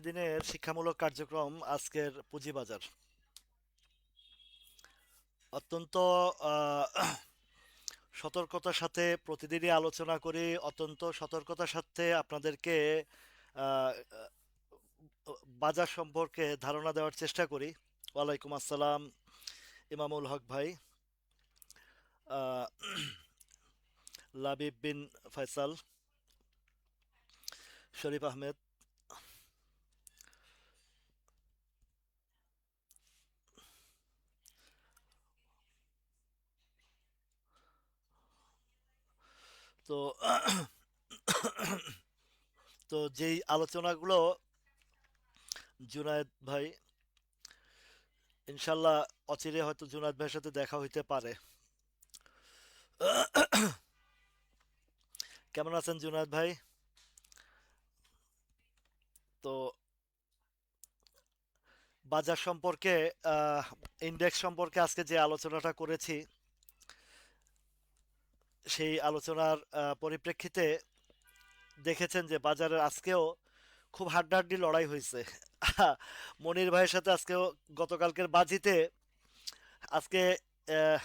দিনের শিক্ষামূলক কার্যক্রম আজকের পুঁজিবাজার অত্যন্ত আহ, সতর্কতার সাথে প্রতিদিনই আলোচনা করি, অত্যন্ত সতর্কতার সাথে আপনাদেরকে আহ, বাজার সম্পর্কে ধারণা দেওয়ার চেষ্টা করি। ওয়ালাইকুম আসসালাম, ইমামুল হক ভাই, আহ, লাবিব বিন ফয়সাল, শরীফ আহমেদ। তো তো যেই আলোচনাগুলো জুনায়েদ ভাই, ইনশাল্লাহ অচিরে হয়তো জুনায়েদ ভাইয়ের সাথে দেখা হইতে পারে। কেমন আছেন জুনায়েদ ভাই? তো বাজার সম্পর্কে, ইন্ডেক্স সম্পর্কে আজকে যে আলোচনাটা করেছি, সেই আলোচনার পরিপ্রেক্ষিতে দেখেছেন যে বাজারের আজকেও খুব হাড্ডাহাড্ডি লড়াই হয়েছে। মনির ভাইয়ের সাথে আজকেও গতকালকের বাজিতে আজকে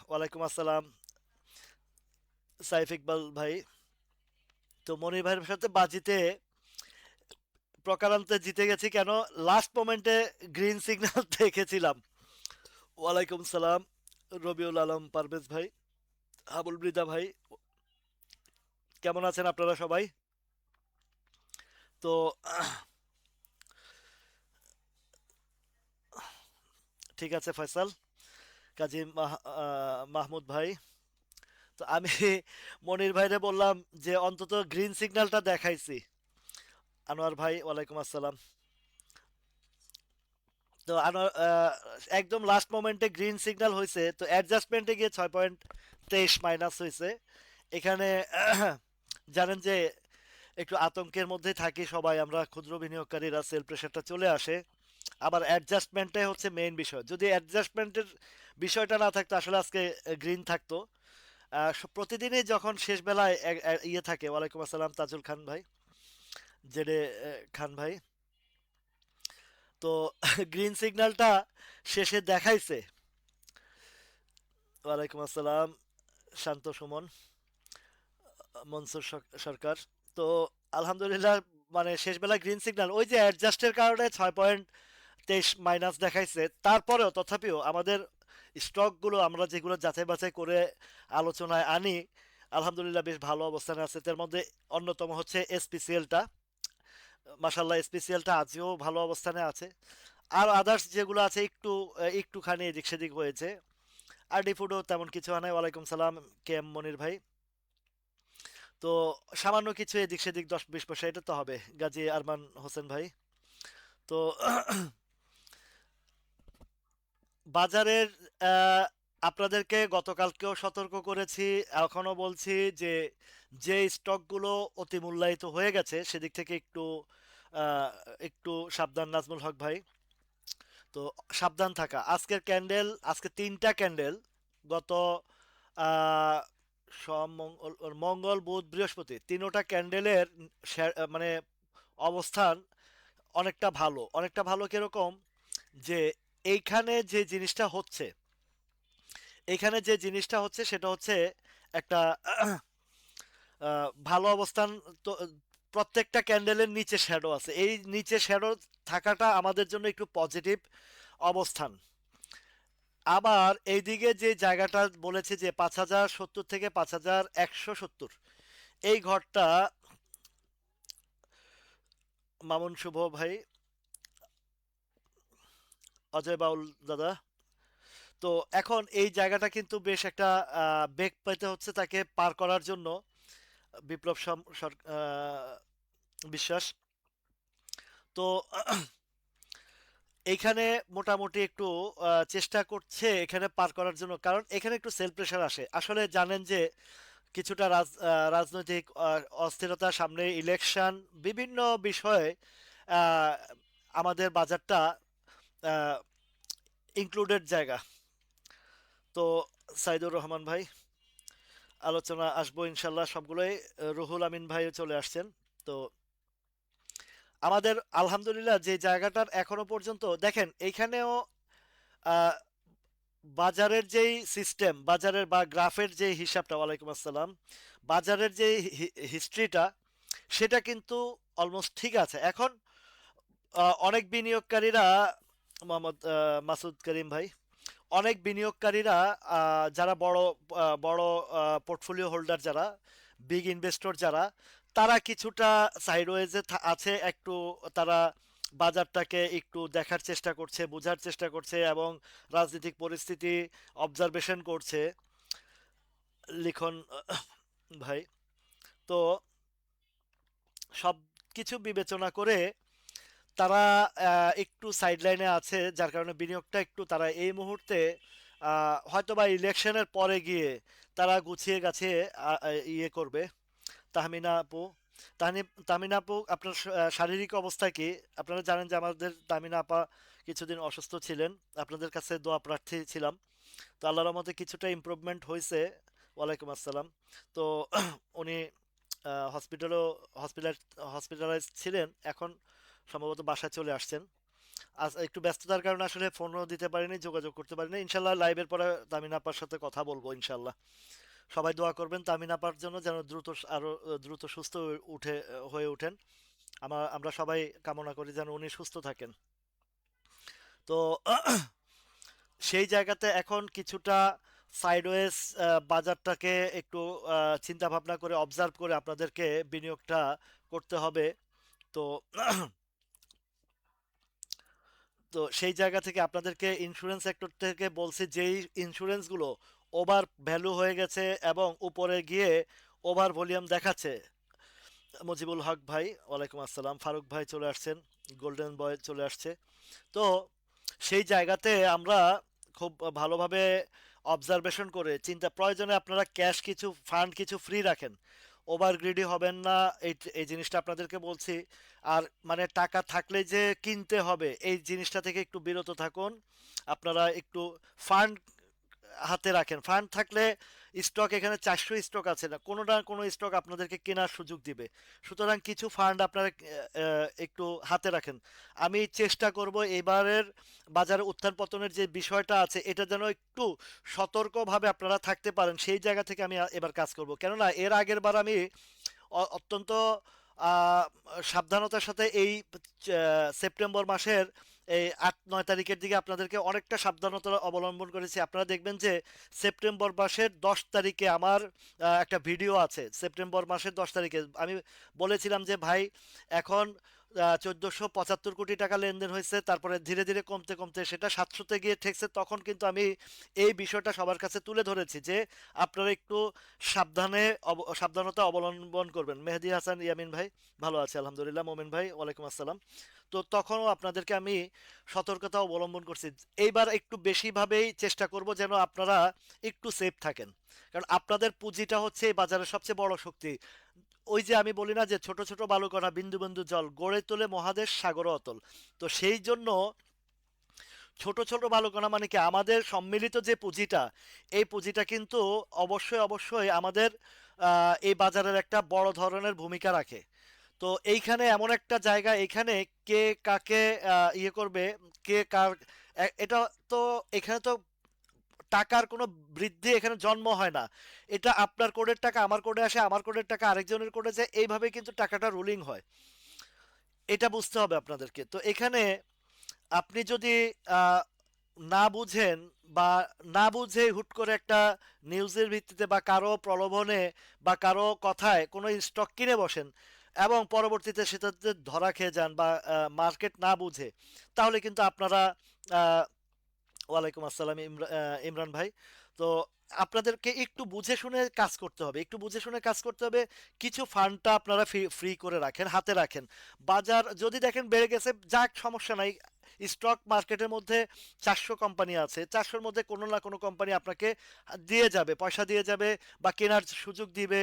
ওয়ালাইকুম আসসালাম, সাইফ ইকবাল ভাই। তো মনির ভাইয়ের সাথে বাজিতে প্রকারান্তে জিতে গেছি কেন? লাস্ট মোমেন্টে গ্রিন সিগন্যাল দেখেছিলাম। ওয়ালাইকুম সালাম, রবিউল আলম পারভেজ ভাই, হাবুল মৃদা ভাই, কেমন আছেন আপনারা সবাই? তো ঠিক আছে ফয়সাল, কাজী মাহমুদ ভাই। তো আমি মনির ভাইরে বললাম যে অন্তত গ্রিন সিগন্যালটা দেখাইছি। আনোয়ার ভাই, ওয়ালাইকুম আসসালাম। তো আনোয়ার, একদম লাস্ট মোমেন্টে গ্রিন সিগন্যাল হয়েছে, তো অ্যাডজাস্টমেন্টে গিয়ে 6.23 মাইনাস হয়েছে এখানে। জানেন যে একটু আতঙ্কের মধ্যে থাকি সবাই আমরা, ক্ষুদ্র বিনিয়োগকারীরা, সেল প্রেশারটা চলে আসে। আবার অ্যাডজাস্টমেন্টটাই হচ্ছে মেইন বিষয়। যদি অ্যাডজাস্টমেন্টের বিষয়টা না থাকতো আসলে আজকে গ্রিন থাকতো। প্রতিদিনই যখন শেষ বেলায় ইয়ে থাকে, ওয়ালাইকুম আসসালাম তাজুল খান ভাই, জেডে খান ভাই। তো গ্রিন সিগন্যালটা শেষে দেখাইছে। ওয়ালাইকুম আসসালাম, শান্ত সুমন, মনসুর সরকার। তো আলহামদুলিল্লাহ, মানে শেষ বেলায় গ্রিন সিগন্যাল ওই যে অ্যাডজাস্টের কারণে 6.23 মাইনাস দেখাইছে, তারপরেও তথাপিও আমাদের স্টকগুলো আমরা যেগুলো যাচাই বাছাই করে আলোচনায় আনি, আলহামদুলিল্লাহ বেশ ভালো অবস্থানে আছে। তার মধ্যে অন্যতম হচ্ছে এসপিসিএলটা, মাসাল্লাহ এসপিসিএলটা আজও ভালো অবস্থানে আছে। আর আদার্স যেগুলো আছে একটু একটুখানি এদিক সেদিক হয়েছে। আর ডি ফুডও তেমন কিছু হয় নাই। ওয়ালাইকুম সালাম, কে এম মনির ভাই। তো সামান্য কিছু এদিক সেদিক 10-20 পয়সা, এটা তো হবে। গাজী আরমান হোসেন ভাই। তো বাজারের আহ, আপনাদেরকে গতকালকেও সতর্ক করেছি, এখনো বলছি যে যে স্টকগুলো অতি মূল্যায়িত হয়ে গেছে সেদিক থেকে একটু আহ, একটু সাবধান, নাজমুল হক ভাই। তো সাবধান থাকা। আজকের ক্যান্ডেল, আজকে তিনটা ক্যান্ডেল, গত আহ, মঙ্গল বুধ বৃহস্পতি তিনোটা ক্যান্ডেলের মানে অবস্থান অনেকটা ভালো। অনেকটা ভালো কিরকম? যে এইখানে যে জিনিসটা হচ্ছে, এইখানে যে জিনিসটা হচ্ছে সেটা হচ্ছে একটা ভালো অবস্থান। তো প্রত্যেকটা ক্যান্ডেলের নিচে শ্যাডো আছে, এই নিচে শ্যাডো থাকাটা আমাদের জন্য একটু পজিটিভ অবস্থান। আবার এইদিকে যে জায়গাটা বলেছে যে 5,070 থেকে 5,170, এই ঘরটা, মামুন শুভ ভাই, অজয় বাউল দাদা। তো এখন এই জায়গাটা কিন্তু বেশ একটা বেগ পেতে হচ্ছে তাকে পার করার জন্য। বিপ্লব বিশ্বাস। তো এইখানে মোটামুটি একটু চেষ্টা করছে এখানে পার করার জন্য, কারণ এখানে একটু সেল প্রেশার আসে। আসলে জানেন যে কিছুটা রাজনৈতিক অস্থিরতা, সামনে ইলেকশন, বিভিন্ন বিষয়ে আহ, আমাদের বাজারটা ইনক্লুডেড জায়গা। তো সাইদুর রহমান ভাই, আলোচনা আসবো ইনশাল্লাহ সবগুলোই। রুহুল আমিন ভাই চলে আসছেন। তো আমাদের আলহামদুলিল্লাহ যে জায়গাটার এখনো পর্যন্ত দেখেন এইখানেও আহ, বাজারের যেই সিস্টেম, বাজারের বা গ্রাফের যে হিসাবটা, ওয়ালাইকুম আসসালাম, বাজারের যে হিস্ট্রিটা, সেটা কিন্তু অলমোস্ট ঠিক আছে এখন। অনেক বিনিয়োগকারীরা, মোহাম্মদ মাসুদ করিম ভাই, অনেক বিনিয়োগকারীরা যারা বড় বড় পোর্টফোলিও হোল্ডার, যারা বিগ ইনভেস্টর, যারা তারা কিছুটা সাইডওয়েজে আছে একটু। তারা বাজারটাকে একটু দেখার চেষ্টা করছে, বোঝার চেষ্টা করছে এবং রাজনৈতিক পরিস্থিতি অবজারভেশন করছে। লিখন ভাই, তো সব কিছু বিবেচনা করে তারা একটু সাইডলাইনে আছে, যার কারণে বিনিয়োগটা একটু তারা এই মুহূর্তে হয়তোবা ইলেকশনের পরে গিয়ে তারা গুছিয়ে গাছিয়ে ইয়ে করবে। তাহমিনা আপু, তাহমিনা আপু, আপনার শারীরিক অবস্থা কি? আপনারা জানেন যে আমাদের তাহমিনা আপা কিছুদিন অসুস্থ ছিলেন, আপনাদের কাছে দোয়া প্রার্থী ছিলাম। তো আল্লাহর রহমতে কিছুটা ইমপ্রুভমেন্ট হয়েছে। ওয়ালাইকুম আসসালাম। তো উনি হসপিটালও হসপিটাল হসপিটালাইজ ছিলেন, এখন সম্ভবত বাসায় চলে আসছেন। আজ একটু ব্যস্ততার কারণে আসলে ফোনও দিতে পারিনি, যোগাযোগ করতে পারিনি। ইনশাল্লাহ লাইভের পরে তামিন আপার সাথে কথা বলবো ইনশাল্লাহ। সবাই দোয়া করবেন তামিন আপার জন্য, যেন দ্রুত আরো দ্রুত সুস্থ হয়ে ওঠেন। আমরা সবাই কামনা করি যেন উনি সুস্থ থাকেন। তো সেই জায়গাতে এখন কিছুটা সাইডওয়েজ বাজারটাকে একটু চিন্তা ভাবনা করে অবজার্ভ করে আপনাদেরকে বিনিয়োগটা করতে হবে। তো তো সেই জায়গা থেকে আপনাদেরকে ইন্স্যুরেন্স সেক্টর থেকে বলছি, যেই ইন্স্যুরেন্সগুলো ওভার ভ্যালু হয়ে গেছে এবং উপরে গিয়ে ওভার ভলিউম দেখাচ্ছে। মুজিবুল হক ভাই, ওয়ালাইকুম আসসালাম। ফারুক ভাই চলে আসছেন, গোল্ডেন বয় চলে আসছে। তো সেই জায়গাতে আমরা খুব ভালোভাবে অবজারভেশন করে চিন্তা, প্রয়োজনে আপনারা ক্যাশ কিছু, ফান্ড কিছু ফ্রি রাখেন, ওভার গ্রিডি হবেন না। এই এই জিনিসটা আপনাদেরকে বলছি। আর মানে টাকা থাকলে যে কিনতে হবে এই জিনিসটা থেকে একটু বিরত থাকুন। আপনারা একটু ফান্ড হাতে রাখেন। ফান্ড থাকলে স্টক, এখানে 400 স্টক আছে, না কোনো না কোনো স্টক আপনাদেরকে কেনার সুযোগ দিবে। সুতরাং কিছু ফান্ড আপনারা একটু হাতে রাখেন। আমি চেষ্টা করব এবারের বাজারে উত্থান পতনের যে বিষয়টা আছে এটা যেন একটু সতর্কভাবে আপনারা থাকতে পারেন, সেই জায়গা থেকে আমি এবার কাজ করব। কেননা এর আগের বার আমি অত্যন্ত আহ, সাবধানতার সাথে এই সেপ্টেম্বর মাসের এই 8-9 তারিখের দিকে আপনাদেরকে অনেকটা সাবধানতা অবলম্বন করেছি। আপনারা দেখবেন যে সেপ্টেম্বর মাসের 10 তারিখে আমার একটা ভিডিও আছে। সেপ্টেম্বর মাসের 10 তারিখে আমি বলেছিলাম যে ভাই, এখন 1475 কোটি টাকা লেনদেন হয়েছে, তারপরে ধীরে ধীরে কমতে কমতে সেটা 700-তে গিয়ে ঠেকছে। তখন কিন্তু আমি এই বিষয়টা সবার কাছে তুলে ধরেছি যে আপনারা একটু সাবধানতা অবলম্বন করবেন। মেহেদী হাসান ইয়ামিন ভাই, ভালো আছে আলহামদুলিল্লাহ। মোমেন ভাই, ওয়ালাইকুম আসসালাম। তো তখনও আপনাদেরকে আমি সতর্কতা অবলম্বন করছি। এইবার একটু বেশিভাবেই চেষ্টা করব যেন আপনারা একটু সেফ থাকেন, কারণ আপনাদের পুঁজিটা হচ্ছে এই বাজারের সবচেয়ে বড় শক্তি। ওই যে আমি বলি না যে ছোট ছোট বালুকণা বিন্দু বিন্দু জল গড়ে তোলে মহাদেশ সাগর অতল। তো সেই জন্য ছোট ছোট বালুকণা মানে কি, আমাদের সম্মিলিত যে পুঁজিটা, এই পুঁজিটা কিন্তু অবশ্যই অবশ্যই আমাদের এই বাজারের একটা বড় ধরনের ভূমিকা রাখে। তো এইখানে এমন একটা জায়গা, এখানে কে কাকে ইয়ে করবে, কে কার এটা তো, এখানে তো টাকার কোনো বৃদ্ধি এখানে জন্ম হয় না। এটা আপনার কোডের টাকা আমার কোডে আসে, আমার কোডের টাকা আরেকজনের কোডে যায়, এইভাবে কিন্তু টাকাটা রুলিং হয়। এটা বুঝতে হবে আপনাদেরকে। তো এখানে আপনি যদি আহ, না বুঝেন বা না বুঝে হুট করে একটা নিউজের ভিত্তিতে বা কারো প্রলোভনে বা কারো কথায় কোনো স্টক কিনে বসেন এবং পরবর্তীতে সেটাতে ধরা খেয়ে যান বা মার্কেট না বুঝে, তাহলে কিন্তু আপনারা আহ, ওয়ালাইকুম আসসালাম ইমরান ভাই। তো আপনাদেরকে একটু বুঝে শুনে কাজ করতে হবে, একটু বুঝে শুনে কাজ করতে হবে। কিছু ফান্ডটা আপনারা ফ্রি করে রাখেন, হাতে রাখেন। বাজার যদি দেখেন বেড়ে গেছে, যাক সমস্যা নাই। স্টক মার্কেটের মধ্যে 400 কোম্পানি আছে, 400-র মধ্যে কোনো না কোনো কোম্পানি আপনাকে দিয়ে যাবে, পয়সা দিয়ে যাবে বা কেনার সুযোগ দিবে,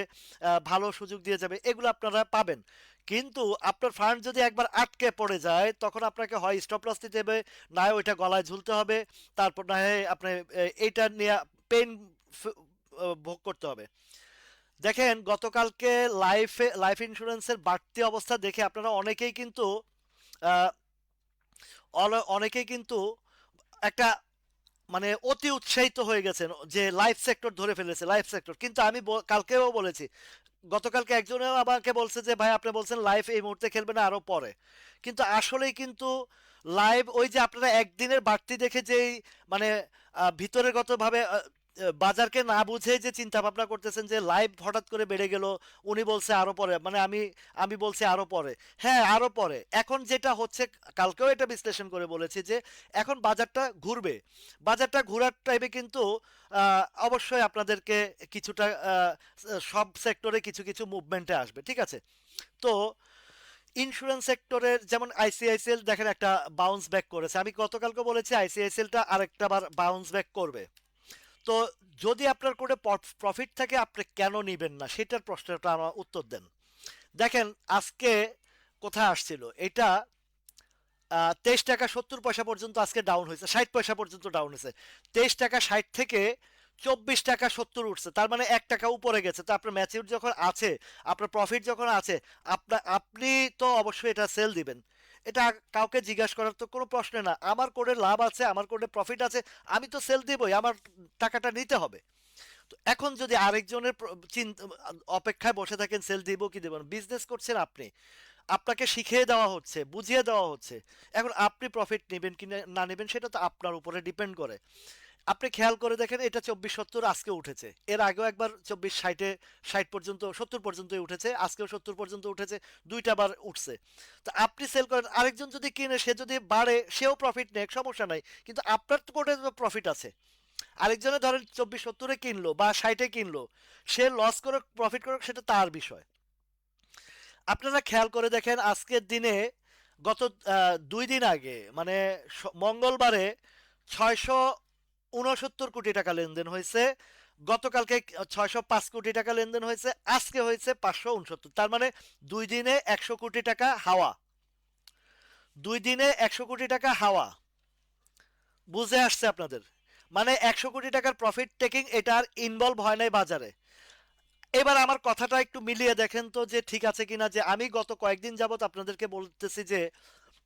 ভালো সুযোগ দিয়ে যাবে, এগুলো আপনারা পাবেন। কিন্তু আপনার ফান্ড যদি একবার আটকে পড়ে যায়, তখন আপনাকে হয় স্টপ লস দিতে হবে, না হয় ওইটা গলায় ঝুলতে হবে, তারপর না হয় আপনি এইটা নিয়ে পেন ভোগ করতে হবে। দেখেন গতকালকে লাইফ ইন্স্যুরেন্সের বাড়তি অবস্থা দেখে আপনারা অনেকেই কিন্তু আহ, অনেকেই কিন্তু একটা মানে অতি উৎসাহিত হয়ে গেছেন যে লাইফ সেক্টর ধরে ফেলেছে, লাইফ সেক্টর। কিন্তু আমি কালকেও বলেছি, গতকালকে একজনেও আমাকে বলছে যে ভাই আপনি বলছেন লাইভ এই মুহূর্তে খেলবে না, আরো পরে। কিন্তু আসলেই কিন্তু লাইভ ওই যে আপনারা একদিনের বাড়তি দেখে যেই মানে ভিতরেগত ভাবে বাজারকে না বুঝে যে চিন্তা ভাবনা করতেছেন যে লাইভ হঠাৎ করে বেড়ে গেল, উনি বলছে আরো পরে, মানে আমি বলছি আরো পরে। হ্যাঁ আরো পরে, এখন যেটা হচ্ছে, কালকেও এটা বিশ্লেষণ করে বলেছি যে এখন বাজারটা ঘুরবে। বাজারটা ঘোরার টাইমে কিন্তু অবশ্যই আপনাদেরকে কিছুটা সব সেক্টরে কিছু কিছু মুভমেন্টে আসবে, ঠিক আছে? তো ইন্স্যুরেন্স সেক্টরের যেমন আইসিআইসিএল দেখেন একটা বাউন্স ব্যাক করেছে, আমি গতকালকে বলেছি আইসিআইসিএলটা আরেকটা বার বাউন্স ব্যাক করবে। তো যদি আপনার করে প্রফিট থাকে আপনি কেন নিবেন না, সেটার প্রশ্নটা আমার উত্তর দেন। দেখেন আজকে কোথায় আসছিল এটা, 23 টাকা 70 পয়সা পর্যন্ত আজকে ডাউন হয়েছে, 60 পয়সা পর্যন্ত ডাউন হয়েছে। 23 টাকা 60 থেকে 24 টাকা 70 উঠছে, তার মানে 1 টাকা উপরে গেছে। তো আপনার ম্যাচিউর যখন আছে, আপনার প্রফিট যখন আছে, আপনি তো অবশ্যই এটা সেল দিবেন। এটা কাউকে জিজ্ঞাসা করার তো কোনো প্রশ্ন না, আমার কোডে লাভ আছে, আমার কোডে প্রফিট আছে, আমি তো সেল দিবই, আমার টাকাটা নিতে হবে। তো এখন যদি আরেকজনের অপেক্ষায় বসে থাকেন সেল দিব কি দেবেন, বিজনেস করছেন আপনি, আপনাকে শিখিয়ে দেওয়া হচ্ছে, বুঝিয়ে দেওয়া হচ্ছে। এখন আপনি প্রফিট নেবেন কি না নেবেন সেটা তো আপনার উপরে ডিপেন্ড করে। আপনি খেয়াল করে দেখেন এটা 24 70 আজকে উঠেছে, এর আগেও একবার 24 60-এ 60 পর্যন্ত 70 পর্যন্তই উঠেছে, আজকেও 70 পর্যন্ত উঠেছে, দুইটা বার উঠছে। তো আপনি সেল করেন, আরেকজন যদি কিনে সে যদি বাড়ে সেও প্রফিট নেয়, সমস্যা নাই, কিন্তু আপনার তো কোটে প্রফিট আছে। আরেকজনে ধরেন 24 70-এ কিনলো বা 60-এ কিনলো, সে লস করে প্রফিট করুক সেটা তার বিষয়। আপনারা খেয়াল করে দেখেন আজকের দিনে গত 2 দিন আগে মানে মঙ্গলবারে 669 কোটি টাকা লেনদেন হয়েছে, গতকালকে 605 কোটি টাকা লেনদেন হয়েছে, আজকে হয়েছে 569, তার মানে 2 দিনে 100 কোটি টাকা হাওয়া, 2 দিনে 100 কোটি টাকা হাওয়া। বুঝে আসছে আপনাদের? মানে 100 কোটি টাকার প্রফিট টেকিং এটা আর ইনভলভ হয় নাই বাজারে। এবার আমার কথাটা একটু মিলিয়ে দেখেন তো যে ঠিক আছে কিনা, যে আমি গত কয়েকদিন যাবত আপনাদেরকে বলতেছি যে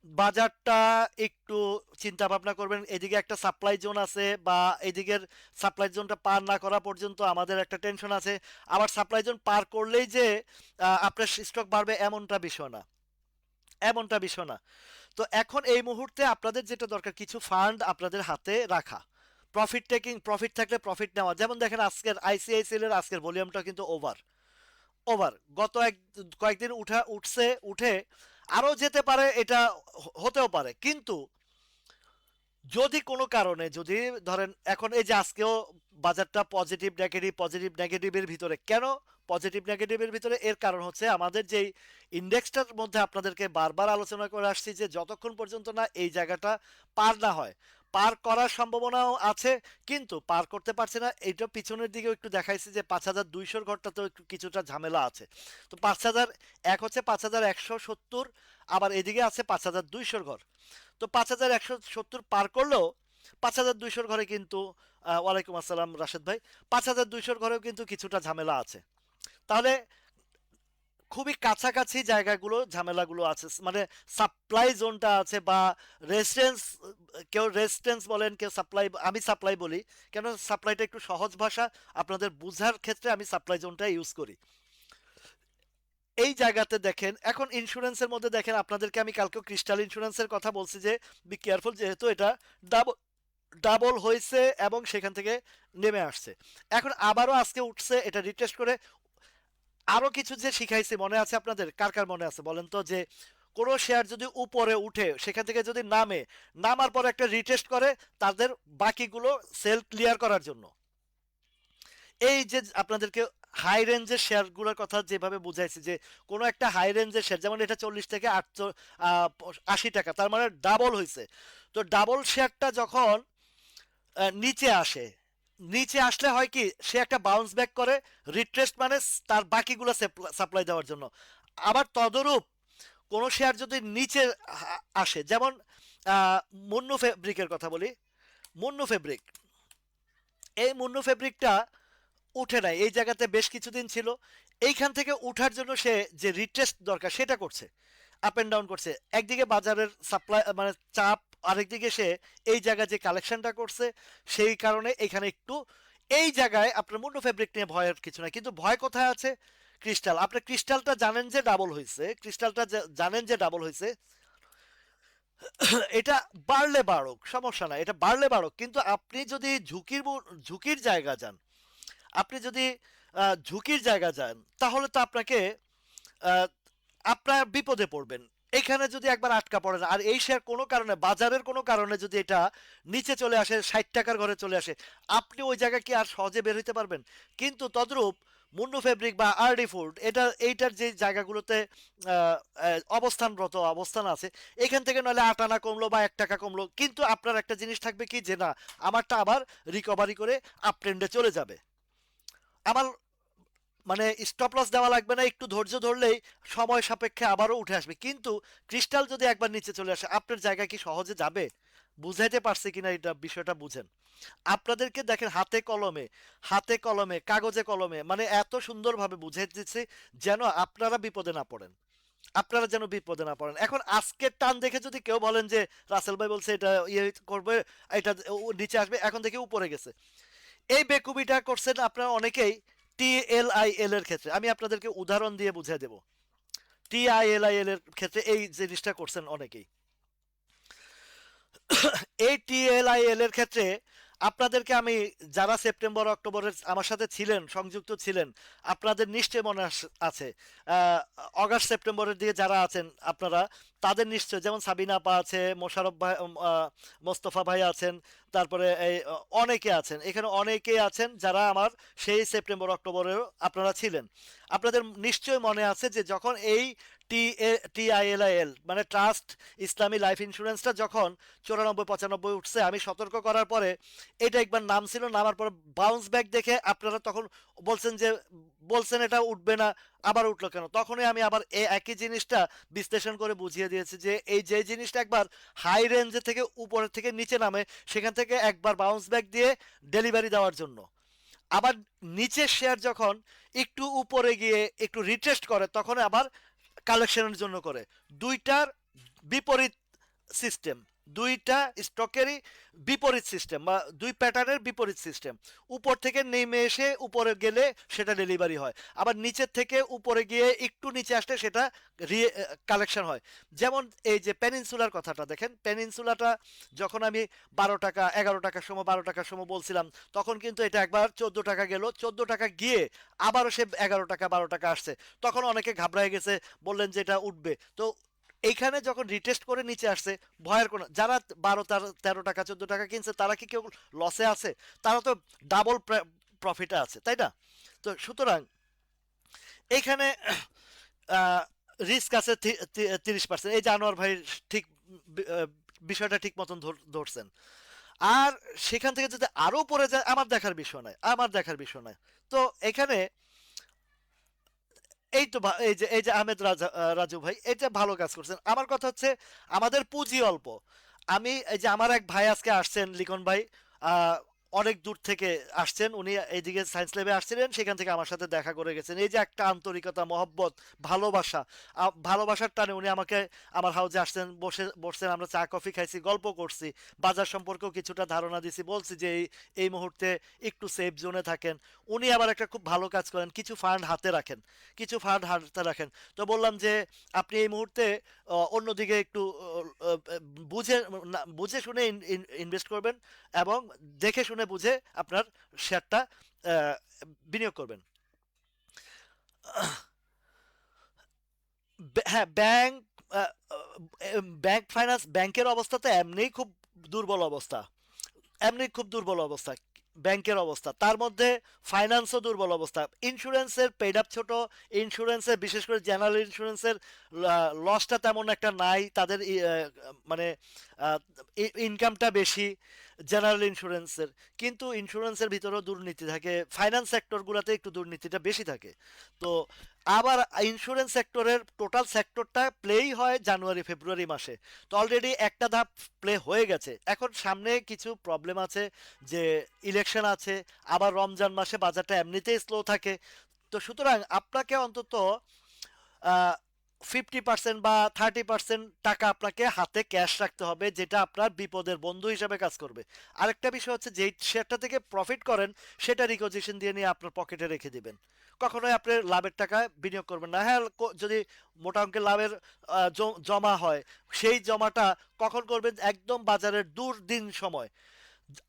বাজারটা একটু চিন্তা ভাবনা করবেন, এদিকে একটা সাপ্লাই জোন আছে, বা এদিকের সাপ্লাই জোনটা পার না করা পর্যন্ত আমাদের একটা টেনশন আছে। আবার সাপ্লাই জোন পার করলেই যে আপনার স্টক বাড়বে এমনটা বিষয় না, এমনটা বিষয় না। তো এখন এই মুহূর্তে আপনাদের যেটা দরকার, কিছু ফান্ড আপনাদের হাতে রাখা, প্রফিট টেকিং, প্রফিট থাকলে প্রফিট নেওয়া। যেমন দেখেন আজকের আইসিআইসিএল এর আজকের ভলিউমটা কিন্তু ওভার, ওভার। গত কয়েকদিন উঠছে, উঠে আরো যেতে পারে, এটা হতেও পারে। কিন্তু যদি কোনো কারণে যদি ধরেন এখন এই যে আজকেও বাজারটা পজিটিভ নেগেটিভ পজিটিভ নেগেটিভের ভিতরে, কেন পজিটিভ নেগেটিভের ভিতরে, এর কারণ হচ্ছে আমাদের যেই ইন্ডেক্সটার মধ্যে আপনাদেরকে বারবার আলোচনা করে আসছি যে যতক্ষণ পর্যন্ত না এই জায়গাটা পার না হয়, পার করার সম্ভাবনাও আছে কিন্তু পার করতে পারছে না। এইটা পিছনের দিকেও একটু দেখাইছি যে 5200 ঘরটা তো একটু কিছুটা ঝামেলা আছে। তো 5001 হচ্ছে 5170, আবার এদিকে আছে 5200 ঘর। তো 5170 পার করলেও 5200 ঘরে কিন্তু ওয়ালাইকুম আসসালাম রাশেদ ভাই, 5200 ঘরেও কিন্তু কিছুটা ঝামেলা আছে। তাহলে খুবই কাছাকাছি জায়গাগুলো ঝামেলাগুলো আছে, মানে সাপ্লাই জোনটা আছে বা রেজিস্ট্যান্স, কেউ রেজিস্ট্যান্স বলেন, কেউ সাপ্লাই, আমি সাপ্লাই বলি, কেন সাপ্লাইটা একটু সহজ ভাষা, আপনাদের বুঝার ক্ষেত্রে আমি সাপ্লাই জোনটা ইউজ করি। এই জায়গাতে দেখেন এখন ইন্স্যুরেন্সের মধ্যে দেখেন, আপনাদেরকে আমি কালকেও ক্রিস্টাল ইন্স্যুরেন্সের কথা বলছি যে বি কেয়ারফুল, যেহেতু এটা ডাবল ডাবল হয়েছে এবং সেখান থেকে নেমে আসছে। এখন আবারও আজকে উঠছে, এটা রিটেস্ট করে আরো কিছু যে শিখাইছি মনে আছে আপনাদের, কার কার মনে আছে বলেন তো, যে কোনো শেয়ার যদি উপরে উঠে সেখান থেকে যদি নামে, নামার পর একটা রিটেস্ট করে, তাদের বাকিগুলো সেল ক্লিয়ার করার জন্য। এই যে আপনাদেরকে হাই রেঞ্জের শেয়ারগুলোর কথা যেভাবে বুঝাইছি, যে কোনো একটা হাই রেঞ্জের শেয়ার, যেমন এটা 40 থেকে 80 টাকা, তার মানে ডাবল হয়েছে। তো ডাবল শেয়ারটা যখন নিচে আসে, নিচে আসলে হয় কি, সে একটা বাউন্স ব্যাক করে, রিট্রেস্ট মানে তার বাকিগুলো সাপ্লাই দেওয়ার জন্য। আবার তদরূপ কোন শেয়ার যদি নিচে আসে, যেমন আহ, মুন্নু ফেব্রিকের কথা বলি, মুন্নু ফেব্রিক, এই মুন্নু ফেব্রিকটা উঠে নাই, এই জায়গাতে বেশ কিছুদিন ছিল, এইখান থেকে উঠার জন্য সে যে রিট্রেস্ট দরকার সেটা করছে। আপ এন্ড ডাউন করছে, একদিকে বাজারের সাপ্লাই মানে চাপ, আরেকদিকে সে এই জায়গায় যে কালেকশনটা করছে সেই কারণে এখানে একটু এই জায়গায় আপনার মুন্ডু ফেব্রিক নিয়ে ভয়ের কিছু নাই, কিন্তু ভয় কোথায় আছে? ক্রিস্টাল, আপনি ক্রিস্টালটা জানেন যে ডাবল হয়েছে, ক্রিস্টালটা জানেন যে ডাবল হয়েছে, এটা বাড়লে বাড়ুক সমস্যা নাই, এটা বাড়লে বাড়ুক, কিন্তু আপনি যদি ঝুঁকির জায়গা যান, আপনি যদি ঝুঁকির জায়গা যান, তাহলে তো আপনাকে আহ, আপনার বিপদে পড়বেন। এখানে যদি একবার আটকা পড়েন আর এই শেয়ার কোনো কারণে, বাজারের কোনো কারণে যদি এটা নিচে চলে আসে, 60 টাকার ঘরে চলে আসে, আপনি ওই জায়গায় কি আর সহজে বের হইতে পারবেন? কিন্তু তদ্রূপ মুন্ডু ফেব্রিক বা আরডি ফুড, এইটার যে জায়গাগুলোতে অবস্থানরত অবস্থান আছে, এখান থেকে নইলে 8 আনা কমলো বা 1 টাকা কমলো, কিন্তু আপনার একটা জিনিস থাকবে কি যে না, আমারটা আবার রিকভারি করে আপ ট্রেন্ডে চলে যাবে। আমার মানে স্টপ লস দেওয়া লাগবে না, একটু ধৈর্য ধরলেই সময় সাপেক্ষে আবারও উঠে আসবে। কিন্তু ক্রিস্টাল যদি একবার নিচে চলে আসে, আপনার জায়গা কি সহজে যাবে? বুঝাইতে পারছি কিনা এটা বিষয়টা বুঝেন। আপনাদেরকে দেখেন হাতে কলমে কাগজে কলমে মানে এত সুন্দরভাবে বুঝাই দিচ্ছি যেন আপনারা বিপদে না পড়েন, আপনারা যেন বিপদে না পড়েন। এখন আজকের টান দেখে যদি কেউ বলেন যে রাসেল ভাই বলছে এটা ইয়ে করবে, এটা নিচে আসবে, এখন দেখে উপরে গেছে, এই বেকুবিটা করছেন আপনারা অনেকেই টিএলআইএল এর ক্ষেত্রে। আমি আপনাদেরকে উদাহরণ দিয়ে বুঝিয়ে দেব। টিআইএলআইএল এর ক্ষেত্রে এই জিনিসটা করছেন অনেকেই। এই টিএলআইএল এর ক্ষেত্রে আপনাদেরকে আমি, যারা সেপ্টেম্বর অক্টোবরের আমার সাথে ছিলেন, সংযুক্ত ছিলেন, আপনাদের নিশ্চয় মনে আছে। আহ, অগাস্ট সেপ্টেম্বরের দিকে যারা আছেন আপনারা, তাদের নিশ্চয়, যেমন সাবিনা আপা আছে, মোশারফ ভাই, মোস্তফা ভাই আছেন, তারপরে এই অনেকে আছেন, এখানে অনেকে আছেন যারা আমার সেই সেপ্টেম্বর অক্টোবরেও আপনারা ছিলেন। আপনাদের নিশ্চয় মনে আছে যে যখন এই টিআইএলআইএল মানে ট্রাস্ট ইসলামী লাইফ ইন্স্যুরেন্সটা যখন 94-95 উঠছে, আমি সতর্ক করার পরে এটা একবার নাম ছিল, নামার পর বাউন্স ব্যাক দেখে আপনারা তখন বলছেন যে, বলছেন এটা উঠবে না, আবার উঠলো কেন? তখনই আমি আবার এই একই জিনিসটা বিশ্লেষণ করে বুঝিয়ে দিয়েছি যে এই যে জিনিসটা একবার হাই রেঞ্জে থেকে উপরের থেকে নিচে নামে, সেখান থেকে একবার বাউন্স ব্যাক দিয়ে ডেলিভারি দেওয়ার জন্য। আবার নিচের শেয়ার যখন একটু উপরে গিয়ে একটু রিটেস্ট করে, তখন আবার কালেকশনের জন্য করে। দুইটার বিপরীত সিস্টেম, দুইটা স্টকেরই বিপরীত সিস্টেম বা দুই প্যাটার্নের বিপরীত সিস্টেম। উপর থেকে নেমে এসে উপরে গেলে সেটা ডেলিভারি হয়, আবার নিচের থেকে উপরে গিয়ে একটু নিচে আসলে সেটা কালেকশন হয়। যেমন এই যে পেনিনসুলার কথাটা দেখেন, পেনিনসুলাটা যখন আমি 12 টাকা 11 টাকার সময়, 12 টাকার সময় বলছিলাম, তখন কিন্তু এটা একবার 14 টাকা গেল, 14 টাকা গিয়ে আবারও সে 11 টাকা 12 টাকা আসছে, তখন অনেকে ঘাবড়ায় গেছে, বললেন যে এটা উঠবে। তো এইখানে যখন রিটেস্ট করে নিচে আসছে, ভয়ের কোনো, যারা 12 13 টাকা 14 টাকা কিনছে তারা কি কেউ লসে আছে? তারা তো ডাবল প্রফিটে আছে, তাই না? তো সুতরাং এইখানে রিস্ক আছে 30%। এই যে আনোয়ার ভাই ঠিক আহ, বিষয়টা ঠিক মতন ধরছেন। আর সেখান থেকে যদি আরো পড়ে যায়, আমার দেখার বিষয় নয়, আমার দেখার বিষয় নয়। তো এখানে এই তো এই যে আহমেদ রাজু ভাই এটা ভালো কাজ করছেন। আমার কথা হচ্ছে আমাদের পুঁজি অল্প। আমি এই যে আমার এক ভাই আজকে আসছেন, লিখন ভাই, আহ, অনেক দূর থেকে আসছেন উনি, এইদিকে সায়েন্স ল্যাবে আসছিলেন, সেখান থেকে আমার সাথে দেখা করে গেছেন। এই যে একটা আন্তরিকতা, মহব্বত, ভালোবাসা, ভালোবাসার টানে উনি আমাকে আমার হাউজে আসছেন, বসছেন, আমরা চা কফি খাইছি, গল্প করছি, বাজার সম্পর্কেও কিছুটা ধারণা দিছি, বলছি যে এই মুহূর্তে একটু সেফ জোনে থাকেন। উনি আবার একটা খুব ভালো কাজ করেন, কিছু ফান্ড হাতে রাখেন, কিছু ফান্ড হাতে রাখেন। তো বললাম যে আপনি এই মুহূর্তে অন্যদিকে একটু বুঝে বুঝে শুনে ইনভেস্ট করবেন, এবং দেখে শুনে বুঝে আপনার শেয়ারটা আহ, বিনিয়োগ করবেন। হ্যাঁ, ব্যাংক ফাইন্যান্স, ব্যাংকের অবস্থা তো এমনিই খুব দুর্বল অবস্থা, এমনি খুব দুর্বল অবস্থা ব্যাংকের অবস্থা, তার মধ্যে ফাইন্যান্সও দুর্বল অবস্থা। ইন্স্যুরেন্সের পেড আপ ছোট, ইন্স্যুরেন্সের বিশেষ করে জেনারেল ইন্স্যুরেন্সের লসটা তেমন একটা নাই, তাদের মানে ইনকামটা বেশি জেনারেল ইন্স্যুরেন্সের। কিন্তু ইন্স্যুরেন্সের ভিতরেও দুর্নীতি থাকে, ফাইন্যান্স সেক্টরগুলোতে একটু দুর্নীতিটা বেশি থাকে। তো আবার ইন্স্যুরেন্স সেক্টরের টোটাল সেক্টরটা প্লেই হয় জানুয়ারি ফেব্রুয়ারি মাসে। তো অলরেডি একটা ধাপ প্লে হয়ে গেছে, এখন সামনে কিছু প্রবলেম আছে, যে ইলেকশন আছে, আবার রমজান মাসে বাজারটা এমনিতেই স্লো থাকে। তো সুতরাং আপনাকে অন্তত 50% বা 30% টাকা আপনাকে হাতে ক্যাশ রাখতে হবে, যেটা আপনার বিপদের বন্ধু হিসেবে কাজ করবে। আরেকটা বিষয় হচ্ছে যেই শেয়ারটা থেকে প্রফিট করেন সেটা রিকোজিশন দিয়ে নিয়ে আপনার পকেটে রেখে দিবেন। কখনোই আপনি লাভের টাকা বিনিয়োগ করবেন না। হ্যাঁ, যদি মোটা অঙ্কের লাভের জমা হয়, সেই জমাটা কখন করবেন? একদম বাজারের দুর্দিন সময়।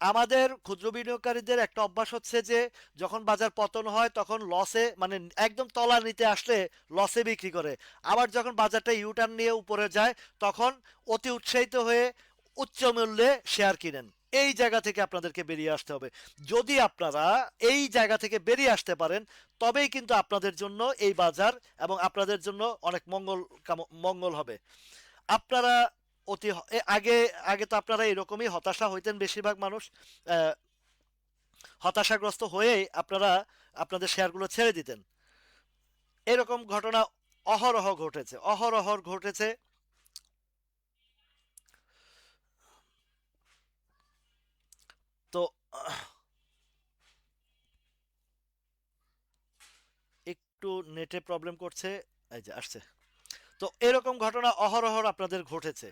আমাদের ক্ষুদ্র বিনিয়োগকারীদের একটা অভ্যাস হচ্ছে যে যখন বাজার পতন হয় তখন লসে, মানে একদম তলা নিতে আসলে লসে বিক্রি করে। আবার যখন বাজারটা ইউটার্ন নিয়ে উপরে যায় তখন অতি উৎসাহিত হয়ে উচ্চ মূল্যে শেয়ার কিনেন। এই জায়গা থেকে আপনাদেরকে বেরিয়ে আসতে হবে। যদি আপনারা এই জায়গা থেকে বেরিয়ে আসতে পারেন তবেই কিন্তু আপনাদের জন্য এই বাজার এবং আপনাদের জন্য অনেক মঙ্গল হবে। আপনারা আগে আগে তো আপনারা এরকমই হতাশা হইতেন বেশিরভাগ মানুষ। আহ, হতাশাগ্রস্ত হয়েই আপনারা আপনাদের শেয়ারগুলো ছেড়ে দিতেন। এরকম ঘটনা অহরহ ঘটেছে, অহরহ ঘটেছে। তো একটু নেটে প্রবলেম করছে। এই যে আসছে। তো এরকম ঘটনা অহরহ আপনাদের ঘটেছে।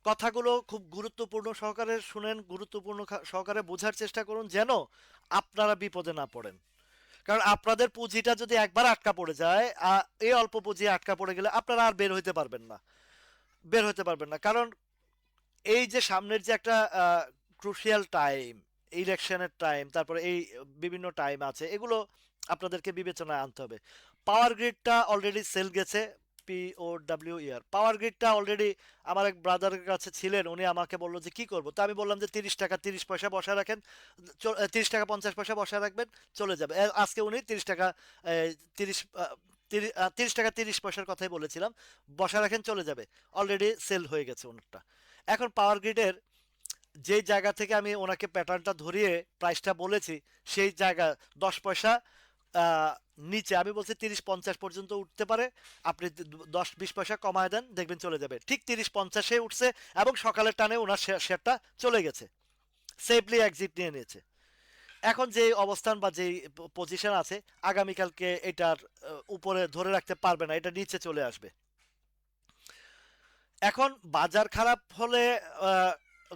কথাগুলো খুব গুরুত্বপূর্ণ সহকারে শুনেন, গুরুত্বপূর্ণ সহকারে বোঝার চেষ্টা করুন যেন আপনারা বিপদে না পড়েন। কারণ আপনাদের পুঁজিটা যদি একবার আটকা পড়ে যায়, এই অল্প পুঁজি আটকা পড়ে গেলে আপনারা আর বের হইতে পারবেন না। বের হইতে পারবেন না, কারণ এই যে সামনের যে একটা ক্রুশিয়াল টাইম, ইলেকশনের টাইম, তারপরে এই বিভিন্ন টাইম আছে, এগুলো আপনাদেরকে বিবেচনায় আনতে হবে। পাওয়ার গ্রিডটা অলরেডি সেল গেছে। POWER পাওয়ার গ্রিডটা অলরেডি আমার এক ব্রাদারের কাছে ছিলেন, উনি আমাকে বললো যে কি করবো, তো আমি বললাম যে 30 টাকা 30 পয়সা বসায় রাখেন। 30 টাকা 50 পয়সা বসায় রাখবেন, চলে যাবে। আজকে উনি 30 টাকা 30 30 টাকা 30 পয়সার কথাই বলেছিলাম, বসায় রাখেন, চলে যাবে। অলরেডি সেল হয়ে গেছে ওনারটা। এখন পাওয়ার গ্রিডের যেই জায়গা থেকে আমি ওনাকে প্যাটার্নটা ধরিয়ে প্রাইসটা বলেছি, সেই জায়গা 10 পয়সা আহ, নিচে আমি বলছি 30-50 পর্যন্ত উঠতে পারে। আপনি 10-20 পয়সা কমায় দেন, দেখবেন চলে যাবে। ঠিক 30-50-এ উঠছে এবং সকালের টানে ওনার শেয়ারটা চলে গেছে, সেফলি এক্সিট নিয়ে নিয়েছে। এখন যে অবস্থান বা যে পজিশন আছে, আগামীকালকে এটার উপরে ধরে রাখতে পারবে না, এটা নিচে চলে আসবে। এখন বাজার খারাপ হলে আহ,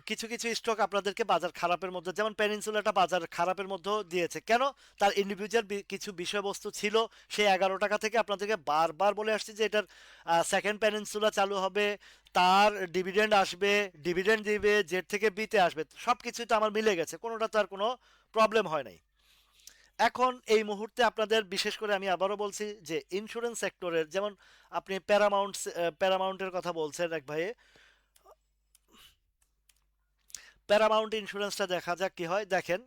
কিছু কিছু স্টক আপনাদেরকে বাজার খারাপের মধ্যে, যেমন পেনিনসুলাটা বাজার খারাপের মধ্যে দিয়েছে কেন? তার ইন্ডিভিজুয়াল কিছু বিষয়বস্তু ছিল। সেই 11 টাকা থেকে আপনাদেরকে বারবার বলে আসছি যে এটার সেকেন্ড পেনিনসুলা চালু হবে, তার ডিভিডেন্ড আসবে, ডিভিডেন্ড দিবে, জেড থেকে বিতে আসবে, সব কিছুই তো আমার মিলে গেছে, কোনোটা তো আর কোনো প্রবলেম হয় নাই। এখন এই মুহূর্তে আপনাদের বিশেষ করে আমি আবারও বলছি যে ইন্স্যুরেন্স সেক্টরের, যেমন আপনি প্যারামাউন্টের কথা বলছেন এক ভাইয়ে। প্যারামাউন্ট ইন্স্যুরেন্সটা দেখা যাক কি হয়। দেখেন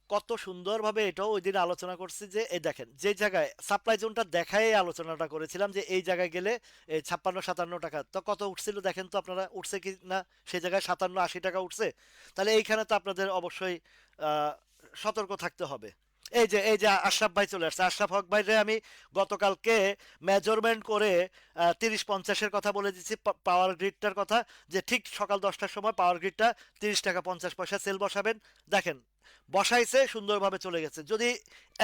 কত সুন্দরভাবে, এটাও ওই দিন আলোচনা করছি যে এই দেখেন যে জায়গায় সাপ্লাই জোনটা দেখাই আলোচনাটা করেছিলাম যে এই জায়গায় গেলে এই 56-57 টাকা তো কত উঠছিল, দেখেন তো আপনারা উঠছে কি না। সেই জায়গায় 57-80 টাকা উঠছে। তাহলে এইখানে তো আপনাদের অবশ্যই আহ, সতর্ক থাকতে হবে। এই যে আশরাফ ভাই চলে আসছে, আশরাফ হক ভাইরে আমি গতকালকে মেজারমেন্ট করে 30-50-এর কথা বলে দিচ্ছি, পাওয়ার গ্রিডটার কথা, যে ঠিক সকাল 10টার সময় পাওয়ার গ্রিডটা 30 টাকা 50 পয়সা সেল বসাবেন। দেখেন বসাইছে, সুন্দরভাবে চলে গেছে। যদি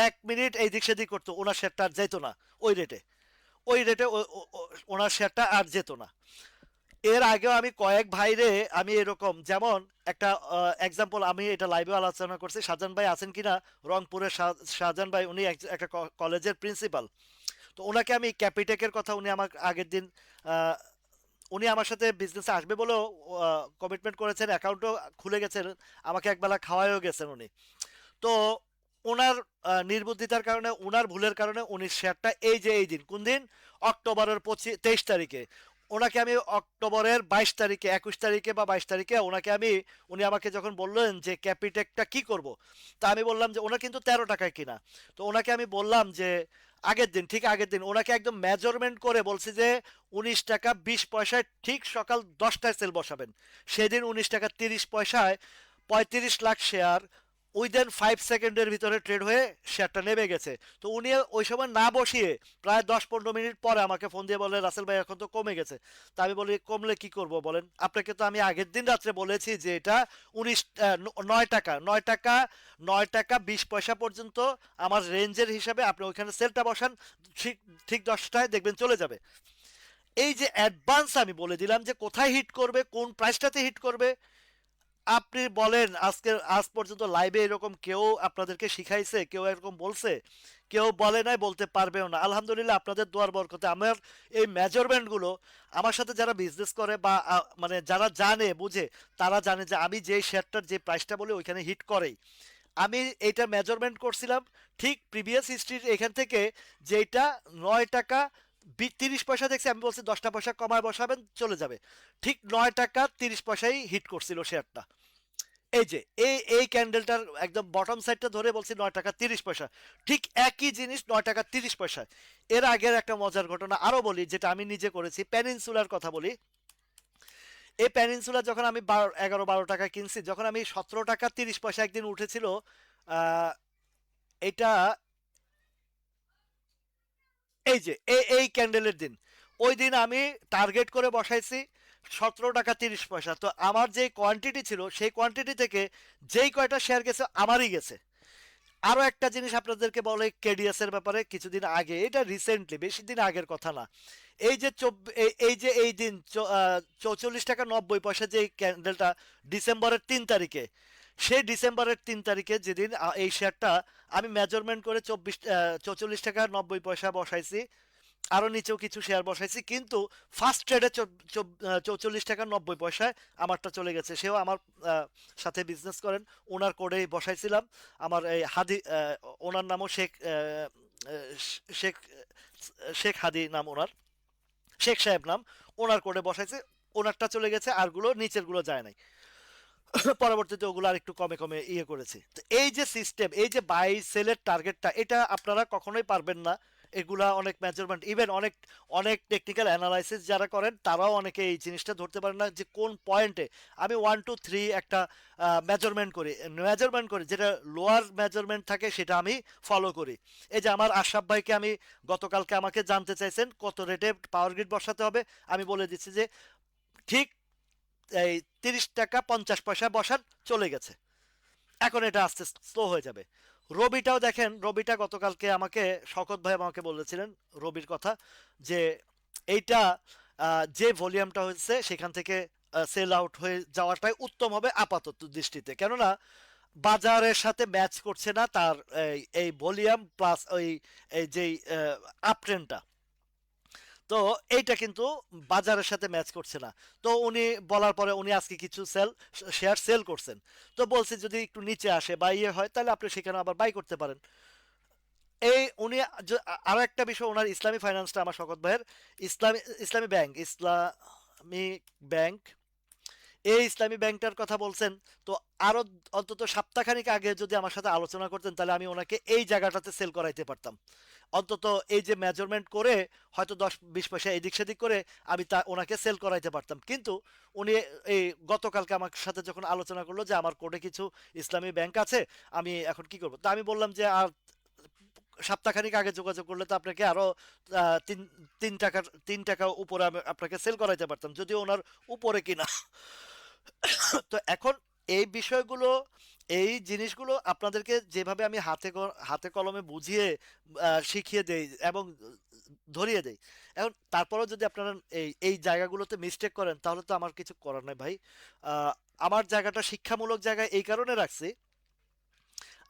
1 মিনিট এই দিক সেদিক করতো ওনার শেয়ারটা আর যেত না ওই রেটে। ওই রেটে ওনার শেয়ারটা আর যেত না। এর আগেও আমি কয়েক ভাইরে আমি এরকম, যেমন একটা এক্সাম্পল, আমি এটা লাইভে আলোচনা করছি, শাহজাহান ভাই আছেন কিনা, রংপুরের শাহজাহান ভাই, উনি একটা কলেজের প্রিন্সিপাল। তো ওনাকে আমি ক্যাপিটেকের কথা, উনি আমার আগের দিন আহ, উনি আমার সাথে বিজনেসে আসবে বলেও কমিটমেন্ট করেছেন, অ্যাকাউন্টও খুলে গেছেন, আমাকে একবেলা খাওয়াইও গেছেন উনি। তো ওনার নির্বুদ্ধিতার কারণে, ওনার ভুলের কারণে উনি শেয়ারটা এই দিন কোন দিন, অক্টোবরের 23 তারিখে, ওনাকে আমি অক্টোবরের 22 তারিখে, 21 তারিখে বা 22 তারিখে ওনাকে আমি, উনি আমাকে যখন বললেন যে ক্যাপিটেকটা কি করব, তা আমি বললাম যে ওনার কিন্তু 13 টাকায় কিনা। তো ওনাকে আমি বললাম যে আগের দিন, ঠিক আগের দিন ওনাকে একদম মেজারমেন্ট করে বলছি যে 19 টাকা 20 পয়সায় ঠিক সকাল 10টায় সেল বসাবেন। সেদিন 19 টাকা 30 পয়সায় 35 লাখ শেয়ার উইদিন 5 সেকেন্ডের ভিতরে ট্রেড হয়ে শেয়ারটা নেমে গেছে। তো উনি ওই সময় না বসিয়ে প্রায় 10-15 মিনিট পরে আমাকে ফোন দিয়ে বলে রাসেল ভাই এখন তো কমে গেছে। তা আমি বলি কমলে কি করব বলেন, আপনাকে তো আমি আগের দিন রাত্রে বলেছি যে এটা 9 টাকা 9 টাকা 9 টাকা 20 পয়সা পর্যন্ত আমার রেঞ্জের হিসাবে আপনি ওইখানে সেলটা বসান, ঠিক ঠিক 10টায় দেখবেন চলে যাবে। এই যে অ্যাডভান্স আমি বলে দিলাম যে কোথায় হিট করবে, কোন প্রাইসটাতে হিট করবে। আপনি বলেন আজকে আজ পর্যন্ত লাইভে এরকম কেউ আপনাদেরকে শিখাইছে, কেউ এরকম বলছে? কেউ বলে নাই, বলতে পারবেও না। আলহামদুলিল্লাহ আপনাদের দোয়ার বরকতে আমার এই মেজারমেন্টগুলো, আমার সাথে যারা বিজনেস করে বা মানে যারা জানে বুঝে, তারা জানে যে আমি যে শেয়ারটার যে প্রাইসটা বলি ওইখানে হিট করেই। আমি এইটা মেজারমেন্ট করছিলাম ঠিক প্রিভিয়াস হিস্ট্রির এখান থেকে, যেটা 9 টাকা 30 পয়সা দেখছি, আমি বলছি 10টা পয়সা কমায় বসাবেন চলে যাবে। ঠিক 9 টাকা 30 পয়সাই হিট করছিল শেয়ারটা। এই যে এই ক্যান্ডেলটার একদম বটম সাইডটা ধরে বলছি 9 টাকা 30 পয়সা। ঠিক একই জিনিস 9 টাকা 30 পয়সা। এর আগের একটা মজার ঘটনা আরো বলি, যেটা আমি নিজে করেছি, প্যানিনসুলার কথা বলি। এই প্যানিনসুলা যখন আমি 11-12 টাকা কিনছি, যখন আমি 17 টাকা 30 পয়সা একদিন উঠেছিল, আহ, এটা এই যে এই ক্যান্ডেলের দিন, ওই দিন আমি টার্গেট করে বসাইছি 17 টাকা 30 পয়সা। তো আমার যে কোয়ান্টিটি ছিল সেই কোয়ান্টিটি থেকে যেই কয়টা শেয়ার গেছে আমারই গেছে। আরো একটা জিনিস আপনাদেরকে বলে কেডিএস এর ব্যাপারে, কিছুদিন আগে, এটা রিসেন্টলি, বেশি দিন আগের কথা না, এই যে এই যে এই দিন 44 টাকা 90 পয়সা যে ক্যান্ডেলটা ডিসেম্বরের 3 তারিখে, সেই ডিসেম্বরের 3 তারিখে যেদিন এই শেয়ারটা আমি মেজারমেন্ট করে 44 টাকা 90 পয়সা বসাইছি, আরো নিচেও কিছু শেয়ার বসাইছি, কিন্তু ফার্স্ট ট্রেডে 44 টাকা 90 পয়সায় আমারটা চলে গেছে। সেও আমার সাথে বিজনেস করেন, ওনার কোডেই বসাইছিলাম। আমার এই হাদি, ওনার নামও শেখ, শেখ শেখ হাদি নাম ওনার, শেখ সাহেব নাম। ওনার কোডে বসাইছে, ওনারটা চলে গেছে, আরগুলো নিচের গুলো যায় নাই। পরবর্তীতে ওগুলো আর একটু কমে কমে ইয়ে করেছি। তো এই যে সিস্টেম, এই যে বাই সেলের টার্গেটটা, এটা আপনারা কখনোই পারবেন না। এগুলা অনেক মেজারমেন্ট, ইভেন অনেক অনেক টেকনিক্যাল অ্যানালাইসিস যারা করেন তারাও অনেকে এই জিনিসটা ধরতে পারেন না, যে কোন পয়েন্টে আমি 1 2 3 একটা মেজারমেন্ট করি, যেটা লোয়ার মেজারমেন্ট থাকে সেটা আমি ফলো করি। এই যে আমার আশরাফ ভাইকে আমি গতকালকে, আমাকে জানতে চাইছেন কত রেটে পাওয়ার গ্রিড বসাতে হবে, আমি বলে দিচ্ছি যে ঠিক এই 30 টাকা 50 পয়সা বসান, চলে গেছে। এখন এটা আস্তে স্লো হয়ে যাবে। রবিটাও দেখেন, রবিটা গতকালকে আমাকে শকত ভাই আমাকে বলেছিলেন রবির কথা, যে এইটা যে ভলিউমটা হচ্ছে সেখান থেকে সেল আউট হয়ে যাওয়াটাই উত্তম হবে আপাতত দৃষ্টিতে, কেননা বাজারের সাথে ম্যাচ করছে না তার এই ভলিউম প্লাস ওই এই যেই আপ ট্রেন্ডটা। তো এইটা কিন্তু বাজারের সাথে ম্যাচ করছে না। তো উনি বলার পরে উনি আজকে কিছু শেয়ার সেল করছেন। তো বলছি যদি একটু নিচে আসে বা ইয়ে হয় তাহলে আপনি সেখানে আবার বাই করতে পারেন। এই উনি আরো একটা বিষয়, ওনার ইসলামী ফাইন্যান্সটা, আমার শকত ভাইয়ের ইসলামী ইসলামী ব্যাংক, ইসলামিক ব্যাংক, এই ইসলামী ব্যাংকটার কথা বলছেন। তো আরো অন্তত সপ্তাহখানিক আগে যদি আমার সাথে আলোচনা করতেন, তাহলে আমি ওনাকে এই জায়গাটাতে সেল করাইতে পারতাম। অন্তত এই যে মেজারমেন্ট করে হয়তো 10-20 পয়সা এদিক সেদিক করে আমি ওনাকে সেল করাইতে পারতাম। কিন্তু উনি এই গতকালকে আমার সাথে যখন আলোচনা করলো যে আমার কোডে কিছু ইসলামী ব্যাংক আছে, আমি এখন কি করবো, তা আমি বললাম যে আর সপ্তাহখানিক আগে যোগাযোগ করলে তো আপনাকে আরো 3 টাকা উপরে আমি আপনাকে সেল করাইতে পারতাম, যদিও ওনার উপরে কিনা। তো এখন এই বিষয়গুলো, এই জিনিসগুলো আপনাদেরকে যেভাবে আমি হাতে কলমে বুঝিয়ে শিখিয়ে দেই এবং ধরিয়ে দেই, এখন তারপরেও যদি আপনারা এই এই জায়গাগুলোতে মিস্টেক করেন, তাহলে তো আমার কিছু করার নাই ভাই। আহ, আমার জায়গাটা শিক্ষামূলক জায়গায় এই কারণে রাখছি,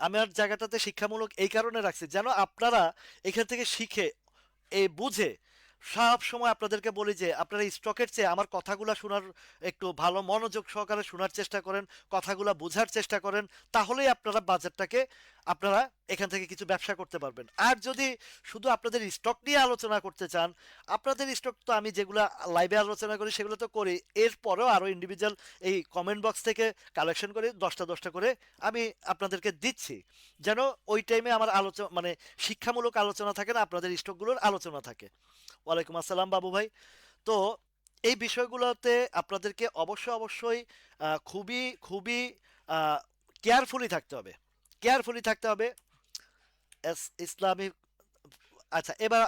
আমার জায়গাটাতে শিক্ষামূলক এই কারণে রাখছি যেন আপনারা এখান থেকে শিখে এই বুঝে, সব সময় আপনাদেরকে বলি যে আপনারা স্টকের চেয়ে আমার কথাগুলো শোনার, একটু ভালো মনোযোগ সহকারে শোনার চেষ্টা করেন, কথাগুলো বোঝার চেষ্টা করেন, তাহলেই আপনারা বাজারটাকে, আপনারা এখান থেকে কিছু ব্যবসা করতে পারবেন। আর যদি শুধু আপনাদের স্টক নিয়ে আলোচনা করতে চান, আপনাদের স্টক তো আমি যেগুলো লাইভে আলোচনা করি সেগুলো তো করি, এরপরেও আরও ইন্ডিভিজুয়াল এই কমেন্ট বক্স থেকে কালেকশন করে 10টা 10টা করে আমি আপনাদেরকে দিচ্ছি, যেন ওই টাইমে আমার আলোচনা মানে শিক্ষামূলক আলোচনা থাকে না, আপনাদের স্টকগুলোর আলোচনা থাকে। ওয়ালাইকুম আসসালাম বাবু ভাই। তো এই বিষয়গুলোতে আপনাদেরকে অবশ্যই খুবই খুবই কেয়ারফুলি থাকতে হবে, কেয়ারফুলি থাকতে হবে। ইসলামিক, আচ্ছা এবার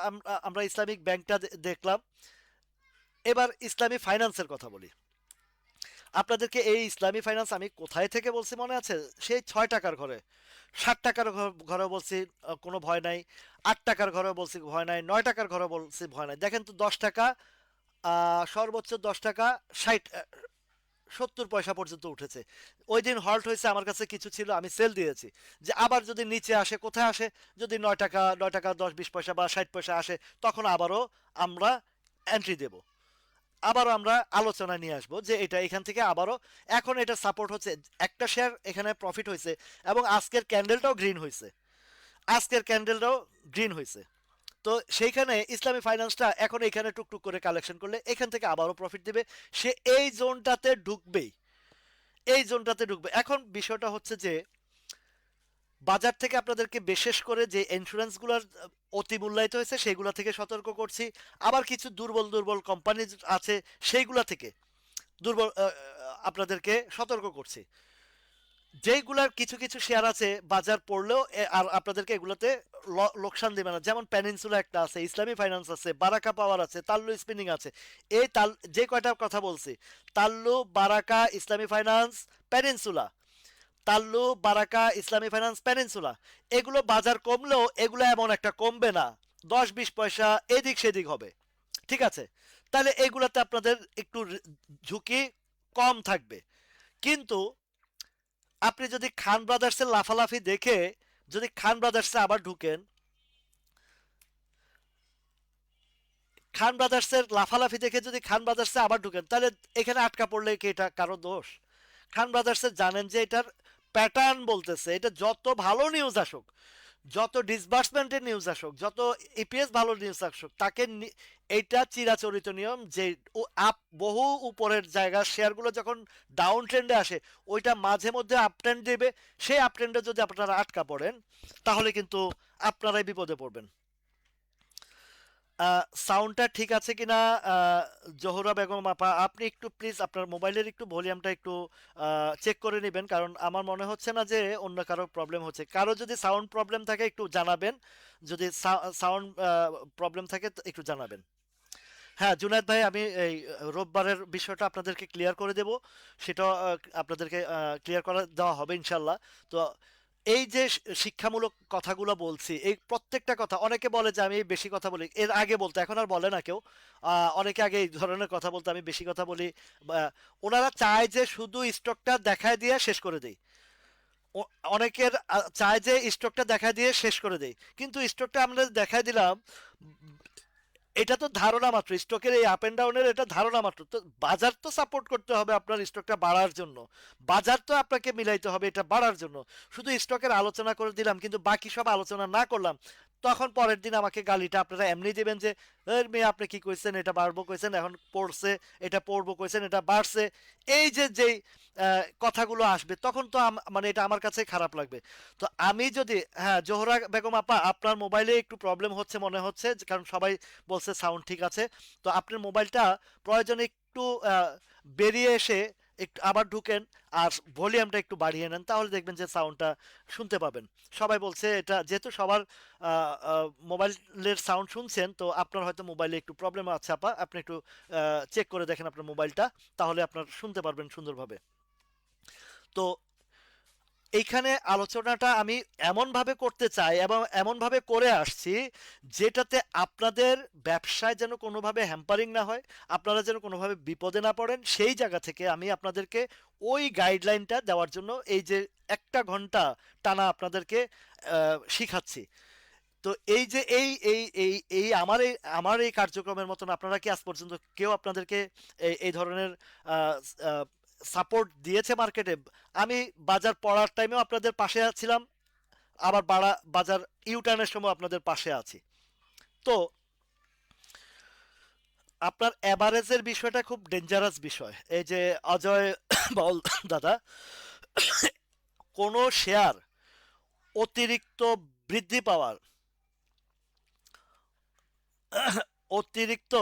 আমরা ইসলামিক ব্যাংকটা দেখলাম। এবার ইসলামী ফাইন্যান্সের কথা বলি আপনাদেরকে। এই ইসলামী ফাইন্যান্স আমি কোথায় থেকে বলছি মনে আছে? সেই 6 টাকার ঘরে, 60 টাকার ঘরে বলছি কোনো ভয় নাই, 8 টাকার ঘরে বলছি ভয় নাই, 9 টাকার ঘরে বলছি ভয় নাই। দেখেন তো 10 টাকা সর্বোচ্চ 10 টাকা 70 পয়সা পর্যন্ত উঠেছে। ওই দিন হল্ট হয়েছে, আমার কাছে কিছু ছিল, আমি সেল দিয়েছি। যে আবার যদি নিচে আসে, কোথায় আসে, যদি 9 টাকা 9 টাকা 10-20 পয়সা বা 60 পয়সা আসে, তখন আবারও আমরা এন্ট্রি দেব। আবারও আমরা আলোচনা নিয়ে আসবো যে এটা এখান থেকে আবারও, এখন এটা সাপোর্ট হচ্ছে, একটা শেয়ার এখানে প্রফিট হয়েছে এবং আজকের ক্যান্ডেলটাও গ্রিন হয়েছে, আজকের ক্যান্ডেলটাও গ্রিন হয়েছে। তো সেইখানে ইসলামী ফাইন্যান্সটা এখন এখানে টুকটুক করে কালেকশন করলে এখান থেকে আবারও প্রফিট দিবে, সে এই জোনটাতে ঢুকবেই, এই জোনটাতে ঢুকবে। এখন বিষয়টা হচ্ছে যে বাজার থেকে আপনাদেরকে বিশেষ করে যে ইন্স্যুরেন্সগুলোর অতি মূল্যায়িত হয়েছে সেগুলো থেকে সতর্ক করছি, আবার কিছু দুর্বল দুর্বল কোম্পানি আছে সেইগুলা থেকে দুর্বল আপনাদেরকে সতর্ক করছি। যেইগুলার কিছু কিছু শেয়ার আছে বাজার পড়লেও আর আপনাদেরকে এগুলোতে লোকসান দেবে না, যেমন পেনিনসুলা একটা আছে, ইসলামী ফাইন্যান্স আছে, বারাকা পাওয়ার আছে, তাল্লু স্পিনিং আছে। এই যে কয়টা কথা বলছি, তাল্লু, বারাকা, ইসলামী ফাইন্যান্স, পেনিনসুলা, তাল্লু, বারাকা, ইসলামী ফাইন্যান্স, পেনিনসুলা, এগুলো বাজার কমলেও এগুলো এমন একটা কমবে না, 10-20 পয়সা এদিক সেদিক হবে। ঠিক আছে, তাহলে এগুলাতে আপনাদের একটু ঝুঁকি কম থাকবে। কিন্তু আপনি যদি খান ব্রাদার্সের লাফালাফি দেখে যদি খান ব্রাদার্সে আবার ঢুকেন, খান ব্রাদার্সের লাফালাফি দেখে যদি খান ব্রাদার্সে আবার ঢুকেন, তাহলে এখানে আটকা পড়লে কি এটা কারো দোষ? খান ব্রাদার্সের জানেন যে এটার প্যাটার্ন বলতেছে, এটা যত ভালো নিউজ আসুক, যত ডিসবার্সমেন্টের নিউজ আসুক, যত ইপিএস ভালো নিউজ আসুক, তাকে এইটা চিরাচরিত নিয়ম যে বহু উপরের জায়গার শেয়ারগুলো যখন ডাউন ট্রেন্ডে আসে, ওইটা মাঝে মধ্যে আপ ট্রেন্ড দেবে। সেই আপ ট্রেন্ডে যদি আপনারা আটকা পড়েন, তাহলে কিন্তু আপনারাই বিপদে পড়বেন। সাউন্ডটা ঠিক আছে কিনা, জোহরা বেগম আপা, আপনি একটু প্লিজ আপনার মোবাইলের একটু ভলিউমটা একটু চেক করে নেবেন, কারণ আমার মনে হচ্ছে না যে অন্য কারো প্রবলেম হচ্ছে। কারো যদি সাউন্ড প্রবলেম থাকে একটু জানাবেন, যদি সাউন্ড প্রবলেম থাকে তো একটু জানাবেন। হ্যাঁ জুনায়েদ ভাই, আমি এই রোববারের বিষয়টা আপনাদেরকে ক্লিয়ার করে দেব, সেটা আপনাদেরকে ক্লিয়ার করে দেওয়া হবে ইনশাল্লাহ। তো এই যে শিক্ষামূলক কথাগুলো বলছি, এই প্রত্যেকটা কথা, অনেকে বলে যে আমি বেশি কথা বলি, এর আগে বলতে, এখন আর বলে না কেউ। অনেকে আগে এই ধরনের কথা বলতে আমি বেশি কথা বলি। ওনারা চায় যে শুধু স্টকটা দেখায় দিয়ে শেষ করে দেই। অনেকের চায় যে স্টকটা দেখায় দিয়ে শেষ করে দেই, কিন্তু স্টকটা আমরা দেখায় দিলাম, এটা তো ধারণা মাত্র, স্টকের এই আপ এন্ড ডাউনের এটা ধারণা মাত্র। তো বাজার তো সাপোর্ট করতে হবে আপনার স্টকটা বাড়ার জন্য, বাজার তো আপনাকে মিলাইতে হবে এটা বাড়ার জন্য। শুধু স্টকের আলোচনা করে দিলাম কিন্তু বাকি সব আলোচনা না করলাম, তখন পরের দিন আমাকে গালিটা আপনারা এমনি দিবেন যে এর মেয়ে আপনি কি কইছেন, এটা বাড়বো কইছেন, এখন পড়ছে, এটা পড়বো কইছেন, এটা বাড়ছে। এই যে যেই কথাগুলো আসবে, তখন তো মানে এটা আমার কাছে খারাপ লাগবে। তো আমি যদি, হ্যাঁ জোহরা বেগম আপা, আপনার মোবাইলে একটু প্রবলেম হচ্ছে মনে হচ্ছে, কারণ সবাই বলছে সাউন্ড ঠিক আছে। তো আপনার মোবাইলটা প্রয়োজনে একটু বেরিয়ে এসে একটু আবার ঢুকেন, আর ভলিউমটা একটু বাড়িয়ে নেন, তাহলে দেখবেন যে সাউন্ডটা শুনতে পাবেন। সবাই বলছে এটা যেহেতু সবার মোবাইলের সাউন্ড শুনছেন, তো আপনার হয়তো মোবাইলে একটু প্রবলেম আছে আপা, আপনি একটু চেক করে দেখেন আপনার মোবাইলটা, তাহলে আপনার শুনতে পারবেন সুন্দরভাবে। তো এইখানে আলোচনাটা আমি এমনভাবে করতে চাই এবং এমনভাবে করে আসছি, যেটাতে আপনাদের ব্যবসায় যেন কোনোভাবে হ্যাম্পারিং না হয়, আপনারা যেন কোনোভাবে বিপদে না পড়েন, সেই জায়গা থেকে আমি আপনাদেরকে ওই গাইডলাইনটা দেওয়ার জন্য এই যে 1টা ঘন্টা টানা আপনাদেরকে শিখাচ্ছি। তো এই যে এই আমার এই কার্যক্রমের মতন আপনারা কি আজ পর্যন্ত কেউ আপনাদেরকে এই ধরনের সাপোর্ট দিয়েছে মার্কেটে? আমি বাজার পড়ার টাইমেও আপনাদের পাশে ছিলাম, আবার বাজার ইউটার্নের সময় আপনাদের পাশে আছি। তো আপনার অ্যাভারেজের বিষয়টা খুব ডেঞ্জারাস বিষয়। এই যে অজয় বল দাদা, কোনো শেয়ার অতিরিক্ত বৃদ্ধি পাওয়ার, অতিরিক্ত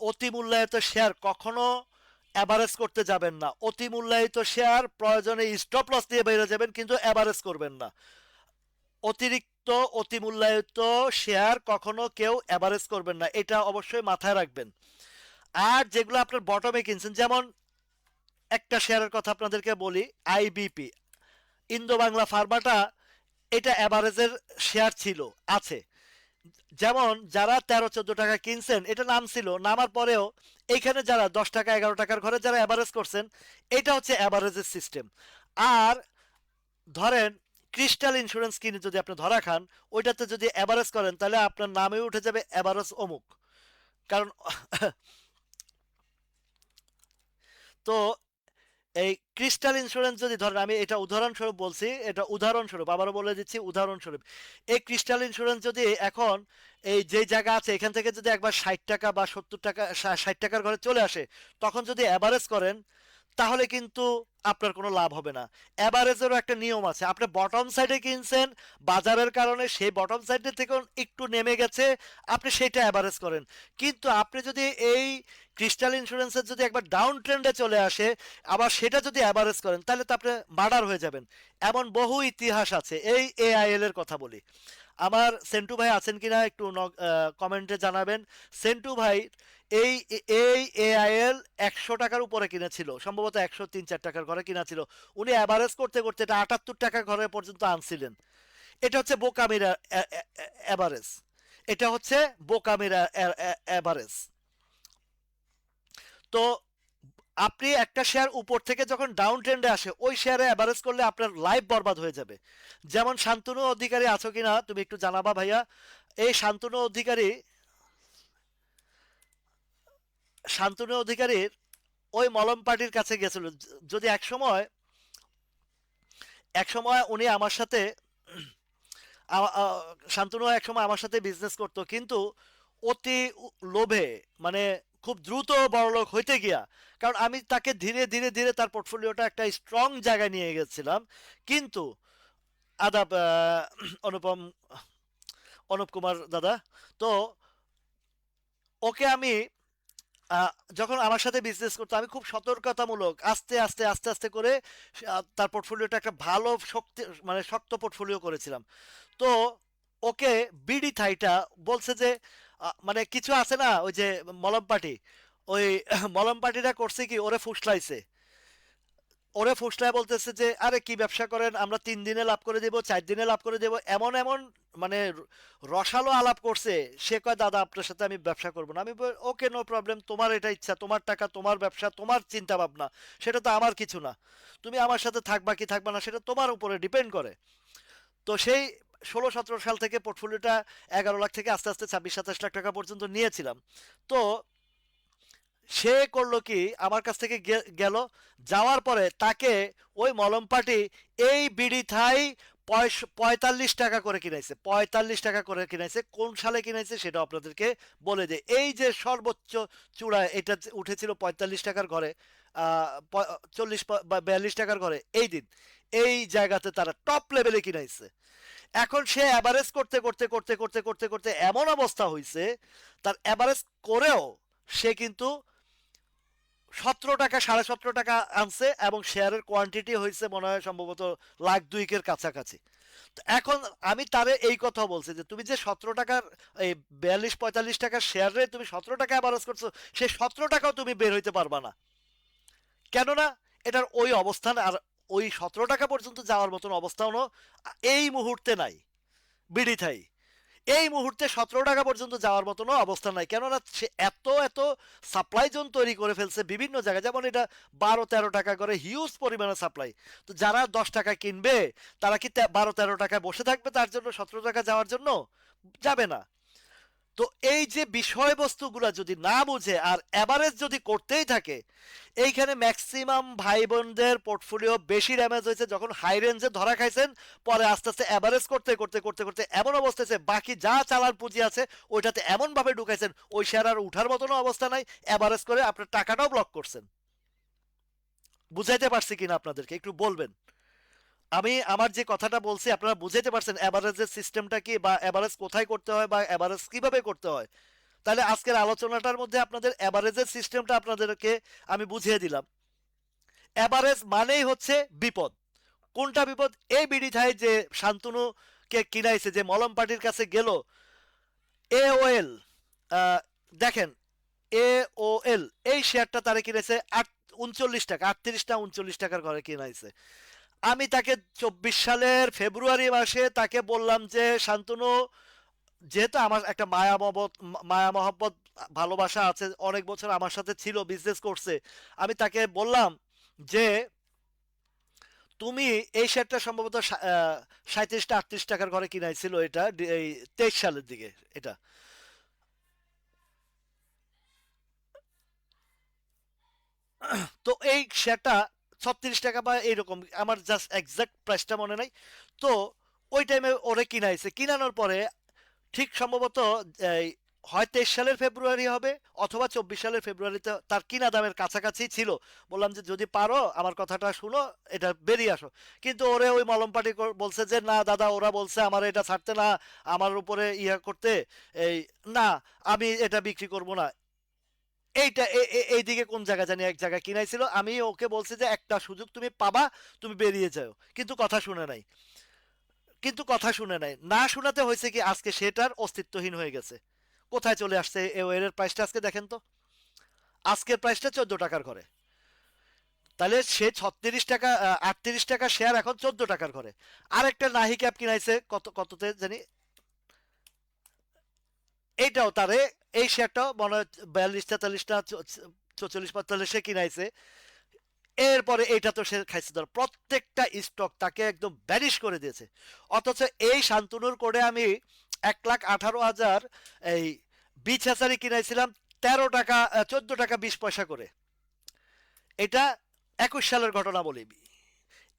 অতি মূল্যায়িত শেয়ার কখনো অ্যাভারেজ করতে যাবেন না। অতি মূল্যায়িত শেয়ার প্রয়োজনে স্টপ লস দিয়ে বেরিয়ে যাবেন, কিন্তু অ্যাভারেজ করবেন না। অতিরিক্ত অতি মূল্যায়িত শেয়ার কখনো কেউ অ্যাভারেজ করবেন না, এটা অবশ্যই মাথায় রাখবেন। আর যেগুলো আপনার বটমে কিনছেন, যেমন একটা শেয়ারের কথা আপনাদেরকে বলি, আইবিপি, ইন্দো বাংলা ফার্মাটা, এটা অ্যাভারেজের শেয়ার ছিল, আছে, যেমন যারা 13-14 টাকা কিনছেন এটা নাম ছিল, নামার পরেও এইখানে যারা 10 টাকা 11 টাকার ঘরে যারা অ্যাভারেজ করছেন, এটা হচ্ছে অ্যাভারেজের সিস্টেম। আর ধরেন ক্রিস্টাল ইন্স্যুরেন্স কিনে যদি আপনি ধরা খান, ওইটাতে যদি অ্যাভারেজ করেন তাহলে আপনার নামে উঠে যাবে অ্যাভারেজ অমুক। কারণ তো এই ক্রিস্টাল ইন্স্যুরেন্স যদি ধরেন, আমি এটা উদাহরণস্বরূপ বলছি, এটা উদাহরণস্বরূপ আবারও বলে দিচ্ছি, উদাহরণস্বরূপ এই ক্রিস্টাল ইন্স্যুরেন্স যদি এখন এই যে জায়গা আছে এখান থেকে যদি একবার 60 টাকা বা 70 টাকা 60 টাকার ঘরে চলে আসে, তখন যদি অ্যাভারেজ করেন তাহলে কিন্তু আপনার কোনো লাভ হবে না। অ্যাভারেজেরও একটা নিয়ম আছে, আপনি বটম সাইডে কিনছেন, বাজারের কারণে সেই বটম সাইডে থেকে একটু নেমে গেছে, আপনি সেটা অ্যাভারেজ করেন। কিন্তু আপনি যদি এই ক্রিস্টাল ইন্স্যুরেন্সের যদি একবার ডাউন ট্রেন্ডে চলে আসে, আবার সেটা যদি অ্যাভারেজ করেন তাহলে তো আপনি মার্ডার হয়ে যাবেন। এমন বহু ইতিহাস আছে। এই এআইএল এর কথা বলি, আমার সেন্টু ভাই আছেন কিনা একটু কমেন্টে জানাবেন। সেন্টু ভাই এই এই এআইএল 100 টাকার উপরে কিনেছিল, সম্ভবত 103-4 টাকার ঘরে কিনেছিল। উনি অ্যাভারেজ করতে করতে এটা 78 টাকা ঘরে পর্যন্ত আনছিলেন। এটা হচ্ছে বোকামির অ্যাভারেজ, এটা হচ্ছে বোকামির অ্যাভারেজ। তো আপনি একটা শেয়ার উপর থেকে যখন ডাউন ট্রেন্ডে আসে ওই শেয়ারে অ্যাভারেজ করলে আপনার লাইফ বরবাদ হয়ে যাবে। যেমন শান্তনু অধিকারী আছো কিনা তুমি একটু জানাবা ভাইয়া। এই শান্তনু অধিকারীর ওই মলম পার্টির কাছে গেছিল। যদি এক সময় উনি আমার সাথে শান্তনু এক সময় আমার সাথে বিজনেস করতো, কিন্তু অতি লোভে, মানে খুব দ্রুত বড়লোক হইতে গিয়া, কারণ আমি তাকে ধীরে ধীরে ধীরে তার পোর্টফোলিওটা একটা স্ট্রং জায়গায় নিয়ে গেছিলাম। কিন্তু আদাব অনুপম অনুপ কুমার দাদা, তো ওকে আমি যখন আমার সাথে বিজনেস করতো আমি খুব সতর্কতামূলক আস্তে আস্তে আস্তে আস্তে করে তার পোর্টফোলিওটা একটা ভালো শক্তি, মানে শক্ত পোর্টফোলিও করেছিলাম। তো ওকে বিডি থাইটা বলছে যে মানে কিছু আছে না ওই যে মলম পার্টি, ওই মলম পার্টিটা করছে কি ওরে ফুসলাইছে। ওরে ফুসলায় বলতেছে যে আরে কি ব্যবসা করেন, আমরা 3 দিনে লাভ করে দেবো, 4 দিনে লাভ করে দেবো, এমন এমন মানে রসালো আলাপ করছে। সে কয় দাদা আপনার সাথে আমি ব্যবসা করবো না। আমি ওকে নো প্রবলেম, তোমার এটা ইচ্ছা, তোমার টাকা, তোমার ব্যবসা, তোমার চিন্তা ভাবনা, সেটা তো আমার কিছু না। তুমি আমার সাথে থাকবা কি থাকবা না সেটা তোমার উপরে ডিপেন্ড করে। তো সেই 16-17 সাল থেকে পোর্টফোলিওটা 11 লাখ থেকে আস্তে আস্তে 26-27 লাখ টাকা পর্যন্ত নিয়েছিলাম। তো সে করলো কি, আমার কাছ থেকে গেল, যাওয়ার পরে তাকে ওই মলম পার্টি এই বিড়ি থাই 45 টাকা করে কিনাইছে, 45 টাকা করে কিনাইছে। কোন সালে কিনাইছে সেটা আপনাদেরকে বলে দেয়। এই যে সর্বোচ্চ চূড়ায় এটা উঠেছিল 45 টাকার ঘরে, 40 বা 42 টাকার ঘরে, এই দিন এই জায়গাতে তারা টপ লেভেলে কিনাইছে। এখন সে অ্যাভারেজ করতে করতে করতে করতে করতে করতে এমন অবস্থা হয়েছে, তার অ্যাভারেজ করেও সে কিন্তু 17 টাকা 17.5 টাকা আনছে, এবং শেয়ারের কোয়ান্টিটি হয়েছে মনে হয় সম্ভবত 1,02,000-এর কাছাকাছি। তো এখন আমি তারে এই কথা বলছি যে তুমি যে 17 টাকার এই 42-45 টাকার শেয়ারে তুমি 17 টাকা অ্যাভারেজ করছো, সেই 17 টাকাও তুমি বের হইতে পারবা না। কেননা এটার ওই অবস্থান আর ওই 17 টাকা পর্যন্ত যাওয়ার মতন অবস্থানও এই মুহূর্তে নাই বিডি থাই। এই মুহূর্তে 17 টাকা পর্যন্ত যাওয়ার মতনও অবস্থা নাই, কেননা সে এত এত সাপ্লাই জোন তৈরি করে ফেলছে বিভিন্ন জায়গায়। যেমন এটা 12-13 টাকা করে হিউজ পরিমাণে সাপ্লাই। তো যারা 10 টাকা কিনবে তারা কি 12-13 টাকায় বসে থাকবে তার জন্য 17 টাকা যাওয়ার জন্য? যাবে না। তো এই যে বিষয়বস্তুগুলো যদি না বুঝে আর অ্যাভারেজ যদি করতেই থাকে, এইখানে ম্যাক্সিমাম ভাই বোনদের পোর্টফোলিও বেশি ড্যামেজ হয়েছে যখন হাই রেঞ্জে ধরা খাইছেন। পরে আস্তে আস্তে অ্যাভারেজ করতে করতে করতে করতে এমন অবস্থা আছে বাকি যা চালার পুঁজি আছে ওইটাতে এমনভাবে ঢুকাইছেন ওই শেয়ার আর উঠার মতনও অবস্থা নাই, অ্যাভারেজ করে আপনার টাকাটাও ব্লক করছেন। বুঝাইতে পারছি কিনা আপনাদেরকে একটু বলবেন। আমি আমার যে কথাটা বলছি আপনারা বুঝাইতে পারছেন অ্যাভারেজের সিস্টেমটা কি, বা অ্যাভারেজ কোথায় করতে হয়, বা অ্যাভারেজ কিভাবে করতে হয়? তাহলে আজকের আলোচনাটার মধ্যে আপনাদের অ্যাভারেজের সিস্টেমটা আপনাদেরকে আমি বুঝিয়ে দিলাম। অ্যাভারেজ মানেই হচ্ছে বিপদ। কোনটা বিপদ? এই বিডি থাই যে শান্তনুকে কিনাইছে, যে মলম পার্টির কাছে গেল, এওএল, দেখেন এওএল এই শেয়ারটা তারা কিনেছে 39 টাকা, 38 না 39 টাকার ঘরে কিনাইছে। আমি তাকে 24 সালের ফেব্রুয়ারি মাসে তাকে বললাম যে শান্তনু যেহেতু আমার একটা মায়া মহব্বত ভালোবাসা আছে, অনেক বছর আমার সাথে ছিল, বিজনেস করছে, আমি তাকে বললাম যে তুমি এই শেয়ারটা সম্ভবত 37-38 টাকার ঘরে কিনাইছিল এটা এই 23 সালের দিকে এটা। তো এই শেয়ারটা 36 টাকা বা এইরকম, আমার জাস্ট এক্সাক্ট প্রাইসটা মনে নাই। তো ওই টাইমে ওরে কিনাইছে, কিনানোর পরে ঠিক সম্ভবত এই হয় 23 সালের ফেব্রুয়ারি হবে অথবা 24 সালের ফেব্রুয়ারিতে তার কিনা দামের কাছাকাছি ছিল। বললাম যে যদি পারো আমার কথাটা শুনো, এটা বেরিয়ে আসো। কিন্তু ওরে ওই মলমপাটি বলছে যে না দাদা, ওরা বলছে আমার এটা ছাড়তে না, আমার উপরে ইয়া করতে, এই না, আমি এটা বিক্রি করব না। এইটা এইদিকে কোন জায়গা জানি এক জায়গায় কিনাইছিল, আমি ওকে বলছি যে একটা সুযোগ তুমি পাবা, তুমি বেরিয়ে যাও, কিন্তু কথা শুনে নাই। কিন্তু কথা শুনে নাই, না শোনাতে হয়েছে কি আজকে সেটার অস্তিত্বহীন হয়ে গেছে। কোথায় চলে আসছে এর প্রাইসটা আজকে দেখেন তো। আজকের প্রাইসটা 14 টাকার ঘরে। তাহলে সে 36 টাকা 38 টাকা শেয়ার এখন 14 টাকার ঘরে। আরেকটা নাহি ক্যাপ কিনাইছে কততে জানি, এইটাও তারে, এই শেয়ারটাও মনে হয় 42-43 না 44-45 কিনাইছে। এরপরে এইটা তো সে খাইছে ধর, প্রত্যেকটা স্টক তাকে একদম ব্যানিশ করে দিয়েছে। অথচ এই শান্তনুর করে আমি 1,18,000 এই বিচ হ্যাচারি কিনাইছিলাম 13 টাকা 14 টাকা 20 পয়সা করে। এটা 21 সালের ঘটনা বলি।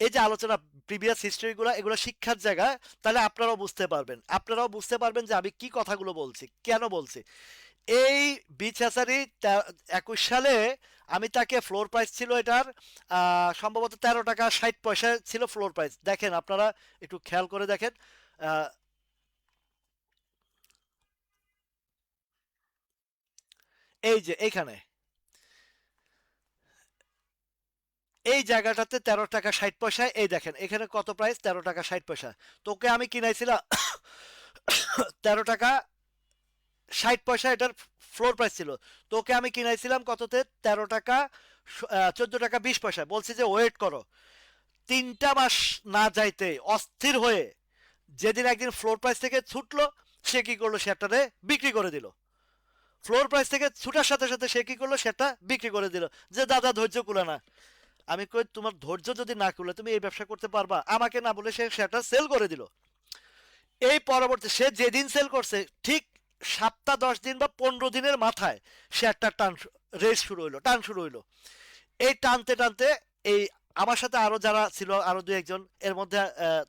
এই যে আলোচনা, প্রিভিয়াস হিস্ট্রিগুলো, এগুলো শিক্ষার জায়গা। তাহলে আপনারাও বুঝতে পারবেন যে আমি কি কথাগুলো বলছি, কেন বলছি। এই বিচ হ্যাচারি 21 সালে আমি তাকে, ফ্লোর প্রাইস ছিল এটার সম্ভবত 13 টাকা 60 পয়সা ছিল ফ্লোর প্রাইস। দেখেন আপনারা একটু খেয়াল করে দেখেন। আহ, এই যে এইখানে এই জায়গাটাতে 13 টাকা 60 পয়সায়, এই দেখেন এখানে কত প্রাইস, 13 টাকা 60 পয়সা। তোকে আমি কিনাইছিলাম 13 টাকা 60 পয়সা, এটার ফ্লোর প্রাইস ছিল। তোকে আমি কিনাইছিলাম কততে, 13 টাকা 14 টাকা 20 পয়সা। বলছি যে ওয়েট করো, 3টা মাস না যাইতে অস্থির হয়ে যেদিন একদিন ফ্লোর প্রাইস থেকে ছুটলো, সে কি করলো, শেয়ারটারে বিক্রি করে দিল। ফ্লোর প্রাইস থেকে ছুটার সাথে সাথে সে কি করলো, সেটা বিক্রি করে দিল। যে দাদা ধৈর্য কুলা না। আমি কই তোমার ধৈর্য যদি না কুলে তুমি এই ব্যবসা করতে পারবা, আমাকে না বলে সে সেটা সেল করে দিল। এই পরবর্তী সে যেদিন সেল করছে, ঠিক সপ্তাহ 10 দিন বা 15 দিনের মাথায় শেয়ারটা রেস শুরু হইলো, টান শুরু হইলো। এই টানতে টানতে এই আমার সাথে আরো যারা ছিল, আরো দুই একজন, এর মধ্যে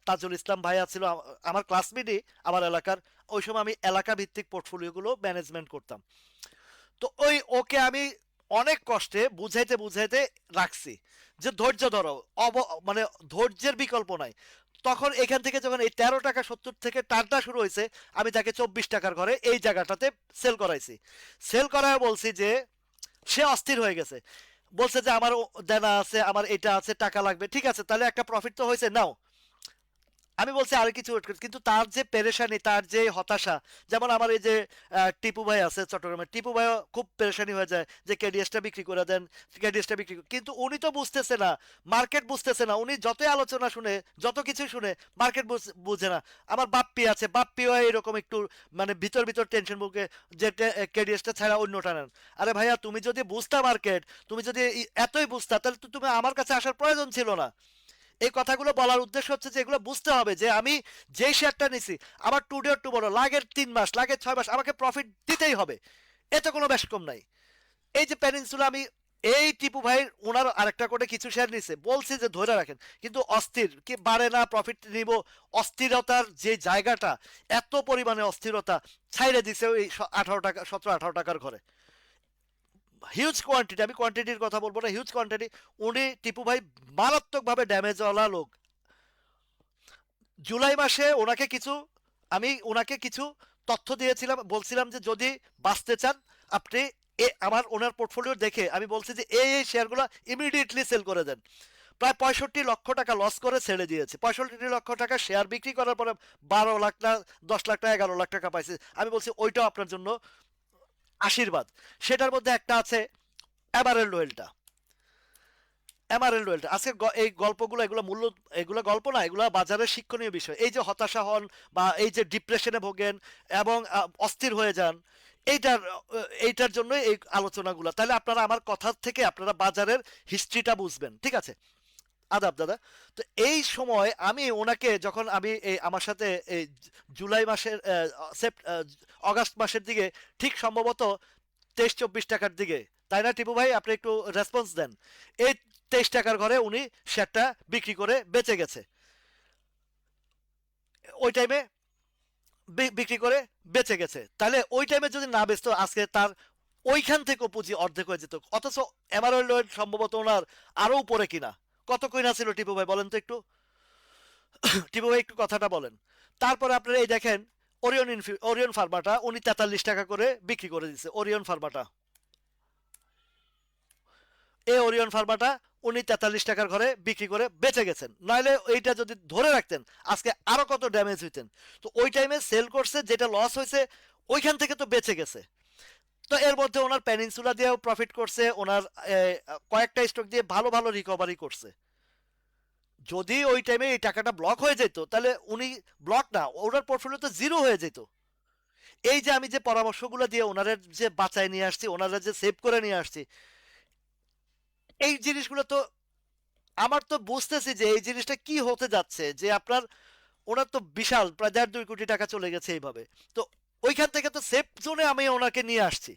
তাজুল ইসলাম ভাইয়া ছিল, আমার ক্লাসমেটই, আমার এলাকার। ওই সময় আমি এলাকা ভিত্তিক পোর্টফোলিওগুলো ম্যানেজমেন্ট করতাম। তো ওই ওকে আমি অনেক কষ্টে বুঝাইতে বুঝাইতে রাখছি যে ধৈর্য ধরো, অব মানে ধৈর্যের বিকল্প নাই। তখন এখান থেকে যখন এই 13 টাকা 70 থেকে টানটা শুরু হয়েছে, আমি তাকে 24 টাকার ঘরে এই জায়গাটাতে সেল করাইছি। সেল করায় বলছি যে, সে অস্থির হয়ে গেছে। বলছে যে আমার দেনা আছে, আমার এটা আছে, টাকা লাগবে। ঠিক আছে, তাহলে একটা প্রফিট তো হয়েছে, নাও। আমি বলছি আর কিছু ওয়েট করি, কিন্তু তার যে পেরেশানি, তার যে হতাশা, যেমন আমার এই যে টিপু ভাই আছে চট্টগ্রামে, টিপু ভাইও খুব পেরেশানি হয়ে যায় যে কেডিএসটা বিক্রি করে দেন, কেডিএসটা বিক্রি কিন্তু উনি তো বুঝতেছে না, মার্কেট বুঝতেছে না। উনি যতই আলোচনা শুনে, যত কিছু শুনে, মার্কেট বুঝে না। আমার বাপ্পি আছে, বাপ্পিও এরকম একটু মানে ভিতর ভিতর টেনশন বুকে, যে কেডিএসটা ছাড়া অন্যটা নেন। আরে ভাইয়া, তুমি যদি বুঝতা মার্কেট, তুমি যদি এতই বুঝতা, তাহলে তো তুমি আমার কাছে আসার প্রয়োজন ছিল না। এই কথাগুলো বলার উদ্দেশ্য হচ্ছে যে এগুলো বুঝতে হবে যে আমি যেই শেয়ারটা নিছি, আমার টুডে টু বড় লাগের 3 মাস, লাগের 6 মাস আমাকে প্রফিট দিতেই হবে, এতে কোনো বেশ কম নাই। এই যে পেনিনসুলা, আমি এই টিপু ভাই ওনার আরেকটা করে কিছু শেয়ার নিছে, বলছি যে ধরে রাখেন, কিন্তু অস্থির কি বাড়ে না, প্রফিট নিব, অস্থিরতার যে জায়গাটা, এত পরিমাণে অস্থিরতা, ছাইড়ে দিছে ওই 18 টাকা 17-18 টাকার ঘরে। হিউজ কোয়ান্টিটি, আমি কোয়ান্টিটির কথা বলবো না, হিউজ কোয়ান্টিটি। উনি টিপু ভাই মারাত্মকভাবে ড্যামেজওয়ালা লোক। জুলাই মাসে ওনাকে কিছু তথ্য দিয়েছিলাম, বলছিলাম যে যদি বাঁচতে চান আপনি, আমার ওনার পোর্টফোলিও দেখে আমি বলছি যে এই শেয়ারগুলো ইমিডিয়েটলি সেল করে দেন। প্রায় 65 লক্ষ টাকা লস করে ছেড়ে দিয়েছে। 65 লক্ষ টাকা শেয়ার বিক্রি করার পরে 12 লাখ না 10 লাখ না 11 লাখ টাকা পাইছে। আমি বলছি ওইটাও আপনার জন্য আশীর্বাদ। সেটার মধ্যে একটা আছে এভারেল ওয়েলটা। এমআরএল ওয়েলথ আজকে এই গল্পগুলো, এগুলো মূল্য, এগুলো গল্প না, এগুলো বাজারের শিক্ষণীয় বিষয়। এই যে হতাশা হন বা এই যে ডিপ্রেশনে ভোগেন এবং অস্থির হয়ে যান, এইটার এইটার জন্যই এই আলোচনাগুলো। তাহলে আপনারা আমার কথা থেকে আপনারা বাজারের হিস্ট্রিটা বুঝবেন, ঠিক আছে? আদাব দাদা। তো এই সময় আমি ওনাকে যখন আমি এই আমার সাথে এই জুলাই মাসের অগাস্ট মাসের দিকে, ঠিক সম্ভবত 23-24 টাকার দিকে, তাই না টিপু ভাই? আপনি একটু রেসপন্স দেন। এই 23 টাকার ঘরে উনি শেয়ারটা বিক্রি করে বেঁচে গেছে ওই টাইমে, বিক্রি করে বেঁচে গেছে। তাহলে ওই টাইমে যদি না বেচতো আজকে তার ওইখান থেকে পুঁজি অর্ধেক হয়ে যেত। অথচ এমারয়েল সম্ভবত ওনার আরো উপরে কিনা। কত কইনা ছিল টিপু ভাই বলেন তো একটু? টিপু ভাই একটু কথাটা বলেন। তারপরে আপনারা এই দেখেন ওরিয়ন ফার্মাটা উনি 43 টাকা করে বিক্রি করে দিচ্ছে। ওরিয়ন ফার্মাটা, এই ওরিয়ন ফার্মাটা উনি 43 টাকার ঘরে বিক্রি করে বেঁচে গেছেন। নাহলে এইটা যদি ধরে রাখতেন আজকে আরো কত ড্যামেজ হইতেন। তো ওই টাইমে সেল করছে, যেটা লস হয়েছে ওইখান থেকে তো বেঁচে গেছে। তো এর মধ্যে ওনার পেনিনসুলা দিয়েও প্রফিট করছে, ওনার কয়েকটা স্টক দিয়ে ভালো ভালো রিকভারি করছে। যদি ওই টাইমে এই টাকাটা ব্লক হয়ে যেত তাহলে উনি, ব্লক না, ওনার পোর্টফোলিও তো জিরো হয়ে যেত। এই যে আমি যে পরামর্শগুলো দিয়ে ওনাদের যে বাঁচায় নিয়ে আসছি, ওনারা যে সেভ করে নিয়ে আসছি, এই জিনিসগুলো তো আমার তো বুঝতেছি যে এই জিনিসটা কি হতে যাচ্ছে, যে আপনার ওনার তো বিশাল প্রায় 1.5-2 কোটি টাকা চলে গেছে এইভাবে। তো ওইখান থেকে তো সেফ জোনে আমি ওনাকে নিয়ে আসছি,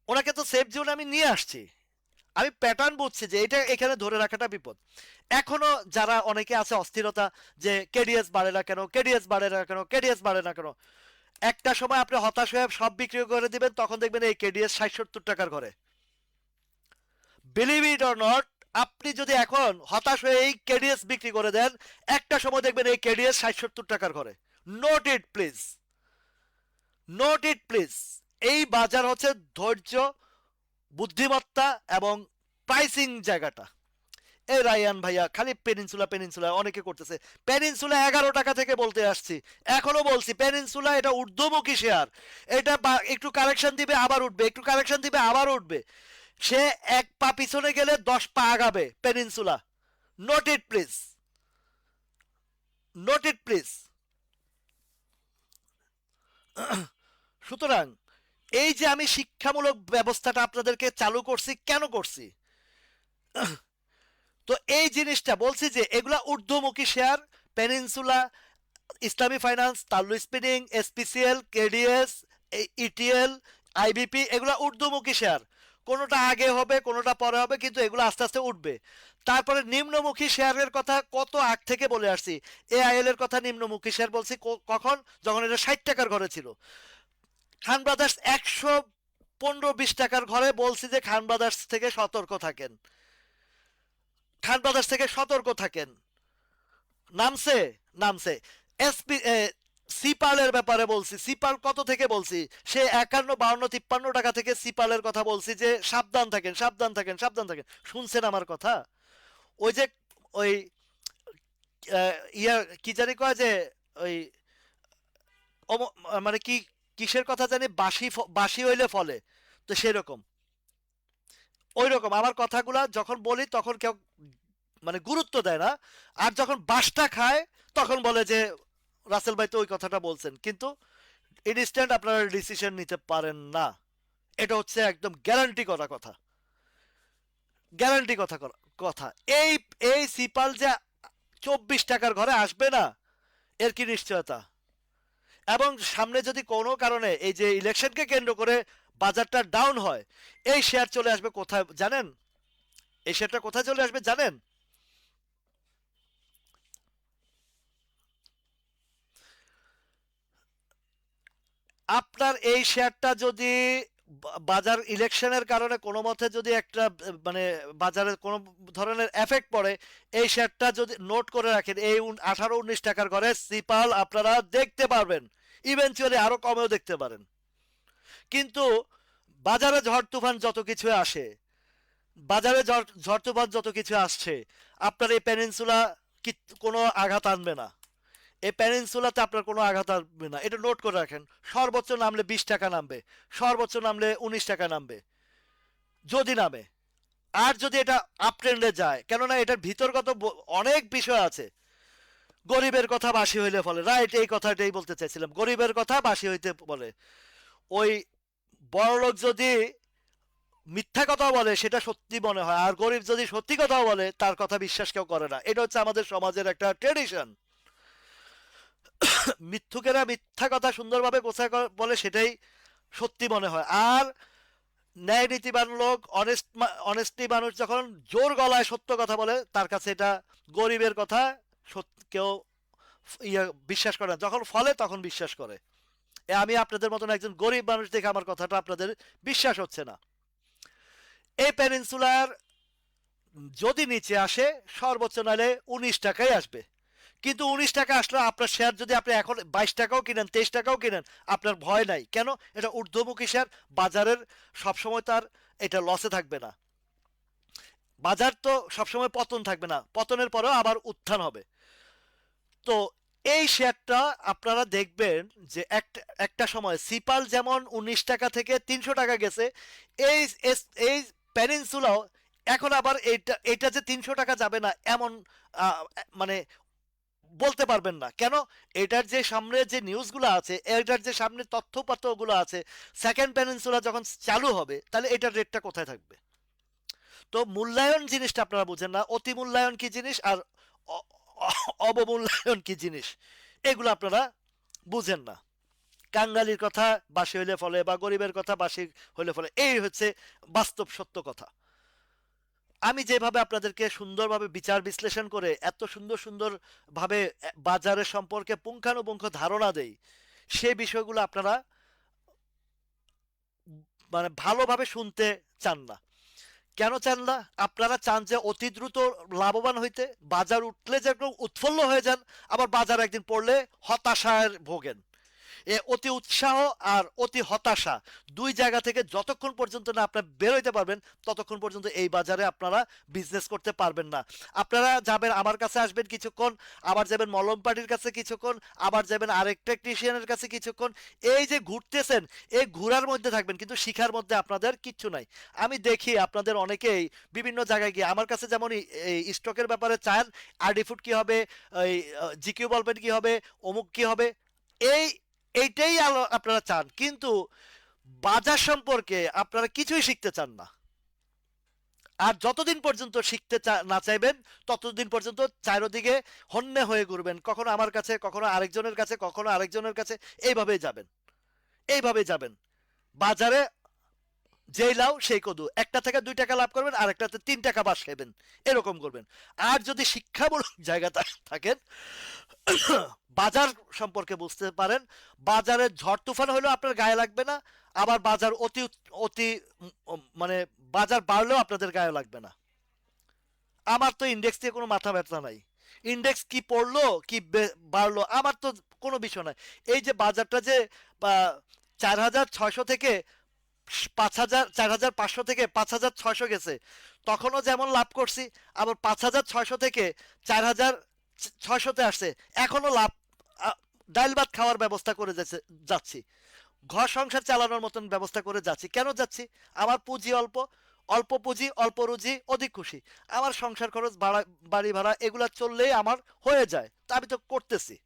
ওনাকে তো সেফ জোনে আমি নিয়ে আসছি। আমি প্যাটার্ন বুঝছি যে এটা এখানে ধরে রাখাটা বিপদ। এখনো যারা অনেকে আছে অস্থিরতা, যে কেডিএস বাড়ে না কেন, কেডিএস বাড়ে না কেন, কেডিএস বাড়ে না কেন। একটা সময় আপনি হতাশ হয়ে সব বিক্রি করে দিবেন, তখন দেখবেন এই কেডিএস 60-70 টাকার ঘরে। বিলিভ ইট অর নট, আপনি যদি এখন হতাশ হয়ে এই কেডিএস বিক্রি করে দেন, একটা সময় দেখবেন এই কেডিএস 60-70 টাকার ঘরে। Note it please, note it please. এই বাজার হচ্ছে ধৈর্য, বুদ্ধিমত্তা এবং প্রাইসিং জায়গাটা। এই রায়ান ভাইয়া খালি পেনিনসুলা পেনিনসুলা অনেকে করতেছে। পেনিনসুলা 11 টাকা থেকে বলতে আসছি, এখনো বলছি পেনিনসুলা এটা ঊর্ধ্বমুখী শেয়ার। এটা একটু কারেকশন দিবে আবার উঠবে, একটু কারেকশন দিবে আবার উঠবে। সে এক পা পিছনে গেলে 10 পা আগাবে peninsula. Note it please, note it please. সুতরাং এই যে আমি শিক্ষামূলক ব্যবস্থাটা আপনাদেরকে চালু করছি, কেন করছি? তো এই জিনিসটা বলছি যে এগুলা ঊর্ধ্বমুখী share. Peninsula, Islami finance, Tallu spinning, SPCL, KDS, ETL, IBP, এগুলা ঊর্ধ্বমুখী শেয়ার। কোনোটা আগে হবে কোনোটা পরে হবে, কিন্তু এগুলো আস্তে আস্তে উঠবে। তারপরে নিম্নমুখী শেয়ারের কথা কত আগ থেকে বলে আসছি। এআইএল এর কথা নিম্নমুখী শেয়ার বলছি কখন? যখন এটা 60 টাকার ঘরে ছিল। খান ব্রাদার্স 115-20 টাকার ঘরে বলছি যে খান ব্রাদার্স থেকে সতর্ক থাকেন, খান ব্রাদার্স থেকে সতর্ক থাকেন। নামছে, নামছে। এসপি সিপালের ব্যাপারে বলছি, সিপাল কত থেকে বলছি, সে 51-52-53 টাকা থেকে সিপালের কথা বলছি যে সাবধান থাকেন, সাবধান থাকেন, সাবধান থাকেন। শুনছেন আমার কথা? ওই যে ওই ইয়া কি জানি কয় যে ওই মানে কি, কিসের কথা জানি, বাসি বাসি হইলে ফলে, তো সেরকম ওই রকম আমার কথাগুলা যখন বলি তখন কেউ মানে গুরুত্ব দেয় না, আর যখন বাসটা খায় তখন বলে যে রাসেল ভাই তো ওই কথাটা বলছেন, কিন্তু ইনস্ট্যান্ট আপনারা ডিসিশন নিতে পারেন না। এটা হচ্ছে একদম গ্যারান্টি করা কথা, গ্যারান্টি কথা কথা। এই এই সিপাল যে 24 টাকার ঘরে আসবে না, এর কি নিশ্চয়তা? এবং সামনে যদি কোনো কারণে এই যে ইলেকশনকে কেন্দ্র করে বাজারটা ডাউন হয়, এই শেয়ার চলে আসবে কোথায় জানেন? এই শেয়ারটা কোথায় চলে আসবে জানেন? আপনার এই শেয়ারটা যদি বাজার ইলেকশনের কারণে কোনো মতে যদি একটা মানে বাজারে কোনো ধরনের এফেক্ট পড়ে, এই শেয়ারটা যদি নোট করে রাখেন, এই 18-19 টাকার ঘরে সিপাল আপনারা দেখতে পারবেন। ইভেনচুয়ালি আরো কমেও দেখতে পারেন। কিন্তু বাজারে ঝড় তুফান যত কিছু আসে, বাজারে ঝড় তুফান যত কিছু আসছে, আপনার এই পেনিনসুলা কি কোনো আঘাত আনবে না। এই পেনিনসুলাতে আপনার কোনো আঘাত আসবে না, এটা নোট করে রাখেন। সর্বোচ্চ নামলে 20 টাকা নামবে, সর্বোচ্চ নামলে 19 টাকা নামবে, যদি নামে। আর যদি এটা আপ ট্রেন্ডে যায়, কেননা এটার ভিতরগত অনেক বিষয় আছে। গরিবের কথা বাসি হইলে ফলে, রাইট, এই কথাটাই বলতে চাইছিলাম, গরিবের কথা বাসি হইতে বলে। ওই বড়লোক যদি মিথ্যা কথা বলে সেটা সত্যি মনে হয়, আর গরিব যদি সত্যি কথা বলে তার কথা বিশ্বাস কেউ করে না। এটা হচ্ছে আমাদের সমাজের একটা ট্রেডিশন। মিথ্যুকেরা মিথ্যা কথা সুন্দরভাবে গোছায় বলে, সেটাই সত্যি মনে হয়। আর ন্যায় নীতিবান লোক, অনেস্টি মানুষ যখন জোর গলায় সত্য কথা বলে, তার কাছে এটা গরিবের কথা কেউ ইয়ে বিশ্বাস করে না। যখন ফলে তখন বিশ্বাস করে। আমি আপনাদের মতন একজন গরিব মানুষ দেখে আমার কথাটা আপনাদের বিশ্বাস হচ্ছে না। এই পেনিনসুলার যদি নিচে আসে সর্বোচ্চ নাহলে 19 টাকাই আসবে। কিন্তু 19 টাকা আসলে আপনার শেয়ার যদি আপনি এখন 22 টাকাও কিনেন, 23 টাকাও কিনেন, আপনার ভয় নাই। কেন? এটা ঊর্ধ্বমুখী শেয়ার, বাজারের সবসময় তার এটা লসে থাকবে না। বাজার তো সবসময় পতন থাকবে না, পতনের পরেও আবার উত্থান হবে। তো এই শেয়ারটা আপনারা দেখবেন যে একটা সময় সিপাল যেমন 19 টাকা থেকে 300 টাকা গেছে, এই এই পেনিনসুলাও এখন আবার এটা যে 300 টাকা যাবে না এমন মানে বলতে পারবেন না। কেন? এটার যে সামনে যে নিউজগুলো আছে, এটার যে সামনে তথ্যপত্রগুলো আছে, সেকেন্ড পেনিনসুলা যখন চালু হবে তাহলে এটার রেটটা কোথায় থাকবে? তো মূল্যায়ন জিনিসটা আপনারা বুঝেন না। অতি মূল্যায়ন কি জিনিস আর অবমূল্যায়ন কি জিনিস, এগুলো আপনারা বুঝেন না। কাঙ্গালির কথা বাসি হইলে ফলে, বা গরিবের কথা বাসি হইলে ফলে, এই হচ্ছে বাস্তব সত্য কথা। আমি যেভাবে আপনাদেরকে সুন্দরভাবে বিচার বিশ্লেষণ করে এত সুন্দর সুন্দর ভাবে বাজারের সম্পর্কে পুঙ্খানুপুঙ্খ ধারণা দেই, সে বিষয়গুলো আপনারা মানে ভালোভাবে শুনতে চান না। কেন চান না? আপনারা চান যে অতি দ্রুত লাভবান হইতে, বাজার উঠলে যেরকম উৎফুল্ল হয়ে যান, আবার বাজার একদিন পড়লে হতাশায় ভোগেন। অতি উৎসাহ আর অতি হতাশা, দুই জায়গা থেকে যতক্ষণ পর্যন্ত না আপনারা বেরোইতে পারবেন, ততক্ষণ পর্যন্ত এই বাজারে আপনারা বিজনেস করতে পারবেন না। আপনারা যাবেন, আমার কাছে আসবেন কিছুক্ষণ, আবার যাবেন মলম পাটির কাছে কিছুক্ষণ, আবার যাবেন আরেক টেকনিশিয়ানের কাছে কিছুক্ষণ। এই যে ঘুরতেছেন, এই ঘোরার মধ্যে থাকবেন, কিন্তু শিখার মধ্যে আপনাদের কিচ্ছু নাই। আমি দেখি আপনাদের অনেকেই বিভিন্ন জায়গায় গিয়ে আমার কাছে যেমন এই স্টকের ব্যাপারে চান, আরডি ফুড কি হবে, এই জিকিউ বলবেন কি হবে, অমুক কি হবে, এই এইটাই আপনারা চান, কিন্তু বাজার সম্পর্কে আপনারা কিছুই শিখতে চান না। আর যতদিন পর্যন্ত শিখতে না চাইবেন, ততদিন পর্যন্ত চারদিকে হন্যে হয়ে ঘুরবেন, কখনো আমার কাছে, কখনো আরেকজনের কাছে, কখনো আরেকজনের কাছে, এইভাবেই যাবেন, এইভাবেই যাবেন। বাজারে যেই লাও সেই কদু, একটা থেকে 2 টাকা লাভ করবেন, আরেকটাতে 3 টাকা বাস খাবেন, এরকম করবেন। আর যদি শিক্ষামূলক জায়গাটা থাকেন, বাজার সম্পর্কে বুঝতে পারেন, বাজারে ঝড় তুফান হলেও আপনার গায়ে লাগবে না, আবার বাজার অতি অতি মানে বাজার বাড়লেও আপনাদের গায়ে লাগবে না। আমার তো ইন্ডেক্স দিয়ে কোনো মাথা ব্যথা নাই। ইন্ডেক্স কি পড়লো কি বাড়লো আমার তো কোনো বিষয় নাই। এই যে বাজারটা যে 4,600 থেকে 5,000, 4,500 থেকে 5,600 গেছে, তখনও যেমন লাভ করছি, আবার 5,600 থেকে 4,600-তে আসছে, এখনো লাভ। ডাল ভাত খাওয়ার ব্যবস্থা করে যাচ্ছি, ঘর সংসার চালানোর মতন ব্যবস্থা করে যাচ্ছি। কেন যাচ্ছি? আমার পুঁজি অল্প, অল্প পুঁজি অল্প রুজি অধিক খুশি। আমার সংসার খরচ, ভাড়া, বাড়ি ভাড়া, এগুলা চললেই আমার হয়ে যায়, তা আমি তো করতেছি।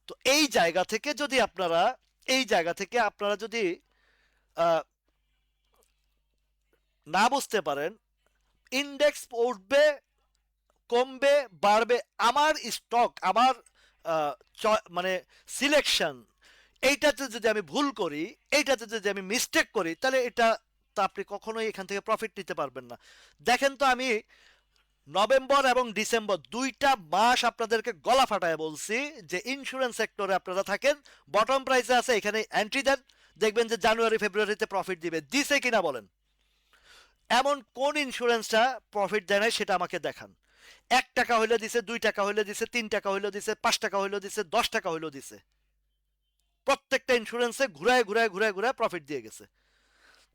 তো এই জায়গা থেকে আপনারা যদি আহ, না বুঝতে পারেন, ইন্ডেক্স উঠবে, কমবে, বাড়বে, আমার স্টক, আমার আহ, মানে সিলেকশন, এইটাতে যদি আমি ভুল করি, এইটাতে যদি আমি মিস্টেক করি, তাহলে এটা তা আপনি কখনোই এখান থেকে প্রফিট নিতে পারবেন না। দেখেন তো, আমি নভেম্বর এবং ডিসেম্বর 2টা মাস আপনাদেরকে গলা ফাটায় বলছি যে ইন্স্যুরেন্স সেক্টরে আপনারা থাকেন, বটম প্রাইসে আছে, এখানে এন্ট্রি দেন, দেখবেন যে জানুয়ারি ফেব্রুয়ারিতে প্রফিট দিবে। দিছে কিনা বলেন? এমন কোন ইন্স্যুরেন্সটা প্রফিট দেয় নাই সেটা আমাকে দেখান। 1 টাকা হইলে দিছে, 2 টাকা হইলে দিছে, 3 টাকা হইলে দিছে, 5 টাকা হইলে দিছে, 10 টাকা হইলেও দিছে। প্রত্যেকটা ইন্স্যুরেন্সে ঘুরায় ঘুরায় ঘুরায় ঘুরায় প্রফিট দিয়ে গেছে।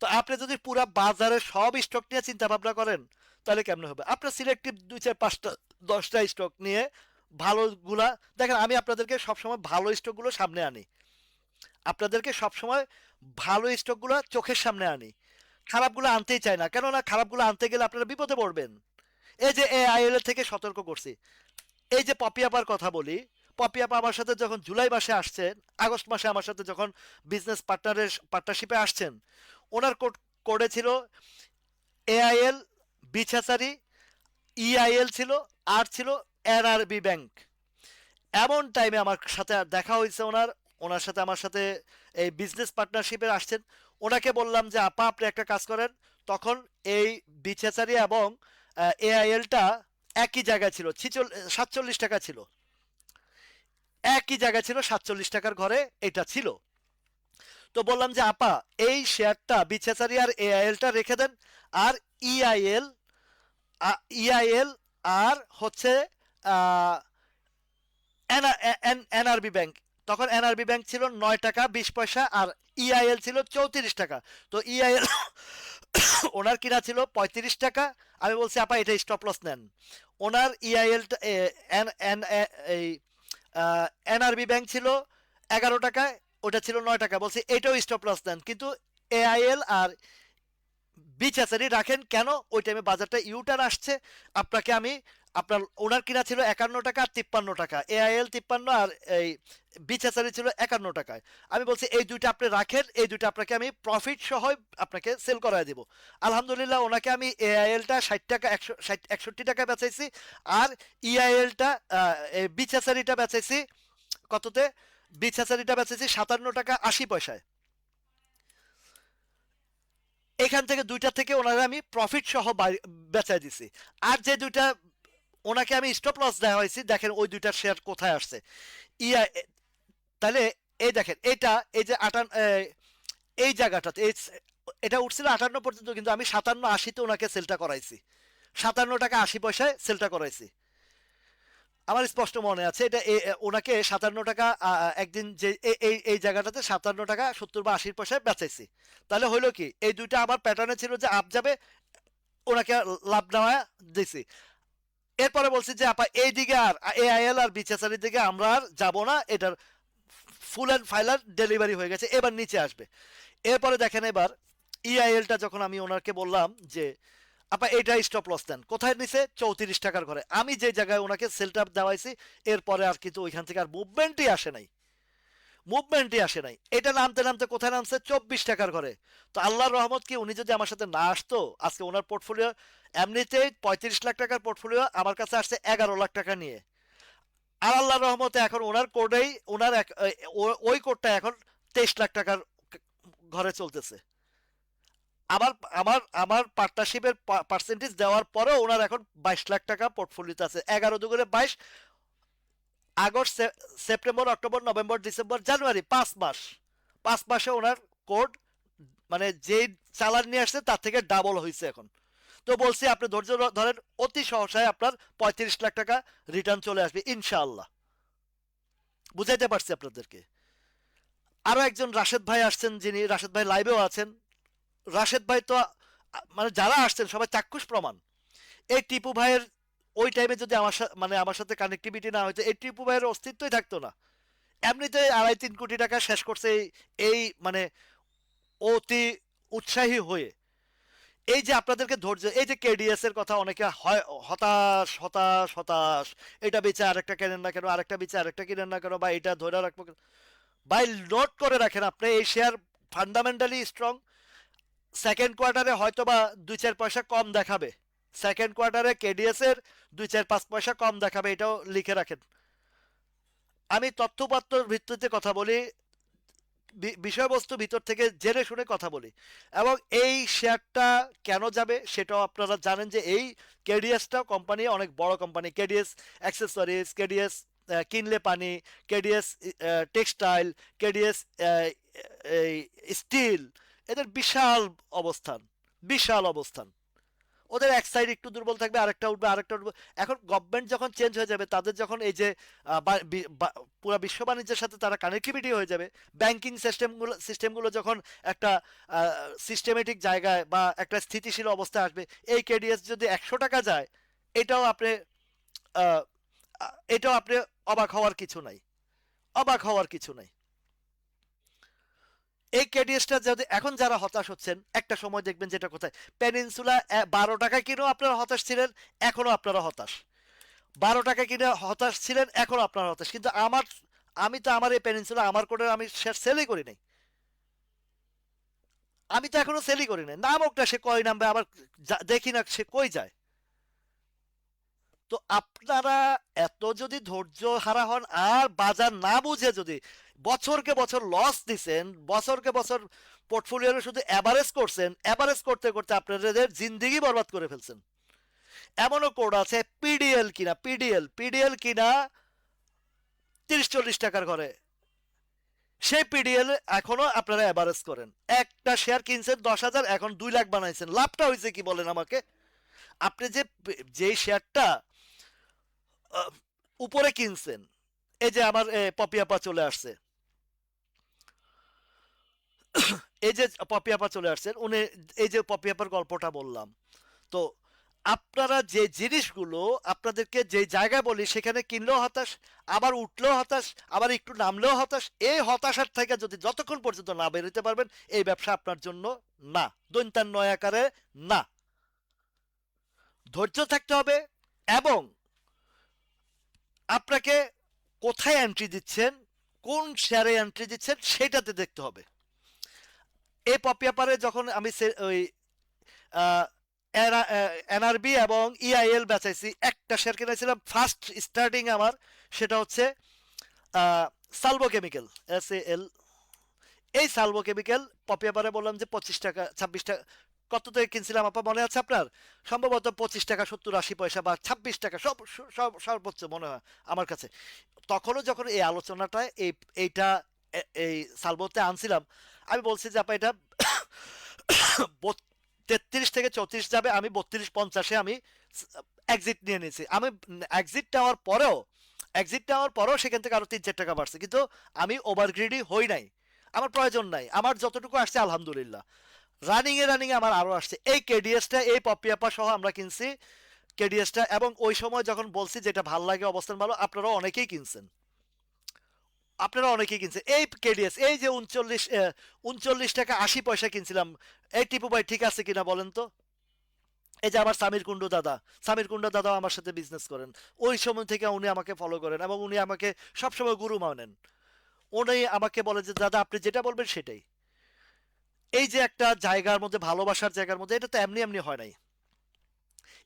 তো আপনি যদি পুরো বাজারের সব স্টক নিয়ে চিন্তা ভাবনা করেন, তাহলে কেমনে হবে? আপনার সিলেক্টিভ 2, 4, 5টা, 10টা স্টক নিয়ে ভালোগুলা দেখেন। আমি আপনাদেরকে সবসময় ভালো স্টকগুলো সামনে আনি, আপনাদেরকে সবসময় ভালো স্টকগুলো চোখের সামনে আনি। খারাপগুলো আনতেই চায় না, কেননা খারাপগুলো আনতে গেলে আপনারা বিপদে পড়বেন। এই যে এআইএল থেকে সতর্ক করছি। এই যে পপি আপার কথা বলি, পপি আপা আমার সাথে যখন জুলাই মাসে আসছেন, আগস্ট মাসে আমার সাথে যখন বিজনেস পার্টনারশিপে আসছেন, ওনার কোডে ছিল এআইএল, বিছাচারি, ইআইএল ছিল, আর ছিল এনআরবি ব্যাংক। এমন টাইমে আমার সাথে দেখা হয়েছে ওনার, ওনার সাথে আমার সাথে এই বিজনেস পার্টনারশিপে আসছেন। ওনাকে বললাম যে আপা আপনি একটা কাজ করেন, তখন এই বিছাচারি এবং এআইএলটা একই জায়গায় ছিল, 47 টাকা ছিল, একই জায়গায় ছিল, 47 টাকার ঘরে এটা ছিল। তো বললাম যে আপা এই শেয়ারটা বিছাচারি আর এআইএলটা রেখে দেন, আর ইআইএল, ইআইএল আর হচ্ছে এনআরবি ব্যাংক, তখন এনআরবি ব্যাংক ছিল 9 টাকা 20 পয়সা, আর ইআইএল ছিল 34 টাকা। তো ইআইএল ওনার কিনা ছিল 35 টাকা। আমি বলছি আপা এটা স্টপ লস নেন। ওনার ইআইএলটা এই এনআরবি ব্যাংক ছিল 11 টাকায়, ওটা ছিল 9 টাকা, বলছি এটাও স্টপ লস নেন, কিন্তু এআইএল আর বিচাচারি রাখেন কেন? ওই টাইমে বাজারটা ইউটার আসছে, আপনাকে আমি আপনার ওনার কিনা ছিল 51 টাকা আর 53 টাকা, এআইএল 53 আর এই বিচাচারি ছিল 51 টাকায়। আমি বলছি এই দুইটা আপনি রাখেন, এই দুইটা আপনাকে আমি প্রফিট সহ আপনাকে সেল করায় দিব। আলহামদুলিল্লাহ ওনাকে আমি এআইএলটা 60 টাকা 61টায় বেচাইছি, আর ইআইএলটা বিচাচারিটা বেচাইছি কততে? বিচাচারিটা বেচেছি 57 টাকা 80 পয়সায়। এখান থেকে দুইটা থেকে ওনারা আমি প্রফিট সহ বেচাই দিছি। আর যে দুইটা ওনাকে আমি স্টপ লস দেওয়া হয়েছি, দেখেন ওই দুইটার শেয়ার কোথায় আসছে। ইয়া তাহলে এই দেখেন এটা, এই যে এই জায়গাটাতে এটা উঠছিল 58 পর্যন্ত, কিন্তু আমি 57-80-তে ওনাকে সেলটা করাইছি, 57 টাকা 80 পয়সায় সেলটা করাইছি। আমার স্পষ্ট মনে আছে এটা। ওনাকে 57 টাকা একদিন যে এই জায়গাটাতে 57 টাকা 70 বা 80 পয়সায় বেচাইছি। তাহলে হইলো কি, এই দুইটা আমার প্যাটার্নে ছিল যে আপ যাবে, ওনাকে লাভ নেওয়া দিছি। এরপরে বলছি যে আপা এই দিকে আর এআইএল আর বিচাচারির দিকে আমরা আর যাবো না, এটার ফুল অ্যান্ড ফাইনাল ডেলিভারি হয়ে গেছে, এবার নিচে আসবে। এরপরে দেখেন এবার ইআইএলটা যখন আমি ওনাকে বললাম যে আপা এটা স্টপ লস দেন, কোথায় নিছে? 34 টাকার ঘরে। আমি যে জায়গায় ওনাকে সেলটা দেওয়াইছি, এরপরে আর কিন্তু ওইখান থেকে আর মুভমেন্টই আসে নাই, মুভমেন্টই আসে নাই। এটা নামতে নামতে কোথায় নামছে? 24 টাকার ঘরে। তো আল্লাহর রহমত কি, উনি যদি আমার সাথে না আসতো, আজকে ওনার পোর্টফোলিও এমনিতেই 35 লাখ টাকার পোর্টফোলিও আমার কাছে আসছে 11 লাখ টাকা নিয়ে। আর আল্লাহর রহমতে এখন ওনার কোডেই ওনার ওই কোডটা এখন 23 লাখ টাকার ঘরে চলতেছে। আমার আমার আমার পার্টনারশিপের পার্সেন্টেজ দেওয়ার পরেও ওনার এখন 22 লাখ টাকা পোর্টফোলিওতে আছে। 11 × 2 = 22, August September October November December January, 5 মাস, 5 মাসে ওনার কোড মানে যে চালান নিয়ে আসছে তার থেকে ডাবল হয়েছে এখন। তো বলছি আপনি ধৈর্য ধরেন, অতি সহসায় আপনার 35 লাখ টাকা রিটার্ন চলে আসবে ইনশাআল্লাহ। বুঝাইতে পারছি আপনাদেরকে। আরো একজন রাশেদ ভাই আসছেন, যিনি রাশেদ ভাই লাইভেও আছেন। রাশেদ ভাই তো মানে যারা আসছেন সবাই চাক্ষুষ প্রমাণ। এই টিপু ভাইয়ের ওই টাইমে যদি মানে আমার সাথে কানেক্টিভিটি না হইতো, এই টিপু ভাইয়ের অস্তিত্বই থাকতো না। এমনিতে 2.5-3 কোটি টাকা শেষ করছে এই মানে অতি উৎসাহী হয়ে। এই যে আপনাদেরকে ধৈর্য, এই যে কেডিএস এর কথা অনেকে হয় হতাশ হতাশ হতাশ, এটা বেচে আরেকটা কেনেন না কেন, আরেকটা বেচে আরেকটা কিনেন না কেন, বা এটা ধরে রাখবো কেন? ভাই নোট করে রাখেন, আপনি এই শেয়ার ফান্ডামেন্টালি স্ট্রং। সেকেন্ড কোয়ার্টারে হয়তো বা 2-4 পয়সা কম দেখাবে, সেকেন্ড কোয়ার্টারে কেডিএস এর 2-4-5 পয়সা কম দেখাবে, এটাও লিখে রাখেন। আমি তথ্যপত্রের ভিত্তিতে কথা বলি, বিষয়বস্তু ভিতর থেকে জেনে শুনে কথা বলি। এবং এই শেয়ারটা কেন যাবে সেটাও আপনারা জানেন, যে এই কেডিএসটা কোম্পানি অনেক বড় কোম্পানি। কেডিএস অ্যাক্সেসরিজ, কেডিএস কিনলে পানি, কেডিএস টেক্সটাইল, কেডিএস এই স্টিল, এদের বিশাল অবস্থান, বিশাল অবস্থান। ওদের এক সাইড একটু দুর্বল থাকবে, আরেকটা উঠবে, আরেকটা উঠবে। এখন গভর্নমেন্ট যখন চেঞ্জ হয়ে যাবে, তাদের যখন এই যে পুরো বিশ্ব বাণিজ্যের সাথে তারা কানেক্টিভিটি হয়ে যাবে, ব্যাংকিং সিস্টেমগুলো যখন একটা সিস্টেমেটিক জায়গায় বা একটা স্থিতিশীল অবস্থায় আসবে, এই কেডিএস যদি 100 টাকা যায়, এটাও আপনি আহ, এটাও আপনি অবাক হওয়ার কিছু নাই, অবাক হওয়ার কিছু নাই। এই কেডিএসটা যদি এখন যারা হতাশ হচ্ছেন, একটা সময় দেখবেন যেটা কোথায় পেনিনসুলা 12 টাকা কিনেও আপনারা হতাশ ছিলেন, এখনো আপনারা হতাশ। 12 টাকা কিনে হতাশ ছিলেন, এখনো আপনারা হতাশ। কিন্তু আমি তো আমার এই পেনিনসুলা আমার কোডের আমি শেয়ার সেলই করি নাই। আমি তো এখনো সেলই করি নাই, নামক না সে কয় নামবে আবার, দেখি না সে কই যায়। তো আপনারা এত যদি ধৈর্য হারা হন আর বাজার না বুঝে যদি বছরকে বছর লস দিছেন, বছরকে বছর পোর্টফোলিওর শুধু অ্যাভারেজ করছেন, অ্যাভারেজ করতে করতে আপনাদের জিন্দিগি বরবাদ করে ফেলছেন। এমনও কোড আছে পিডিএল কিনা 30-40 টাকার ঘরে, সেই পিডিএল এখনো আপনারা অ্যাভারেজ করেন। একটা শেয়ার কিনছেন 10,000, এখন 2 লাখ বানাইছেন, লাভটা হয়েছে কি বলেন আমাকে? আপনি যে শেয়ারটা আহ, উপরে কিনছেন, এই যে আমার পপিয়াপা চলে আসছে, এই যে পপিয়াপা চলে আসছেন উনি, এই যে পপিয়াপার গল্পটা বললাম। তো আপনারা যে জিনিসগুলো আপনাদেরকে যে জায়গায় বলি সেখানে কিনলেও হতাশ, আবার উঠলেও হতাশ, আবার একটু নামলেও হতাশ। এই হতাশার থেকে যদি যতক্ষণ পর্যন্ত না বেরোতে পারবেন, এই ব্যবসা আপনার জন্য না, দৈন্তান নয় আকারে না। ধৈর্য থাকতে হবে, এবং আপনাকে কোথায় এন্ট্রি দিচ্ছেন, কোন শেয়ারে এন্ট্রি দিচ্ছেন সেটাতে দেখতে হবে। এই পপিয়াপারে যখন আমি ওই এনআরবি এবং ইআইএল বেচাইছি, একটা শেয়ার কিনেছিলাম ফার্স্ট স্টার্টিং আমার, সেটা হচ্ছে সালভো কেমিক্যাল, SAL। এই সালভো কেমিক্যাল পপিয়াপারে বললাম যে 25 টাকা 26 টাকা, কত থেকে কিনছিলাম আপা মনে আছে আপনার? সম্ভবত 25 টাকা 70-80 পয়সা বা 26 টাকা, সর্বোচ্চ মনে হয় আমার কাছে। তখনও যখন এই আলোচনাটা এইটা এই সালভোতে আনছিলাম, আমি বলছি যে আপা এটা 33 থেকে 34 যাবে, আমি 32-50-এ আমি এক্সিট নিয়ে নিয়েছি। আমি এক্সিট নেওয়ার পরেও সেখান থেকে আরো 3-4 টাকা বাড়ছে, কিন্তু আমি ওভার গ্রিডি হই নাই। আমার প্রয়োজন নাই, আমার যতটুকু আসছে আলহামদুলিল্লাহ। রানিং এ আমার আরো আসছে। এই কেডিএসটা, এই পপিয়াপা সহ আমরা কিনছি কেডিএসটা, এবং ওই সময় যখন বলছি যেটা ভাল লাগে, অবস্থান ভালো, আপনারা অনেকেই কিনছেন এই কেডিএস। এই যে 39 টাকা 80 পয়সা কিনছিলাম। এই টিপু ভাই ঠিক আছে কিনা বলেন তো? এই যে আমার সামির কুন্ডু দাদা আমার সাথে বিজনেস করেন, ওই সময় থেকে উনি আমাকে ফলো করেন এবং উনি আমাকে সবসময় গুরু মানেন। উনি আমাকে বলে যে দাদা আপনি যেটা বলবেন সেটাই। এই যে একটা জায়গার মধ্যে, ভালোবাসার জায়গার মধ্যে, এটা তো এমনি এমনি হয় নাই।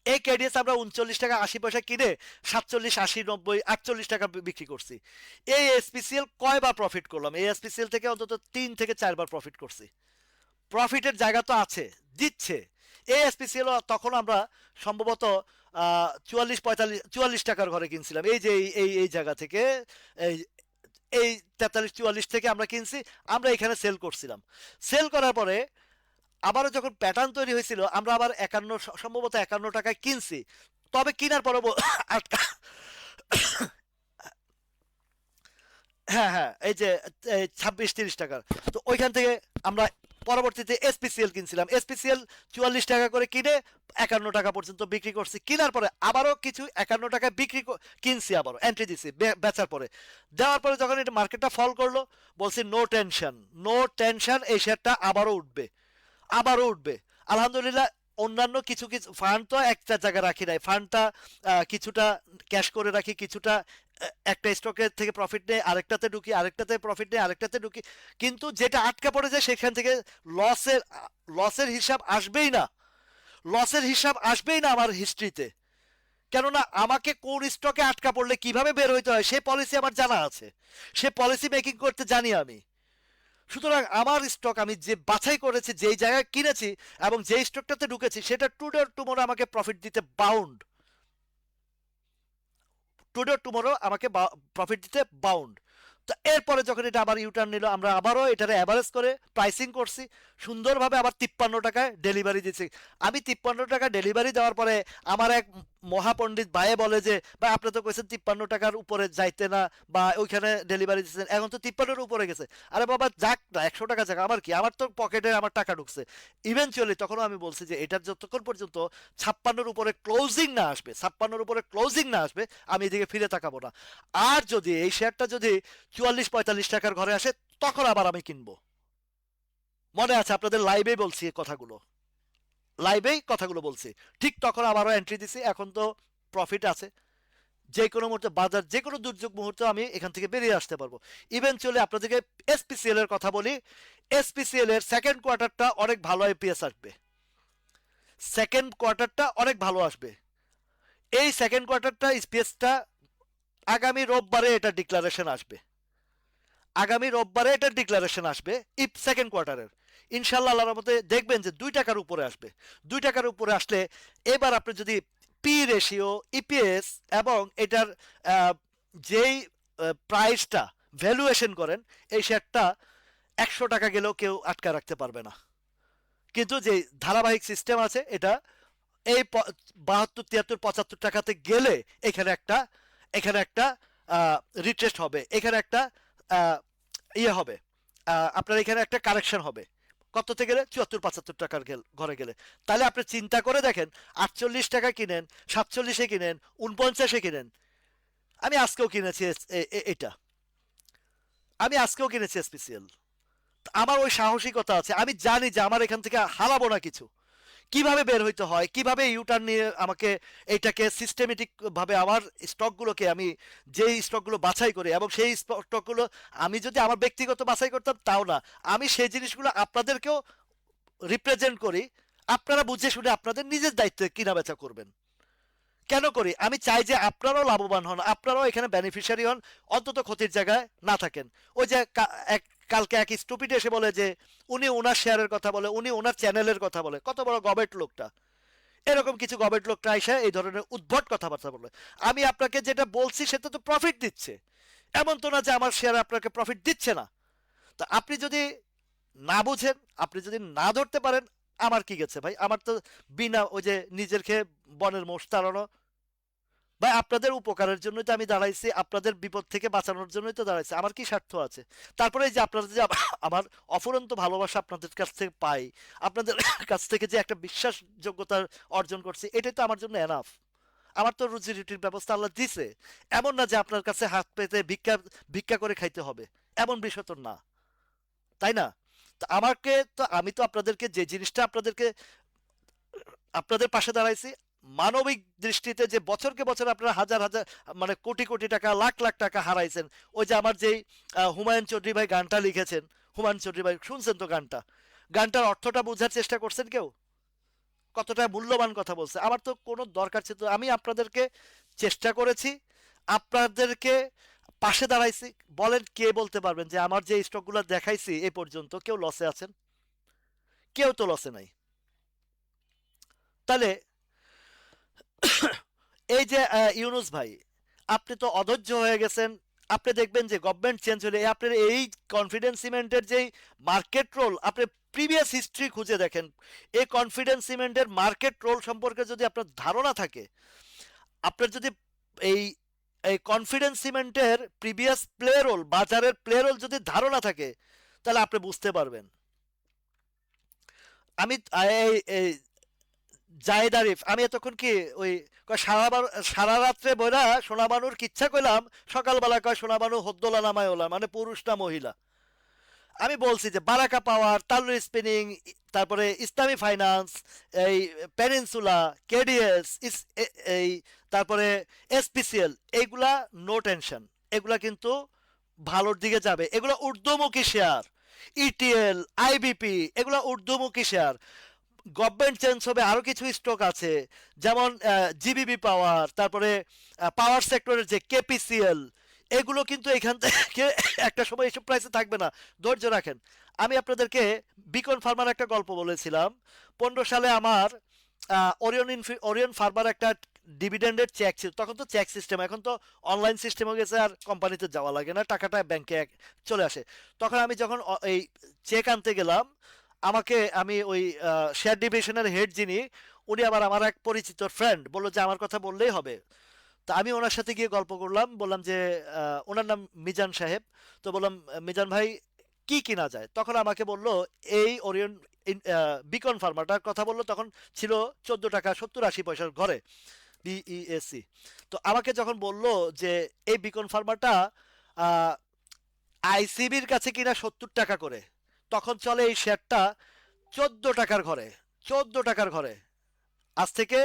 এই কেডিএস আমরা 39 টাকা 80 পয়সা কিনে 47, 80, 90, 48 টাকা বিক্রি করছি। এই এসপিসিএল কয়বার প্রফিট করলাম? এই এসপিসিএল থেকে অন্তত 3 থেকে 4 বার প্রফিট করছি। প্রফিটের জায়গা তো আছে, দিচ্ছে। এই এসপিসিএল তখন আমরা সম্ভবত 44 45 44 টাকার ঘরে কিনছিলাম, এই যে এই জায়গা থেকে, এই এই 43 44 থেকে আমরা কিনছি, আমরা এখানে সেল করছিলাম। সেল করার পরে আবারও যখন প্যাটার্ন তৈরি হয়েছিল, আমরা আবার 51, সম্ভবত 51 টাকায় কিনছি। তবে কিনার পরে হ্যাঁ হ্যাঁ, এই যে 26-30 টাকার। তো ওইখান থেকে আমরা পরবর্তীতে এসপিসিএল কিনছিলাম, এসপিসিএল 44 টাকা করে কিনে 51 টাকা পর্যন্ত বিক্রি করছি। কেনার পরে আবারও কিছু 51 টাকায় কিনছি, আবারও এন্ট্রি দিছি বেচার পরে। দেওয়ার পরে যখন এটা মার্কেটটা ফল করলো, বলছি নো টেনশন, নো টেনশন, এই শেয়ারটা আবারও উঠবে। আলহামদুলিল্লাহ। অন্যান্য কিছু কিছু ফান্ড তো একটা জায়গায় রাখি নাই, ফান্ডটা কিছুটা ক্যাশ করে রাখি, কিছুটা একটা স্টকের থেকে প্রফিট নেই, আরেকটাতে ঢুকি, আরেকটাতে প্রফিট নেই, আরেকটাতে ঢুকি। কিন্তু যেটা আটকা পড়ে যায় সেখান থেকে লসের লসের হিসাব আসবেই না, আমার হিস্ট্রিতে। কেননা আমাকে কোন স্টকে আটকা পড়লে কিভাবে বের হইতে হয় সে পলিসি আমার জানা আছে, সে পলিসি মেকিং করতে জানি আমি। সুতরাং আমার স্টক আমি যে বাছাই করেছি, যেই জায়গায় কিনেছি এবং যেই স্টকটাতে ঢুকেছি, সেটা টুডে আমাকে প্রফিট দিতে বাউন্ড, আমাকে প্রফিট দিতে বাউন্ড। তো এরপরে যখন এটা আবার ইউটার্ন নিল, আমরা আবারও এটারে অ্যাভারেজ করে প্রাইসিং করছি সুন্দরভাবে, আবার 53 টাকায় ডেলিভারি দিচ্ছি। আমি 53 টাকা ডেলিভারি দেওয়ার পরে আমার এক মহাপণ্ডিত ভাইয়ে বলে যে ভাই আপনি তো কইছেন 53 টাকার উপরে যাইতে না, বা ওইখানে ডেলিভারি দিচ্ছেন, এখন তো 53-এর উপরে গেছে। আরে বাবা যাক না, 100 টাকা যাক, আমার কি, আমার তো পকেটে আমার টাকা ঢুকছে। ইভেনচুয়ালি তখনও আমি বলছি যে এটার যতক্ষণ পর্যন্ত 56-এর উপরে ক্লোজিং না আসবে, আমি এদিকে ফিরে তাকাবো না। আর যদি এই শেয়ারটা যদি 44-45 টাকার ঘরে আসে, তখন আবার আমি কিনবো। মনে আছে আপনাদের লাইভেই বলছি এই কথাগুলো, লাইভেই কথাগুলো বলছি। ঠিক তখন আবারও এন্ট্রি দিছি, এখন তো প্রফিট আছে। যে কোনো মুহূর্তে বাজার যে কোনো দুর্যোগ মুহূর্তে আমি এখান থেকে বেরিয়ে আসতে পারবো। ইভেনচুয়ালি আপনাদেরকে এসপিসিএল এর কথা বলি। এসপিসিএল এর সেকেন্ড কোয়ার্টারটা অনেক ভালো আইপিএস আসবে, সেকেন্ড কোয়ার্টারটা অনেক ভালো আসবে। এই সেকেন্ড কোয়ার্টারটা স্পেসটা আগামী রোববারে এটা ডিক্লারেশন আসবে, আগামী রোববারে এটা ডিক্লারেশন আসবে ইফ সেকেন্ড কোয়ার্টারের। ইনশাল্লাহ আল্লাহর মতে দেখবেন যে 2 টাকার উপরে আসবে। 2 টাকার উপরে আসলে এবার আপনি যদি পি রেশিও, ইপিএস এবং এটার যেই প্রাইসটা ভ্যালুয়েশন করেন, এই শেয়ারটা 100 টাকা গেলেও কেউ আটকা রাখতে পারবে না। কিন্তু যে ধারাবাহিক সিস্টেম আছে এটা এই 72, 73, 75 টাকাতে গেলে এখানে একটা, এখানে একটা রিট্রেস্ট হবে, এখানে একটা আহ, ইয়ে হবে, আপনার এখানে একটা কারেকশন হবে। কততে গেলে 74, 75 টাকার ঘরে গেলে। তাহলে আপনি চিন্তা করে দেখেন, 48 টাকা কিনেন, 47-এ কিনেন, 49-এ কিনেন। আমি আজকেও কিনেছি এটা, আমি আজকেও কিনেছি এসপিসিএল। আমার ওই সাহসিকতা আছে, আমি জানি যে আমার এখান থেকে হারাবো না কিছু। কিভাবে বের হইতে হয়, কিভাবে ইউটার্ন নিয়ে আমাকে এইটাকে সিস্টেমেটিক ভাবে আমার স্টকগুলোকে আমি যেই স্টকগুলো বাছাই করি, এবং সেই স্টকগুলো আমি যদি আমার ব্যক্তিগত বাছাই করতাম তাও না, আমি সেই জিনিসগুলো আপনাদেরকেও রিপ্রেজেন্ট করি। আপনারা বুঝে শুনে আপনাদের নিজের দায়িত্বে কিনা বেচা করবেন। কেন করি? আমি চাই যে আপনারাও লাভবান হন, আপনারাও এখানে বেনিফিশিয়ারি হন, অন্তত ক্ষতির জায়গায় না থাকেন। ওই যে কালকে এক স্টুপিড এসে বলে যে উনি ওনার শেয়ারের কথা বলে, উনি ওনার চ্যানেলের কথা বলে, কত বড় গবেট লোকটা। এরকম কিছু গবেট লোকটা এসে এই ধরনের উদ্ভট কথাবার্তা বলে। আমি আপনাকে যেটা বলছি সেটা তো প্রফিট দিচ্ছে, এমন তো না যে আমার শেয়ার আপনাকে প্রফিট দিচ্ছে না। তা আপনি যদি না বুঝেন, আপনি যদি না ধরতে পারেন, আমার কি গেছে ভাই? আমার তো বিনা ওই যে নিজের খেয়ে বনের মোষ তাড়ানো। ভাই আপনাদের উপকারের জন্যই তো আমি দাঁড়াইছি, আপনাদের বিপদ থেকে বাঁচানোর জন্যই তো দাঁড়াইছি। আমার কি স্বার্থ আছে? তারপরে এই যে আপনাদের যে আমার অফুরন্ত ভালোবাসা আপনাদের কাছ থেকে পাই, আপনাদের কাছ থেকে যে একটা বিশ্বাসযোগ্যতা অর্জন করছি, এটাই তো আমার জন্য এনাফ। আমার তো রুজি রুটির ব্যবস্থা আল্লাহ দিছে। এমন না যে আপনার কাছে হাত পেতে ভিক্ষা ভিক্ষা করে খাইতে হবে, এমন বিষয় তো না, তাই না? তো আমাকে তো, আমি তো আপনাদেরকে যে জিনিসটা আপনাদেরকে, আপনাদের পাশে দাঁড়াইছি মানবিক দৃষ্টিতে, যে বছরকে বছর আপনারা হাজার হাজার মানে কোটি কোটি টাকা, লাখ লাখ টাকা হারাইছেন। ওই যে আমার যেই হুমায়ুন চৌধুরী ভাই গানটা লিখেছেন, হুমায়ুন চৌধুরী ভাই শুনছেন তো গানটা? গানটার অর্থটা বোঝার চেষ্টা করছেন কেউ? কতটা মূল্যবান কথা বলছে। আমার তো কোনো দরকার ছিল, আমি আপনাদেরকে চেষ্টা করেছি, আপনাদেরকে পাশে দাঁড়াইছি। বলেন কে বলতে পারবেন যে আমার যে স্টকগুলো দেখাইছি এই পর্যন্ত কেউ লসে আছেন? কেউ তো লসে নাই। তাহলে এই যে ইউনুস ভাই, আপনি তো অধৈর্য হয়ে গেছেন। আপনি দেখবেন যে গভর্নমেন্ট চেঞ্জ হলে আপনার এই কনফিডেন্স সিমেন্টের যেই মার্কেট রোল, আপনি প্রিভিয়াস হিস্ট্রি খুঁজে দেখেন। এই কনফিডেন্স সিমেন্টের মার্কেট রোল সম্পর্কে যদি আপনার ধারণা থাকে, আপনার যদি এই এই কনফিডেন্স সিমেন্টের প্রিভিয়াস প্লে রোল, বাজারের প্লে রোল যদি ধারণা থাকে, তাহলে আপনি বুঝতে পারবেন। আমি এই জায়েদ আরিফ, আমি এতক্ষণ কি ওই সারা রাত্রে বইরা সোনাবানুর কিচ্ছা কইলাম, সকালবেলা কয় সোনাবানু হদ্দোলা নামায় ওলা, মানে পুরুষ না মহিলা। আমি বলছি যে বারাকা পাওয়ার, তালুর স্পিনিং, তারপরে ইসলামী ফাইন্যান্স, এই পেনিনসুলা, কেডিএস, এই তারপরে এসপিসিএল, এইগুলা নো টেনশন, এগুলা কিন্তু ভালোর দিকে যাবে। এগুলো ঊর্ধ্বমুখী শেয়ার। ইটিএল, আইবিপি, এগুলো ঊর্ধ্বমুখী শেয়ার। গভর্নমেন্ট চেঞ্জ হবে, আরো কিছু স্টক আছে, যেমন জিবিবি পাওয়ার, তারপরে পাওয়ার সেক্টরের যে কেপিসিএল, এগুলো কিন্তু এখান থেকে একটা সময় এসব প্রাইসে থাকবে না। ধৈর্য রাখেন। আমি আপনাদেরকে বিকন ফার্মার একটা গল্প বলেছিলাম। 15 সালে আমার ওরিয়ন ফার্মার একটা ডিভিডেন্ডের চেক ছিল। তখন তো চেক সিস্টেম, এখন তো অনলাইন সিস্টেম হয়ে গেছে, আর কোম্পানিতে যাওয়া লাগে না, টাকাটা ব্যাংকে চলে আসে। তখন আমি যখন এই চেক আনতে গেলাম, আমাকে, আমি ওই শেয়ার ডিভিশনের হেড যিনি, উনি আবার আমার এক পরিচিত ফ্রেন্ড, বললো যে আমার কথা বললেই হবে। তো আমি ওনার সাথে গিয়ে গল্প করলাম, বললাম যে ওনার নাম মিজান সাহেব। তো বললাম, মিজান ভাই কি কিনা যায়? তখন আমাকে বলল এই ওরিয়ন বিকন ফার্মাটার কথা বললো। তখন ছিল 14 টাকা 70-80 পয়সার ঘরে, বিইএসসি। তো আমাকে যখন বলল যে এই বিকন ফার্মাটা আইসিবির কাছে কিনা 70 টাকা করে, তখন চলে এই শেয়ারটা 14 টাকার ঘরে, 14 টাকার ঘরে। আজ থেকে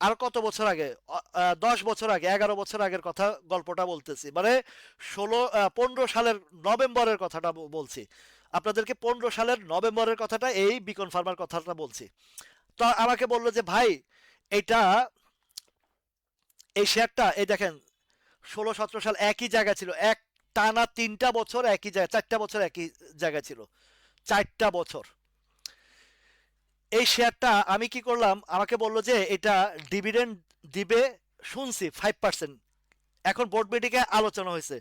আর কত বছর আগে, 10 বছর আগে, 11 বছর আগের কথা, গল্পটা বলতেছি, মানে 15 সালের নভেম্বরের কথাটা বলছি আপনাদেরকে, 15 সালের নভেম্বরের কথাটা, এই বিকন ফার্মার কথাটা বলছি। তো আমাকে বললো যে ভাই এটা, এই শেয়ারটা, এই দেখেন 16-17 সাল একই জায়গা ছিল, এক টানা 3টা বছর একই জায়গায়, 4টা বছর একই জায়গায় ছিল, 4টা বছর। এই শেয়ারটা আমি কি করলাম, আমাকে বললো যে এটা ডিভিডেন্ড দিবে, শুনছি 5%, এখন বোর্ড মিটিংয়ে আলোচনা হয়েছে।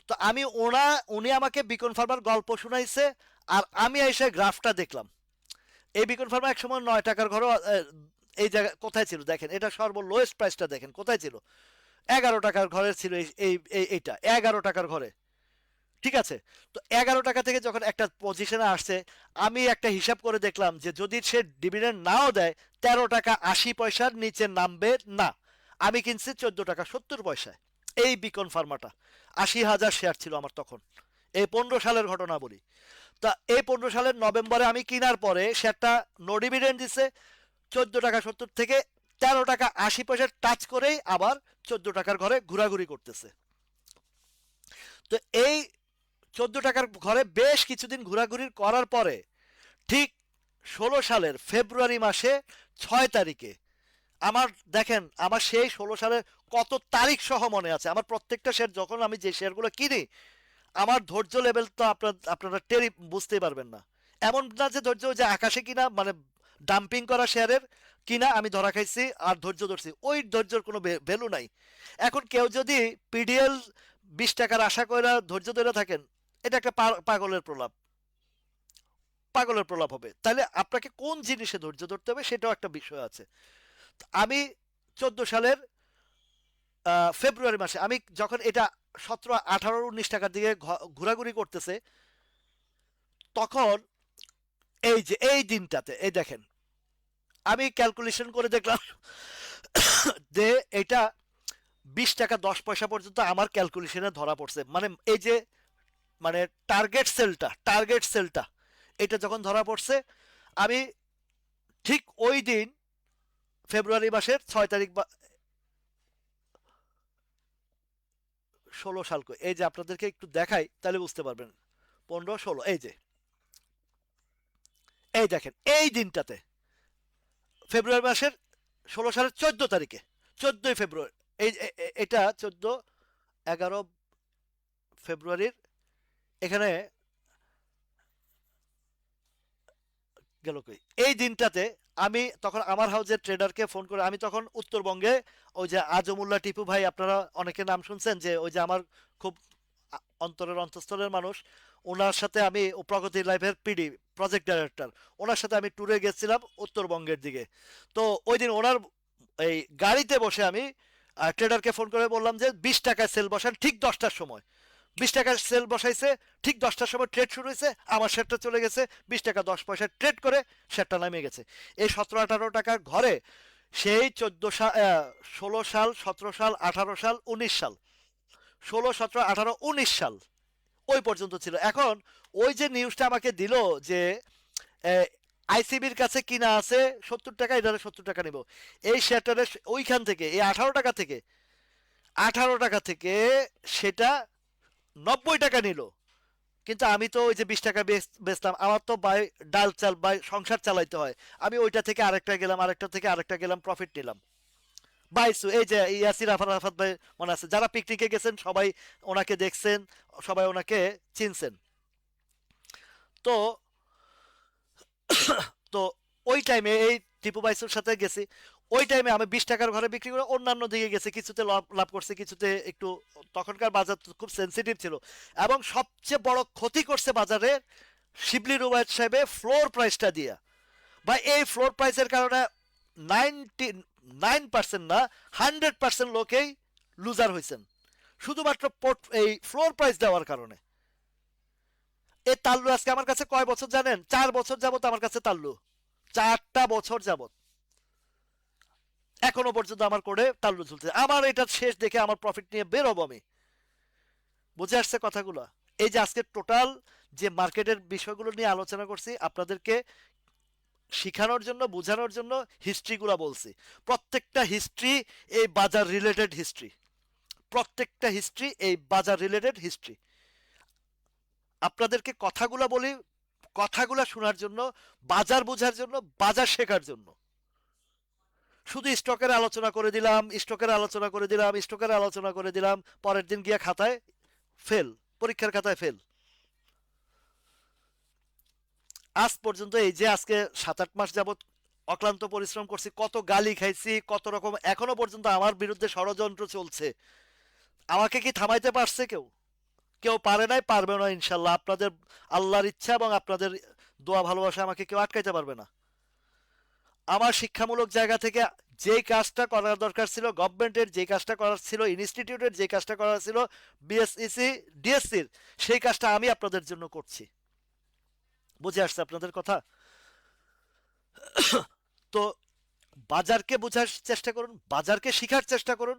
তো আমি উনি আমাকে বিকন ফার্মার গল্প শুনাইছে, আর আমি এসে গ্রাফটা দেখলাম। এই বিকন ফার্মা একসময় 9 টাকার ঘরও, এই জায়গা কোথায় ছিল দেখেন, এটা সর্বলোয়েস্ট প্রাইসটা দেখেন কোথায় ছিল, 11 টাকার ঘরে ছিল এইটা 11 টাকার ঘরে, ঠিক আছে। তো 11 টাকা থেকে যখন একটা পজিশনে আসছে, আমি একটা হিসাব করে দেখলাম যে যদি সে ডিভিডেন্ড নাও দেয়, 13 টাকা 80 পয়সার নিচে নামবে না। আমি কিনছি 14 টাকা 70 পয়সায় এই বিকন ফার্মাটা, 80,000 শেয়ার ছিল আমার তখন, এই 15 সালের ঘটনা বলি। তা এই 15 সালের নভেম্বরে আমি কেনার পরে শেয়ারটা নো ডিভিডেন্ড দিছে, 14 টাকা 70 থেকে 13 টাকা 80 পয়সা টাচ করেই আবার 14 টাকার ঘরে ঘোরাঘুরি করতেছে। তো এই 14 টাকার ঘরে বেশ কিছুদিন ঘোরাঘুরি করার পরে, ঠিক 16 সালের ফেব্রুয়ারি মাসে 6 তারিখে, আমার দেখেন, আমার সেই 16 সালের কত তারিখ সহ মনে আছে, আমার প্রত্যেকটা শেয়ার, যখন আমি যে শেয়ারগুলো কিনি, আমার ধৈর্য লেভেল তো আপনারা টেরি বুঝতেই পারবেন না। এমন না যে ধৈর্য যে আকাশে কিনা, মানে ডাম্পিং করা শেয়ারের কিনা আমি ধরা খাইছি আর ধৈর্য ধরছি, ওই ধৈর্যর কোনো ভ্যালু নাই। এখন কেউ যদি পিডিএল 20 টাকার আশা করে ধৈর্য ধরে থাকেন, এটা একটা পাগলের প্রলাপ, পাগলের প্রলাপ হবে। তাহলে আপনাকে কোন জিনিসে ধৈর্য ধরতে হবে সেটাও একটা বিষয় আছে। আমি 14 সালের ফেব্রুয়ারি মাসে, আমি যখন এটা 17, 18, 19 টাকার দিকে ঘোরাঘুরি করতেছে, তখন এই যে এই দিনটাতে, এই দেখেন, আমি ক্যালকুলেশন করে দেখলাম যে এটা 20 টাকা 10 পয়সা পর্যন্ত আমার ক্যালকুলেশনে ধরা পড়ছে, মানে এই যে, মানে টার্গেট সেলটা এটা যখন ধরা পড়ছে, আমি ঠিক ওই দিন ফেব্রুয়ারি মাসের 6 তারিখ বা 16 সাল, এই যে আপনাদেরকে একটু দেখাই তাহলে বুঝতে পারবেন, 15, 16, এই যে, এই দেখেন এই দিনটাতে, ফেব্রুয়ারি মাসের 16 সালের 14 তারিখে, 14ই ফেব্রুয়ারি, এই এটা 11 ফেব্রুয়ারির, এখানে গেল কই, এই দিনটাতে আমি তখন আমার হাউজের ট্রেডারকে ফোন করে, আমি তখন উত্তরবঙ্গে, ওই যে আজমুল্লাহ টিপু ভাই, আপনারা অনেকে নাম শুনছেন, যে ওই যে আমার খুব অন্তরের অন্তঃস্থলের মানুষ, ওনার সাথে আমি, প্রগতি লাইফের পিডি, প্রজেক্ট ডাইরেক্টর, ওনার সাথে আমি ট্যুরে গেছিলাম উত্তরবঙ্গের দিকে। তো ওই দিন ওনার এই গাড়িতে বসে আমি ট্রেডারকে ফোন করে বললাম যে 20 টাকায় সেল বসান ঠিক 10টার সময়। 20 টাকার সেল বসাইছে, ঠিক 10টার সময় ট্রেড শুরু হয়েছে, আমার শেয়ারটা চলে গেছে 20 টাকা 10 পয়সা ট্রেড করে, শেয়ারটা নামে গেছে। এই 17-18 টাকার ঘরে সেই 14 সাল, 16 সাল, 17 সাল, 18 সাল, 19 সাল, 16, 17, 18, 19 সাল ওই পর্যন্ত ছিল। এখন ওই যে নিউজটা আমাকে দিল যে আইসিবির কাছে কিনা আছে 70 টাকা, এটা 70 টাকা নিব, এই শেয়ারটারে ওইখান থেকে, এই 18 টাকা থেকে সেটা 90 টাকা নিল। কিন্তু আমি তো ওই যে 20 টাকা বেচলাম, আমার তো বাই ডাল চাল বাই সংসার চালাইতে হয়, আমি ওইটা থেকে আরেকটা গেলাম, আরেকটা থেকে আরেকটা গেলাম, প্রফিট নিলাম। বাইসু, এই যে ইয়াসির আরাফাত ভাই মনে আছে, যারা পিকনিকে গেছেন সবাই ওনাকে দেখছেন, সবাই ওনাকে চিনছেন। তো তো ওই টাইমে এই টিপু বাইসুর সাথে গেছি, ওই টাইমে আমি 20 টাকার ঘরে বিক্রি করে অন্যান্য দিকে গেছি, কিছুতে লাভ লাভ করছে, কিছুতে একটু, তখনকার বাজার খুব সেন্সিটিভ ছিল, এবং সবচেয়ে বড় ক্ষতি করছে বাজারে শিবলি রুবায়ত সাহেবে ফ্লোর প্রাইসটা দিয়া। বা এই ফ্লোর প্রাইসের কারণে 99% না, 100% লোকেই লুজার হয়েছেন, শুধুমাত্র এই ফ্লোর প্রাইস দেওয়ার কারণে। এই তাল্লু আজকে আমার কাছে কয় বছর জানেন, 4 বছর যাবত আমার কাছে তাল্লু, 4টা বছর যাবত এখনো পর্যন্ত আমার করে তাল্লু ঝুলছে। আমার এটা শেষ দেখে আমার প্রফিট নিয়ে বের হবো আমি, বুঝে আসছে কথাগুলো। এই যে আজকে টোটাল যে মার্কেটের বিষয়গুলো নিয়ে আলোচনা করছি আপনাদেরকে শিখানোর জন্য, বোঝানোর জন্য হিস্ট্রিগুলো বলছি। প্রত্যেকটা হিস্ট্রি এই বাজার রিলেটেড হিস্ট্রি, প্রত্যেকটা হিস্ট্রি এই বাজার রিলেটেড হিস্ট্রি। আপনাদেরকে কথাগুলো বলি কথাগুলো শোনার জন্য, বাজার বোঝার জন্য, বাজার শেখার জন্য। শুধু স্টকের আলোচনা করে দিলাম, স্টকের আলোচনা করে দিলাম, স্টকের আলোচনা করে দিলাম, পরের দিন গিয়ে খাতায় ফেল, পরীক্ষার খাতায় ফেল। আজ পর্যন্ত এই যে আজকে 7-8 মাস যাবত অক্লান্ত পরিশ্রম করছি, কত গালি খাইছি, কত রকম, এখনো পর্যন্ত আমার বিরুদ্ধে ষড়যন্ত্র চলছে। আমাকে কি থামাইতে পারছে কেউ? কেউ পারে নাই, পারবে না ইনশাল্লাহ। আপনাদের আল্লাহর ইচ্ছা এবং আপনাদের দোয়া ভালোবাসা আমাকে কেউ আটকাইতে পারবে না। আমার শিক্ষামূলক জায়গা থেকে যেই কাজটা করার দরকার ছিল গভর্নমেন্টের, যে কাজটা করার ছিল ইনস্টিটিউটের, যে কাজটা করার ছিল বিএসইসি ডিএসসির, সেই কাজটা আমি আপনাদের জন্য করছি। বুঝে আসছে আপনাদের কথা? তো বাজারকে বোঝার চেষ্টা করুন, বাজারকে শিখার চেষ্টা করুন,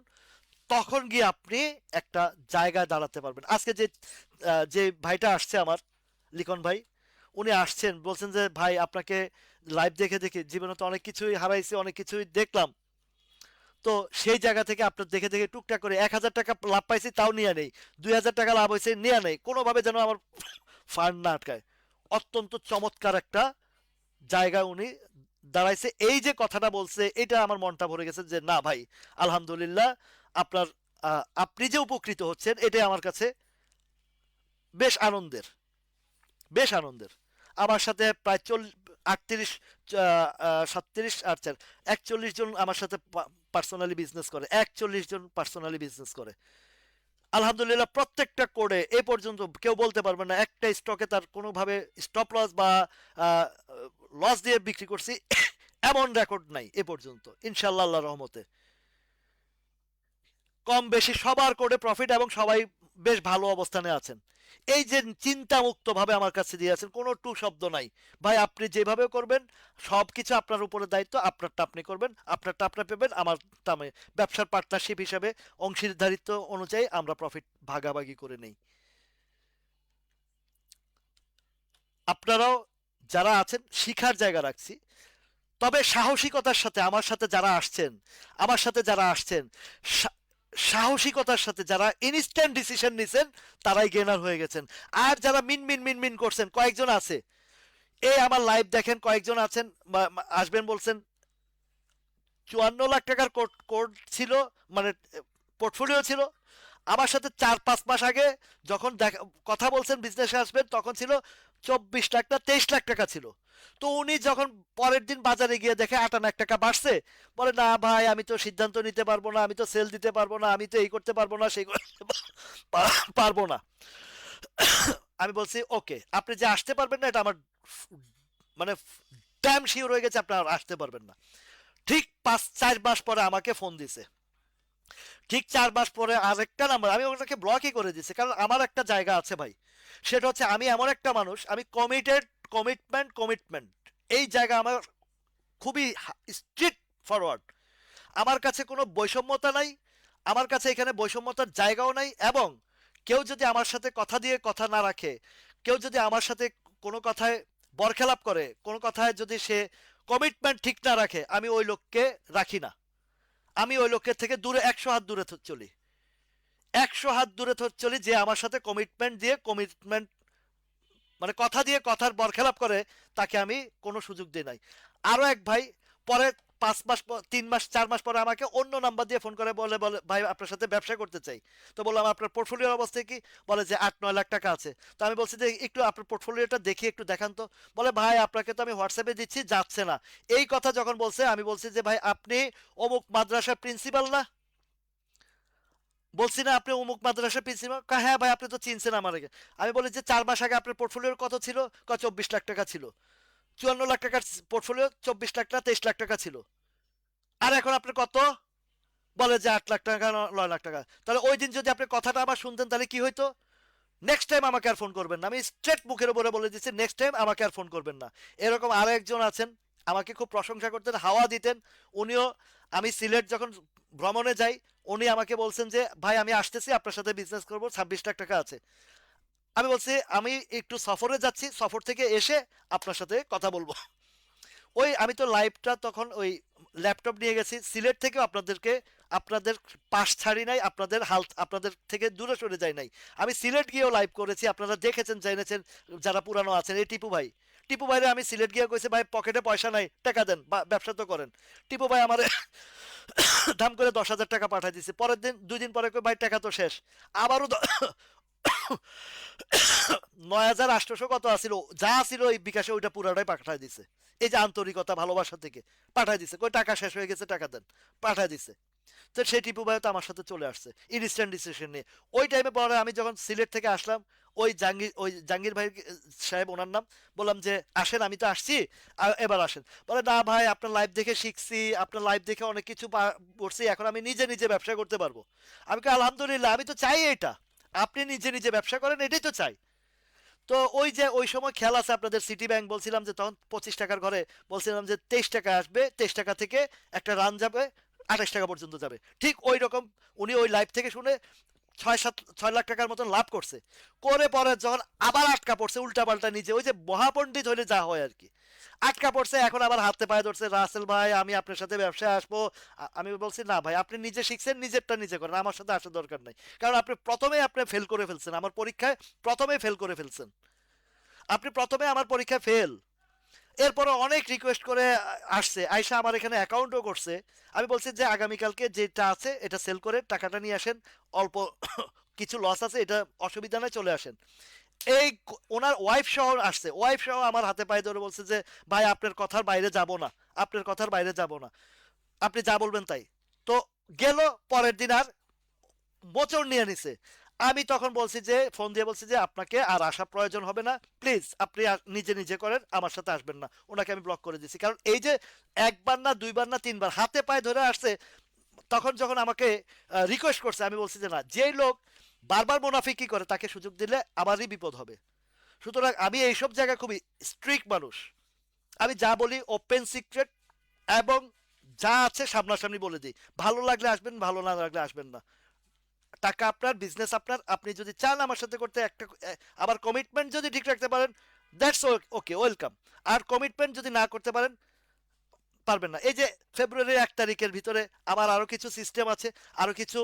তখন গিয়ে আপনি একটা জায়গায় দাঁড়াতে পারবেন। আজকে যে যে ভাইটা আসছে আমার, লিখন ভাই, উনি আসছেন বলছেন যে ভাই আপনাকে লাইভ দেখে দেখে জীবনে তো অনেক কিছুই হারাইছি, অনেক কিছুই দেখলাম, তো সেই জায়গা থেকে আপনার দেখে দেখে টুকটাক করে 1,000 টাকা লাভ পাইছি তাও নিয়ে নেই, 2,000 টাকা লাভ হয়েছে নিয়ে নেই, কোনোভাবে যেন আমার ফান্ড না আটকায়। অত্যন্ত চমৎকার একটা জায়গায় উনি দাঁড়াইছে। এই যে কথাটা বলছে এটা আমার মনটা ভরে গেছে যে না ভাই, আলহামদুলিল্লাহ, আপনার আপনি যে উপকৃত হচ্ছেন এটাই আমার কাছে বেশ আনন্দের, বেশ আনন্দের। আমার সাথে প্রায় 38, 37 আর 4, 41 জন আমার সাথে পার্সোনালি বিজনেস করে, 41 জন পার্সোনালি বিজনেস করে। আলহামদুলিল্লাহ, প্রত্যেকটা কোডে এ পর্যন্ত কেউ বলতে পারবে না একটা স্টকে তার কোনোভাবে স্টপ লস বা লস দিয়ে বিক্রি করছি এমন রেকর্ড নাই এ পর্যন্ত, ইনশাল্লাহ আল্লাহর রহমতে। কম বেশি সবার কোডে প্রফিট এবং সবাই বেশ ভালো অবস্থানে আছেন। এই যে চিন্তা মুক্ত ভাবে আমার কাছে দিয়ে আছেন, কোনো টু শব্দ নাই। ভাই আপনি যেভাবে করবেন সব কিছু আপনার উপরে দায়িত্ব, আপনারটা আপনি করবেন, আপনারটা আপনি পেবেন, আমারটা আমি। ব্যবসার পার্টনারশিপ হিসাবে অংশীদারিত্ব অনুযায়ী আমরা প্রফিট ভাগাভাগি করে নেই। আপনারাও যারা আছেন শিখার জায়গা রাখছি, তবে সাহসিকতার সাথে আমার সাথে যারা আসছেন, আমার সাথে যারা আসছেন, সাহসিকতার সাথে যারা ইনস্ট্যান্ট ডিসিশন নিছেন, তারাই গেনার হয়ে গেছেন। আর যারা মিনমিন মিনমিন করছেন কয়েকজন আছে, এই আমার লাইভ দেখেন কয়েকজন আছেন, আসবেন বলছেন, 54 লাখ টাকার কোড ছিল, মানে পোর্টফোলিও ছিল। আমার সাথে 4-5 মাস আগে যখন কথা বলছেন বিজনেসে আসবেন তখন ছিল 24 লাখ না 23 লাখ টাকা ছিল। তো উনি যখন পরের দিন বাজারে গিয়ে দেখে 58 টাকা বাড়ছে, বলে না ভাই আমি তো সিদ্ধান্ত নিতে পারবো না, আমি তো সেল দিতে পারবো না, আমি তো এই করতে পারবো না, সেই করতে পারবো না। আমি বলছি ওকে, আপনি যে আসতে পারবেন না এটা আমার মানে ড্যাম শিওর হয়ে গেছে, আপনার আসতে পারবেন না। ঠিক 5-4 মাস পরে আমাকে ফোন দিছে, ঠিক 4 মাস পরে আরেকটা নাম্বার, আমি ওটাকে ব্লকই করে দিছি, কারণ আমার একটা জায়গা আছে ভাই। সেটা হচ্ছে আমি এমন একটা মানুষ, আমি কমিটেড, কমিটমেন্ট, এই জায়গা আমার খুবই স্ট্রিক্ট ফরওয়ার্ড। আমার কাছে কোনো বৈষম্যতা নাই, আমার কাছে এখানে বৈষম্যতার জায়গাও নাই। এবং কেউ যদি আমার সাথে কথা দিয়ে কথা না রাখে, কেউ যদি আমার সাথে কোনো কথায় বরখেলাপ করে, কোনো কথায় যদি সে কমিটমেন্ট ঠিক না রাখে, আমি ওই লোককে রাখি না। আমি ওই লোকের থেকে দূরে 100 হাত দূরে চলি, 100 হাত দূরে চলি। যে আমার সাথে কমিটমেন্ট দিয়ে কমিটমেন্ট মানে কথা দিয়ে কথার বরখেলাপ করে, তাকে আমি কোনো সুযোগ দিই নাই। আরো এক ভাই পরে 5 মাস 3 মাস 4 মাস পরে আমাকে অন্য নাম্বার দিয়ে ফোন করে, বলে বলে ভাই আপনার সাথে ব্যবসা করতে চাই। তো বললাম আপনার পোর্টফোলিওর অবস্থা কি? বলে যে 8-9 লাখ টাকা আছে। তো আমি বলছি যে একটু আপনার পোর্টফোলিওটা দেখি একটু দেখান তো। বলে ভাই আপনাকে তো আমি হোয়াটসঅ্যাপে দিচ্ছি, যাচ্ছে না। এই কথা যখন বলছে আমি বলছি যে ভাই আপনি অমুক মাদ্রাসার প্রিন্সিপাল না? বলছি না আপনি অমুক মাদ্রাসার প্রিন্সিপাল? হ্যাঁ ভাই আপনি তো চিনছেন আমাকে। আমি বলি যে 4 মাস আগে আপনার পোর্টফোলিওর কত ছিল? 24 লাখ টাকা ছিল। 54 লাখ টাকার পোর্টফোলিও, 24 লাখ না 23 লাখ টাকা ছিল। আর এখন আপনার কত? বলে যে 8 লাখ টাকা, 9 লাখ টাকা। তাহলে ওই দিন যদি আপনি কথাটা আমার শুনতেন তাহলে কি হইতো? নেক্সট টাইম আমাকে আর ফোন করবেন না, আমি স্ট্রেট মুখের উপরে বলে দিচ্ছি, নেক্সট টাইম আমাকে আর ফোন করবেন না। এরকম আরো একজন আছেন, আমাকে খুব প্রশংসা করতেন, হাওয়া দিতেন। উনিও, আমি সিলেট যখন ভ্রমণে যাই, উনি আমাকে বলছেন যে ভাই আমি আসতেছি আপনার সাথে বিজনেস করবো, 26 লাখ টাকা আছে। আমি বলছি আমি একটু সফরে যাচ্ছি, সফর থেকে এসে আপনার সাথে কথা বলবো। ওই আমি তো লাইভটা তখন ওই ল্যাপটপ নিয়ে গেছি সিলেট থেকেও আপনাদেরকে, আপনাদের পাশ ছাড়ি নাই, আপনাদের হাল আপনাদের থেকে দূরে সরে যাই নাই। আমি সিলেট গিয়েও লাইভ করেছি, আপনারা দেখেছেন জেনেছেন যারা পুরানো আছেন। এই টিপু ভাই, টিপু ভাইরে আমি সিলেট গিয়ে কইছি ভাই পকেটে পয়সা নাই, টাকা দেন বা ব্যবসা তো করেন। টিপু ভাই আমার দাম করে 10,000 টাকা পাঠাই দিছে। পরের দিন 2 দিন পরে কই ভাই টাকা তো শেষ। আবারও 9,800 কত আছিল যা ছিল এই বিকাশে ওইটা পুরাটাই পাঠায় দিছে। এই যে আন্তরিকতা ভালোবাসা থেকে পাঠায় দিছে, কই টাকা শেষ হয়ে গেছে টাকা দেন, পাঠায় দিছে। তো সেই টিপু ভাই তো আমার সাথে চলে আসছে ইনস্ট্যান্ট ডিসিশন নিয়ে। ওই টাইমে পরে আমি যখন সিলেট থেকে আসলাম, ওই জাহাঙ্গীর ভাই সাহেব ওনার নাম, বললাম যে আসেন আমি তো আসছি, এবার আসেন। বলে না ভাই আপনার লাইভ দেখে শিখছি, আপনার লাইভ দেখে অনেক কিছু পড়ছি, এখন আমি নিজে নিজে ব্যবসা করতে পারবো। আমি কি আলহামদুলিল্লাহ, আমি তো চাই এটা, আপনি নিজে নিজে ব্যবসা করেন এটাই তো চাই। তো ওই যে ওই সময় খেয়াল আছে আপনাদের সিটি ব্যাংক বলছিলাম যে তখন 25 টাকার ঘরে বলছিলাম যে 23 টাকা আসবে, 23 টাকা থেকে একটা রান যাবে 28 টাকা পর্যন্ত যাবে, ঠিক ওই রকম। উনি ওই লাইভ থেকে শুনে 6-7-6 লাখ টাকার মতন লাভ করছে। করে পরে যখন আবার আটকা পড়ছে উল্টা পাল্টা নিজে, ওই যে মহাপণ্ডিত হলে যা হয় আর কি, আটকা পড়ছে। এখন আবার হাতে পায়ে ধরছে, রাসেল ভাই আমি আপনার সাথে ব্যবসায় আসবো। আমি বলছি না ভাই আপনি নিজে শিখছেন, নিজেরটা নিজে করেন, আমার সাথে আসার দরকার নাই। কারণ আপনি ফেল করে ফেলছেন আমার পরীক্ষায়, প্রথমেই ফেল করে ফেলছেন। আপনি প্রথমে আমার পরীক্ষায় ফেল। এরপরে অনেক রিকোয়েস্ট করে আসছে, আয়সা আমার এখানে অ্যাকাউন্টও করছে। আমি বলছি যে আগামীকালকে যেটা আছে এটা সেল করে টাকাটা নিয়ে আসেন, অল্প কিছু লস আছে, এটা অসুবিধা নয়, চলে আসেন। এই ওনার ওয়াইফ সহ আসছে, ওয়াইফ সহ আমার হাতে পায়ে ধরে বলছে যে ভাই আপনার কথার বাইরে যাব না, আপনার কথার বাইরে যাব না, আপনি যা বলবেন তাই। তো গেল, পরের দিন আর মোচড় নিয়ে নিছে। আমি তখন বলছি যে ফোন দিয়ে বলছি যে আপনাকে আর আসা প্রয়োজন হবে না, প্লিজ আপনি নিজে নিজে করেন, আমার সাথে আসবেন না। ওনাকে আমি ব্লক করে দিয়েছি, কারণ এই যে একবার না দুইবার না তিনবার হাতে পায়ে ধরে আসছে। তখন যখন আমাকে রিকোয়েস্ট করছে আমি বলছি যে না, যেই লোক বারবার মুনাফিকি করে তাকে সুযোগ দিলে আমারই বিপদ হবে। সুতরাং আমি এইসব জায়গায় খুবই স্ট্রিক্ট মানুষ। আমি যা বলি ওপেন সিক্রেট, এবং যা আছে সামনাসামনি বলে দিই। ভালো লাগলে আসবেন, ভালো না লাগলে আসবেন না। টাকা আপনার, বিজনেস আপনার, আপনি যদি চান আমার সাথে করতে একটা আবার কমিটমেন্ট যদি ঠিক রাখতে পারেন, দ্যাটস ওকে, ওয়েলকাম। আর কমিটমেন্ট যদি না করতে পারেন, পারবেন না। এই যে ফেব্রুয়ারির 1 তারিখের ভিতরে আমার আরো কিছু সিস্টেম আছে, আরো কিছু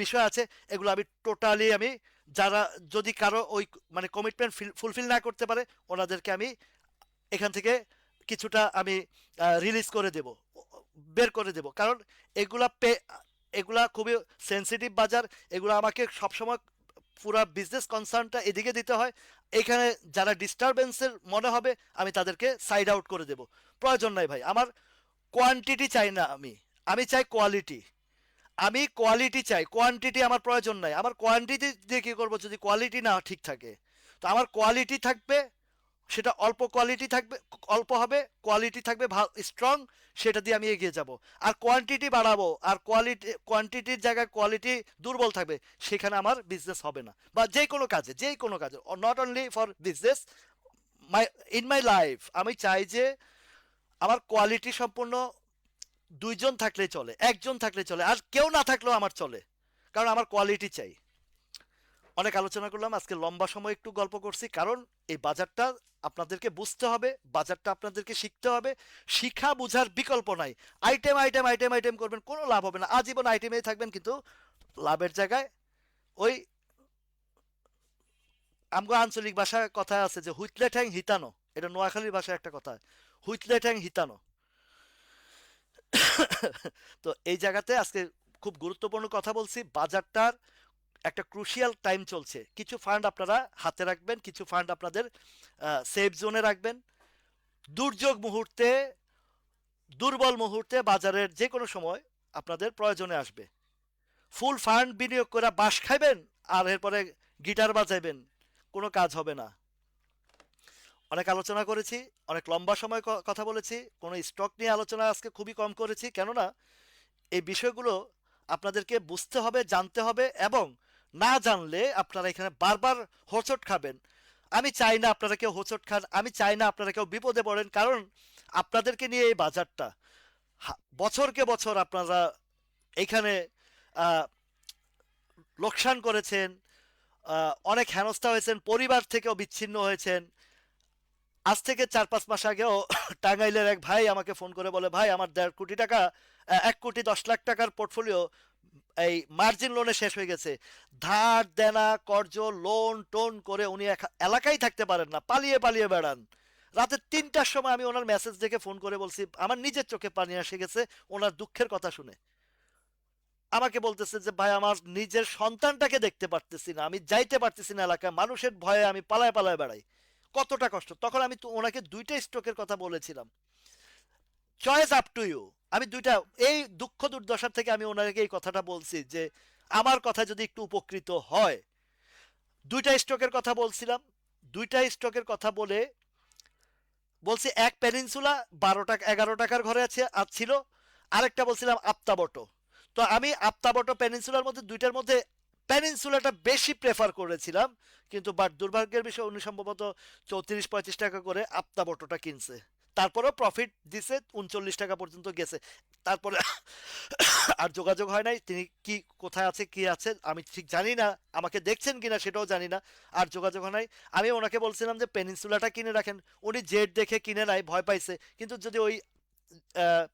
বিষয় আছে, এগুলো আমি টোটালি আমি যারা যদি কারো ওই মানে কমিটমেন্ট ফুলফিল না করতে পারে ওনাদেরকে আমি এখান থেকে কিছুটা আমি রিলিজ করে দেব, বের করে দেব। কারণ এগুলা এগুলা খুবই সেন্সিটিভ বাজার, এগুলো আমাকে সবসময় পুরা বিজনেস কনসার্নটা এদিকে দিতে হয়। এখানে যারা ডিস্টারবেন্সের মনে হবে আমি তাদেরকে সাইড আউট করে দেব। প্রয়োজন নাই ভাই আমার, কোয়ান্টিটি চাই না আমি, আমি চাই কোয়ালিটি। আমি কোয়ালিটি চাই, কোয়ান্টিটি আমার প্রয়োজন নাই। আমার কোয়ান্টিটি দিয়ে কী করবো যদি কোয়ালিটি না ঠিক থাকে? তো আমার কোয়ালিটি থাকবে, সেটা অল্প কোয়ালিটি থাকবে, অল্প হবে, কোয়ালিটি থাকবে স্ট্রং, সেটা দিয়ে আমি এগিয়ে যাব। আর কোয়ান্টিটি বাড়াবো আর কোয়ান্টিটির জায়গায় কোয়ালিটি দুর্বল থাকবে, সেখানে আমার বিজনেস হবে না। বা যে কোনো কাজে not only for business, my in my life আমি চাই যে আমার কোয়ালিটি সম্পূর্ণ 2 জন থাকলে চলে, 1 জন থাকলে চলে, আর কেউ না থাকলেও আমার চলে, কারণ আমার কোয়ালিটি চাই। অনেক আলোচনা করলাম আজকে, লম্বা সময় একটু গল্প করছি, কারণ এই বাজারটা আপনাদেরকে বুঝতে হবে, বাজারটা আপনাদেরকে শিখতে হবে। শিখা বুঝার বিকল্প নাই। আইটেম আইটেম আইটেম আইটেম করবেন, কোনো লাভ হবে না, আজীবন আইটেমেই থাকবেন, কিন্তু লাভের জায়গায় ওই আমগো আঞ্চলিক ভাষায় কথা আছে যে হুইতলে ঠ্যাং হিতানো, এটা নোয়াখালীর ভাষায় একটা কথা, হুইতলে ঠ্যাং হিতানো। তো এই জায়গাতে আজকে খুব গুরুত্বপূর্ণ কথা বলছি। বাজারটার একটা ক্রুশিয়াল টাইম চলছে, কিছু ফান্ড আপনারা হাতে রাখবেন, কিছু ফান্ড আপনাদের সেফ জোনে রাখবেন। দুর্যোগ মুহূর্তে, দুর্বল মুহূর্তে বাজারের যে কোনো সময় আপনাদের প্রয়োজনে আসবে। ফুল ফান্ড বিনিয়োগ করে বাঁশ খাইবেন আর এরপরে গিটার বাজাইবেন, কোনো কাজ হবে না। অনেক আলোচনা করেছি, অনেক লম্বা সময় কথা বলেছি, কোনো স্টক নিয়ে আলোচনা আজকে খুবই কম করেছি, কেননা এই বিষয়গুলো আপনাদেরকে বুঝতে হবে, জানতে হবে, এবং না জানলে আপনারা এখানে বারবার হোঁচট খাবেন। আমি চাই না আপনারা কেউ হোঁচট খান, আমি চাই না আপনারা কেউ বিপদে পড়েন, কারণ আপনাদেরকে নিয়ে এই বাজারটা বছরকে বছর আপনারা এখানে আহ, লোকসান করেছেন, অনেক হেনস্থা হয়েছেন, পরিবার থেকেও বিচ্ছিন্ন হয়েছেন। আজ থেকে 4-5 মাস আগেও টাঙ্গাইলের এক ভাই আমাকে ফোন করে বলে, ভাই আমার 1.5 কোটি টাকা, 1,10,00,000 টাকার পোর্টফোলিও এই মার্জিন লোনে শেষ হয়ে গেছে। ধার দেনা কর্জ লোন টোন করে উনি এলাকায় থাকতে পারেন না, পালিয়ে পালিয়ে বেড়ান। রাতে 3টার সময় আমি ওনার মেসেজ দেখে ফোন করে বলছি, আমার নিজের চোখে পানি এসে গেছে ওনার দুঃখের কথা শুনে। আমাকে বলতেছে যে ভাই আমার নিজের সন্তানটাকে দেখতে পারতেছি না, আমি যাইতে পারতেছি না এলাকায়, মানুষের ভয়ে আমি পালায় পালায় বেড়াই। কতটা কষ্ট! তখন আমি তো ওনাকে 2টা স্ট্রোকের কথা বলেছিলাম। Choice up to you. আমি দুইটা, এই দুঃখ দুর্দশার থেকে আমি ওনাকে এই কথাটা বলছি যে আমার কথা যদি একটু উপকৃত হয়। 2টা স্ট্রোকের কথা বলছিলাম। 2টা স্ট্রোকের কথা বলে বলছি, এক পেনিনসুলা 12 টাকা 11 টাকার ঘরে ছিল। আরেকটা বলছিলাম আপ্তাবটো। তো আমি আপ্তাবটো পেনিনসুলার মধ্যে দুইটার মধ্যে পেনিনসুলাটা বেশি প্রেফার করেছিলাম, কিন্তু বাট দুর্ভাগ্যের বিষয় উনি সম্ভবত 34-35 টাকা করে আপ্তাবটোটা কিনছে। তারপরেও প্রফিট দিছে, 39 টাকা পর্যন্ত গেছে। তারপরে আর যোগাযোগ হয় নাই, তিনি কি কোথায় আছে কি আছে আমি ঠিক জানি না, আমাকে দেখছেন কিনা সেটাও জানি না। আর যোগাযোগ হয় নাই। আমি ওনাকে বলছিলাম যে পেনিনসুলাটা কিনে রাখেন। উনি জেড দেখে কিনে নাই, ভয় পাইছে। কিন্তু যদি ওই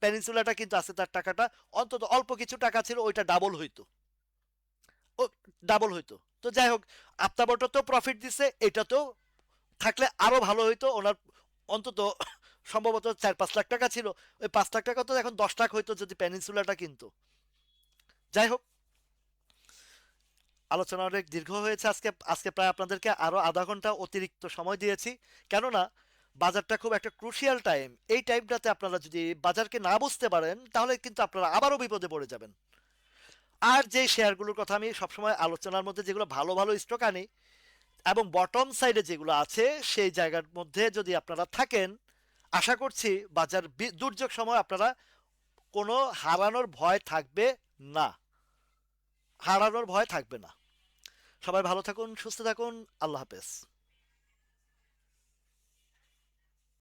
পেনিনসুলাটা কিন্তু আছে, তার টাকাটা অন্তত অল্প কিছু টাকা ছিল, ওইটা ডাবল হইতো। ও ডাবল হইতো। তো যাই হোক, আপ্তাবটাতেও প্রফিট দিছে, এটাতেও থাকলে আরো ভালো হইতো ওনার। অন্তত সম্ভবত 4-5 লাখ টাকা ছিল, ওই 5 লাখ টাকা তো এখন 10 লাখ হইতো যদি পেনিনসুলাটা কিনতো। যাই হোক, আলোচনা অনেক দীর্ঘ হয়েছে আজকে। আজকে প্রায় আপনাদেরকে আরো আধা ঘন্টা অতিরিক্ত সময় দিয়েছি, কেননা বাজারটা খুব একটা ক্রুশিয়াল টাইম। এই টাইমটাতে আপনারা যদি বাজারকে না বুঝতে পারেন তাহলে কিন্তু আপনারা আবারও বিপদে পড়ে যাবেন। আর যে শেয়ারগুলোর কথা আমি সবসময় আলোচনার মধ্যে যেগুলো ভালো ভালো স্টক আনি এবং বটম সাইডে যেগুলো আছে সেই জায়গার মধ্যে যদি আপনারা থাকেন, আশা করছি বাজার দুর্যোগ সময় আপনারা কোনো হারানোর ভয় থাকবে না। হারানোর ভয় থাকবে না। সবাই ভালো থাকুন, সুস্থ থাকুন। আল্লাহ হাফেজ।